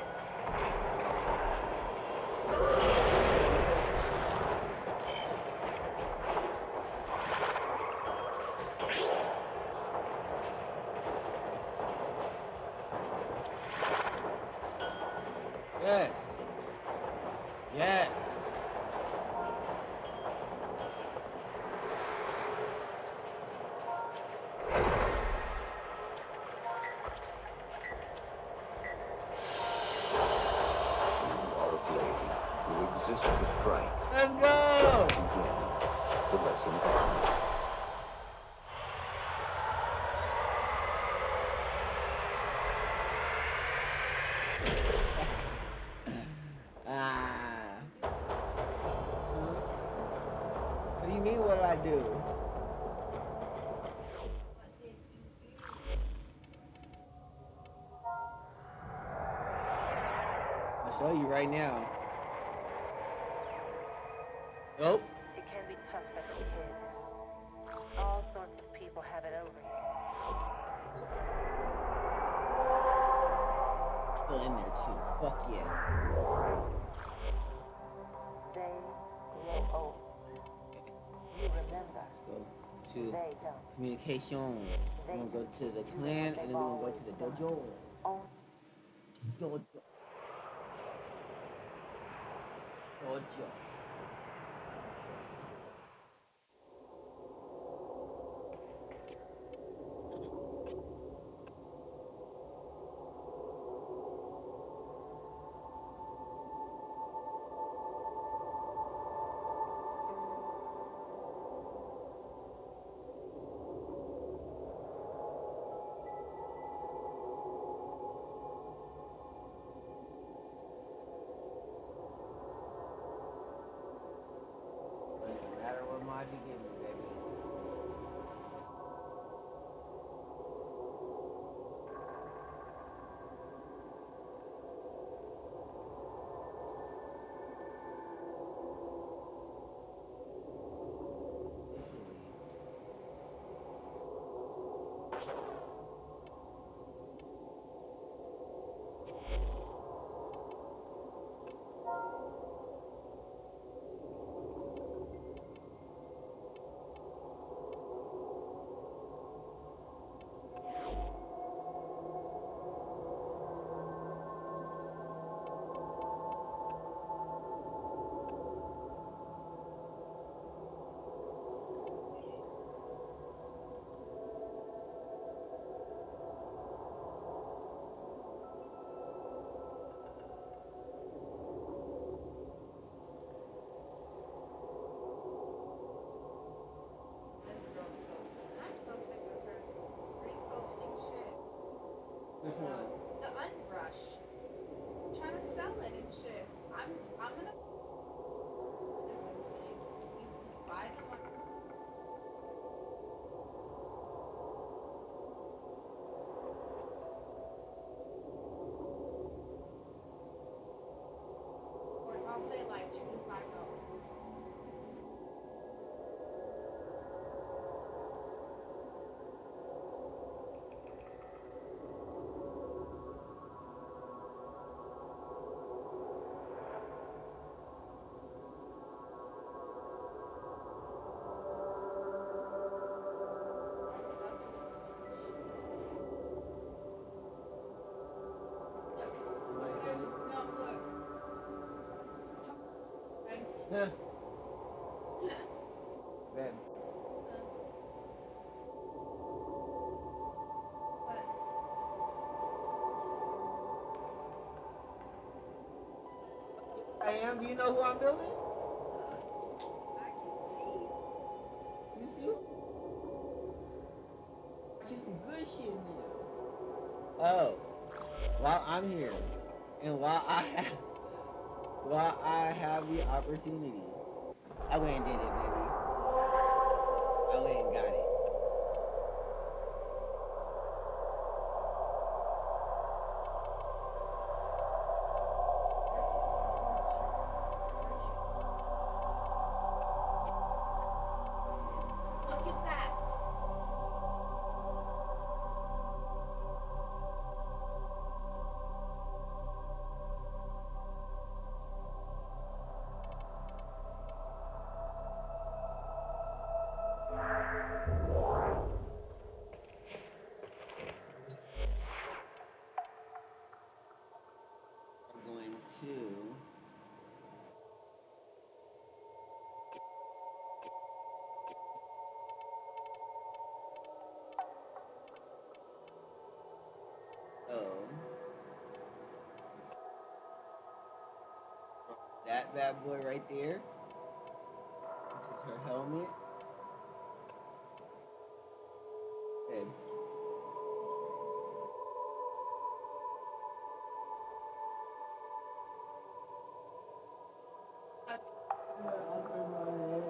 Yes. Yes. You are a blade. You exist to strike. Let's go! To win. The lesson ends. Ah. What do you mean, what did I do? I'll show you right now. Nope. It can be tough as a kid. All sorts of people have it over you. Still in there too. Fuck yeah. They grow old. You remember. Go to They don't. communication. We're gonna go to the clan and then we're gonna go to the dojo. Dojo. Dojo. No matter what mod you give me, baby. Which one? The unbrush. Trying to sell it and shit. I'm gonna buy the one. Or I'll say like $2 to $5. Yeah. Ben. I am? Do you know who I'm building? I can see. You see? I see some good shit in here. Oh, while I'm here, and while I have the opportunity, I went and did it, baby. I went and got it. Look at that. I'm going to. Oh. That bad boy right there. This is her helmet. Okay. I'll turn my head.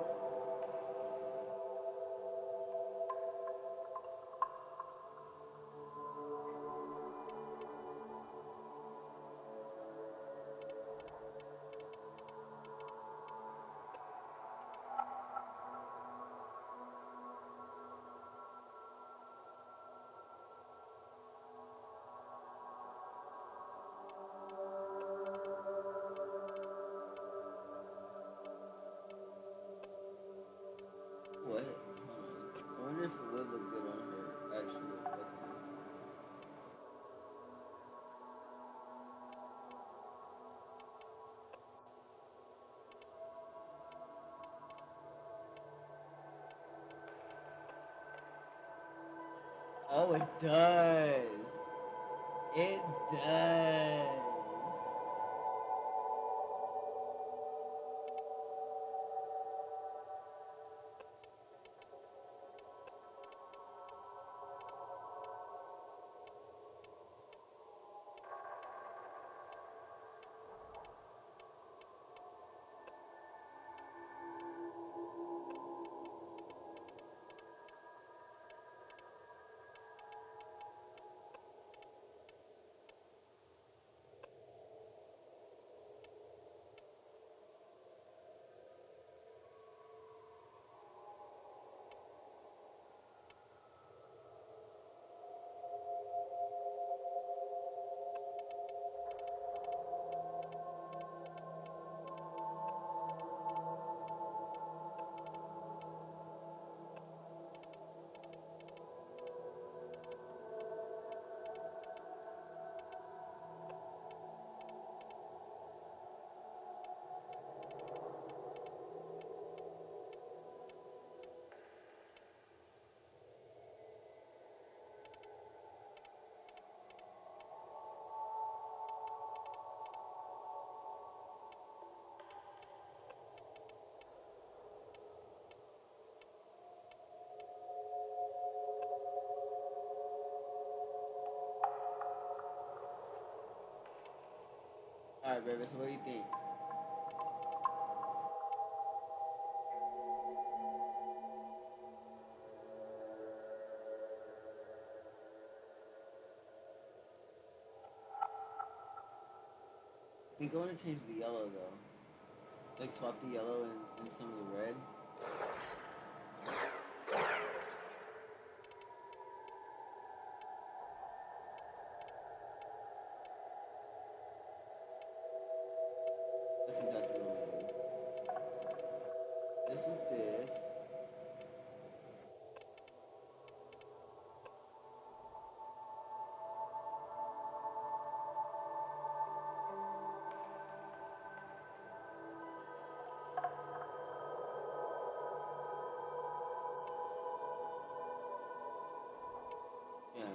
What? I wonder if it would look good on her, actually. Okay. Oh, it does. It does. Alright, baby, so what do you think? I think I want to change the yellow, though. Like, swap the yellow and some of the red. That's exactly what I'm doing. This with this. You know.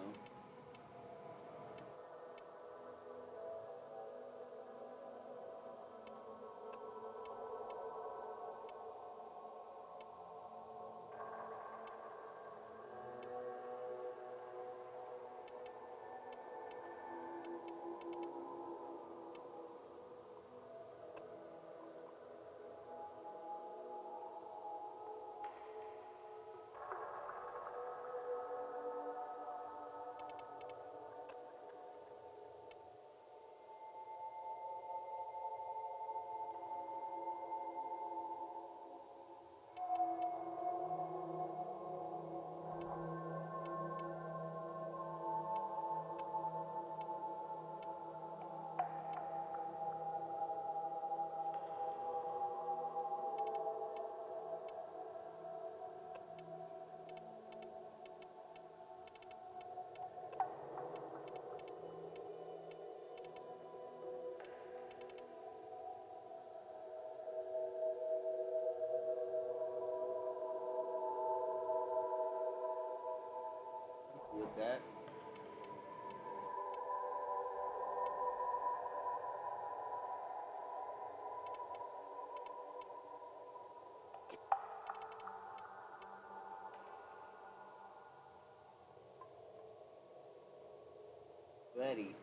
Buddy.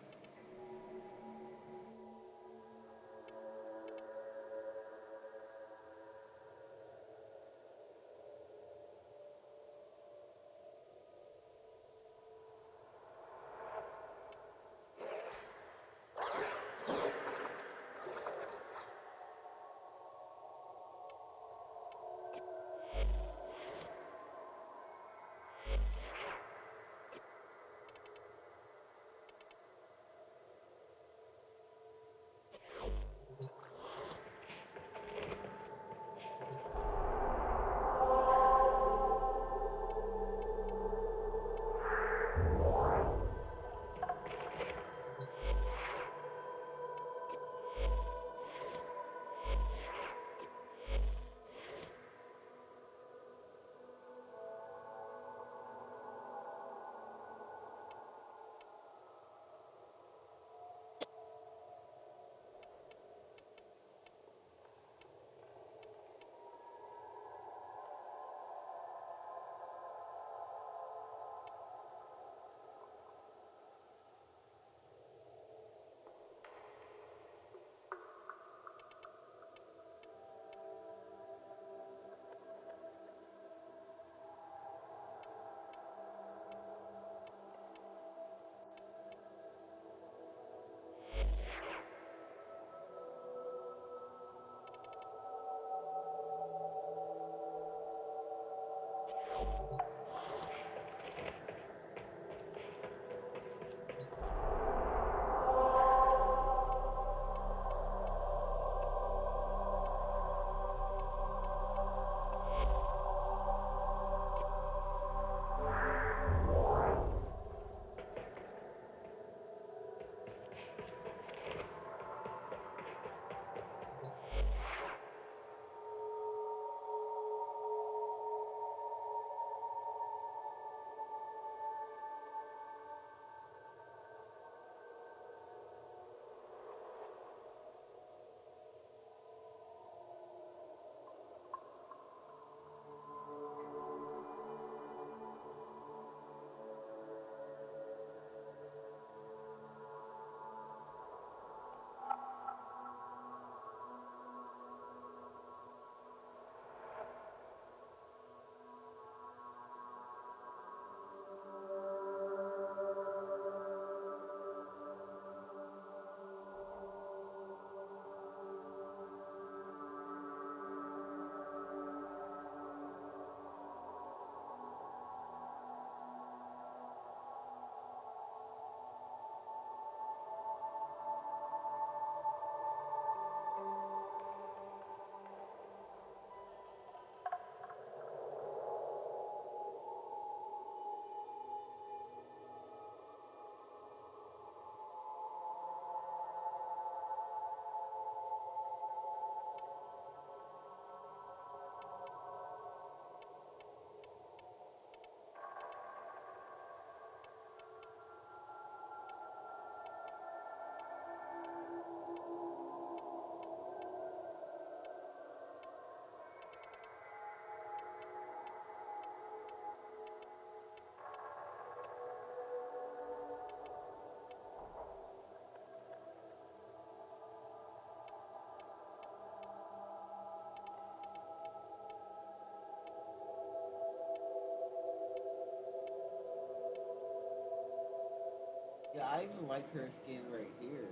Yeah, I even like her skin right here.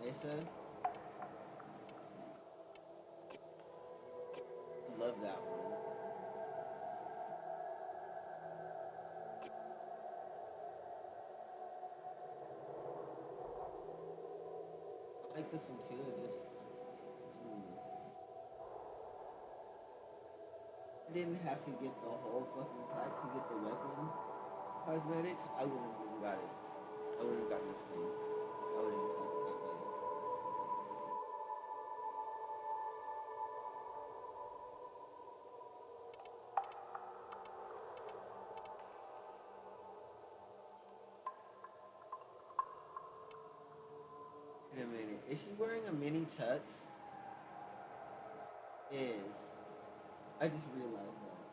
Mesa. Love that one. I like this one too. I didn't have to get the whole fucking pack to get the weapon cosmetics. I wouldn't have even got it. I wouldn't have gotten this thing. I would have just got the cosmetics. Wait a minute. Is she wearing a mini tux? I just realized that.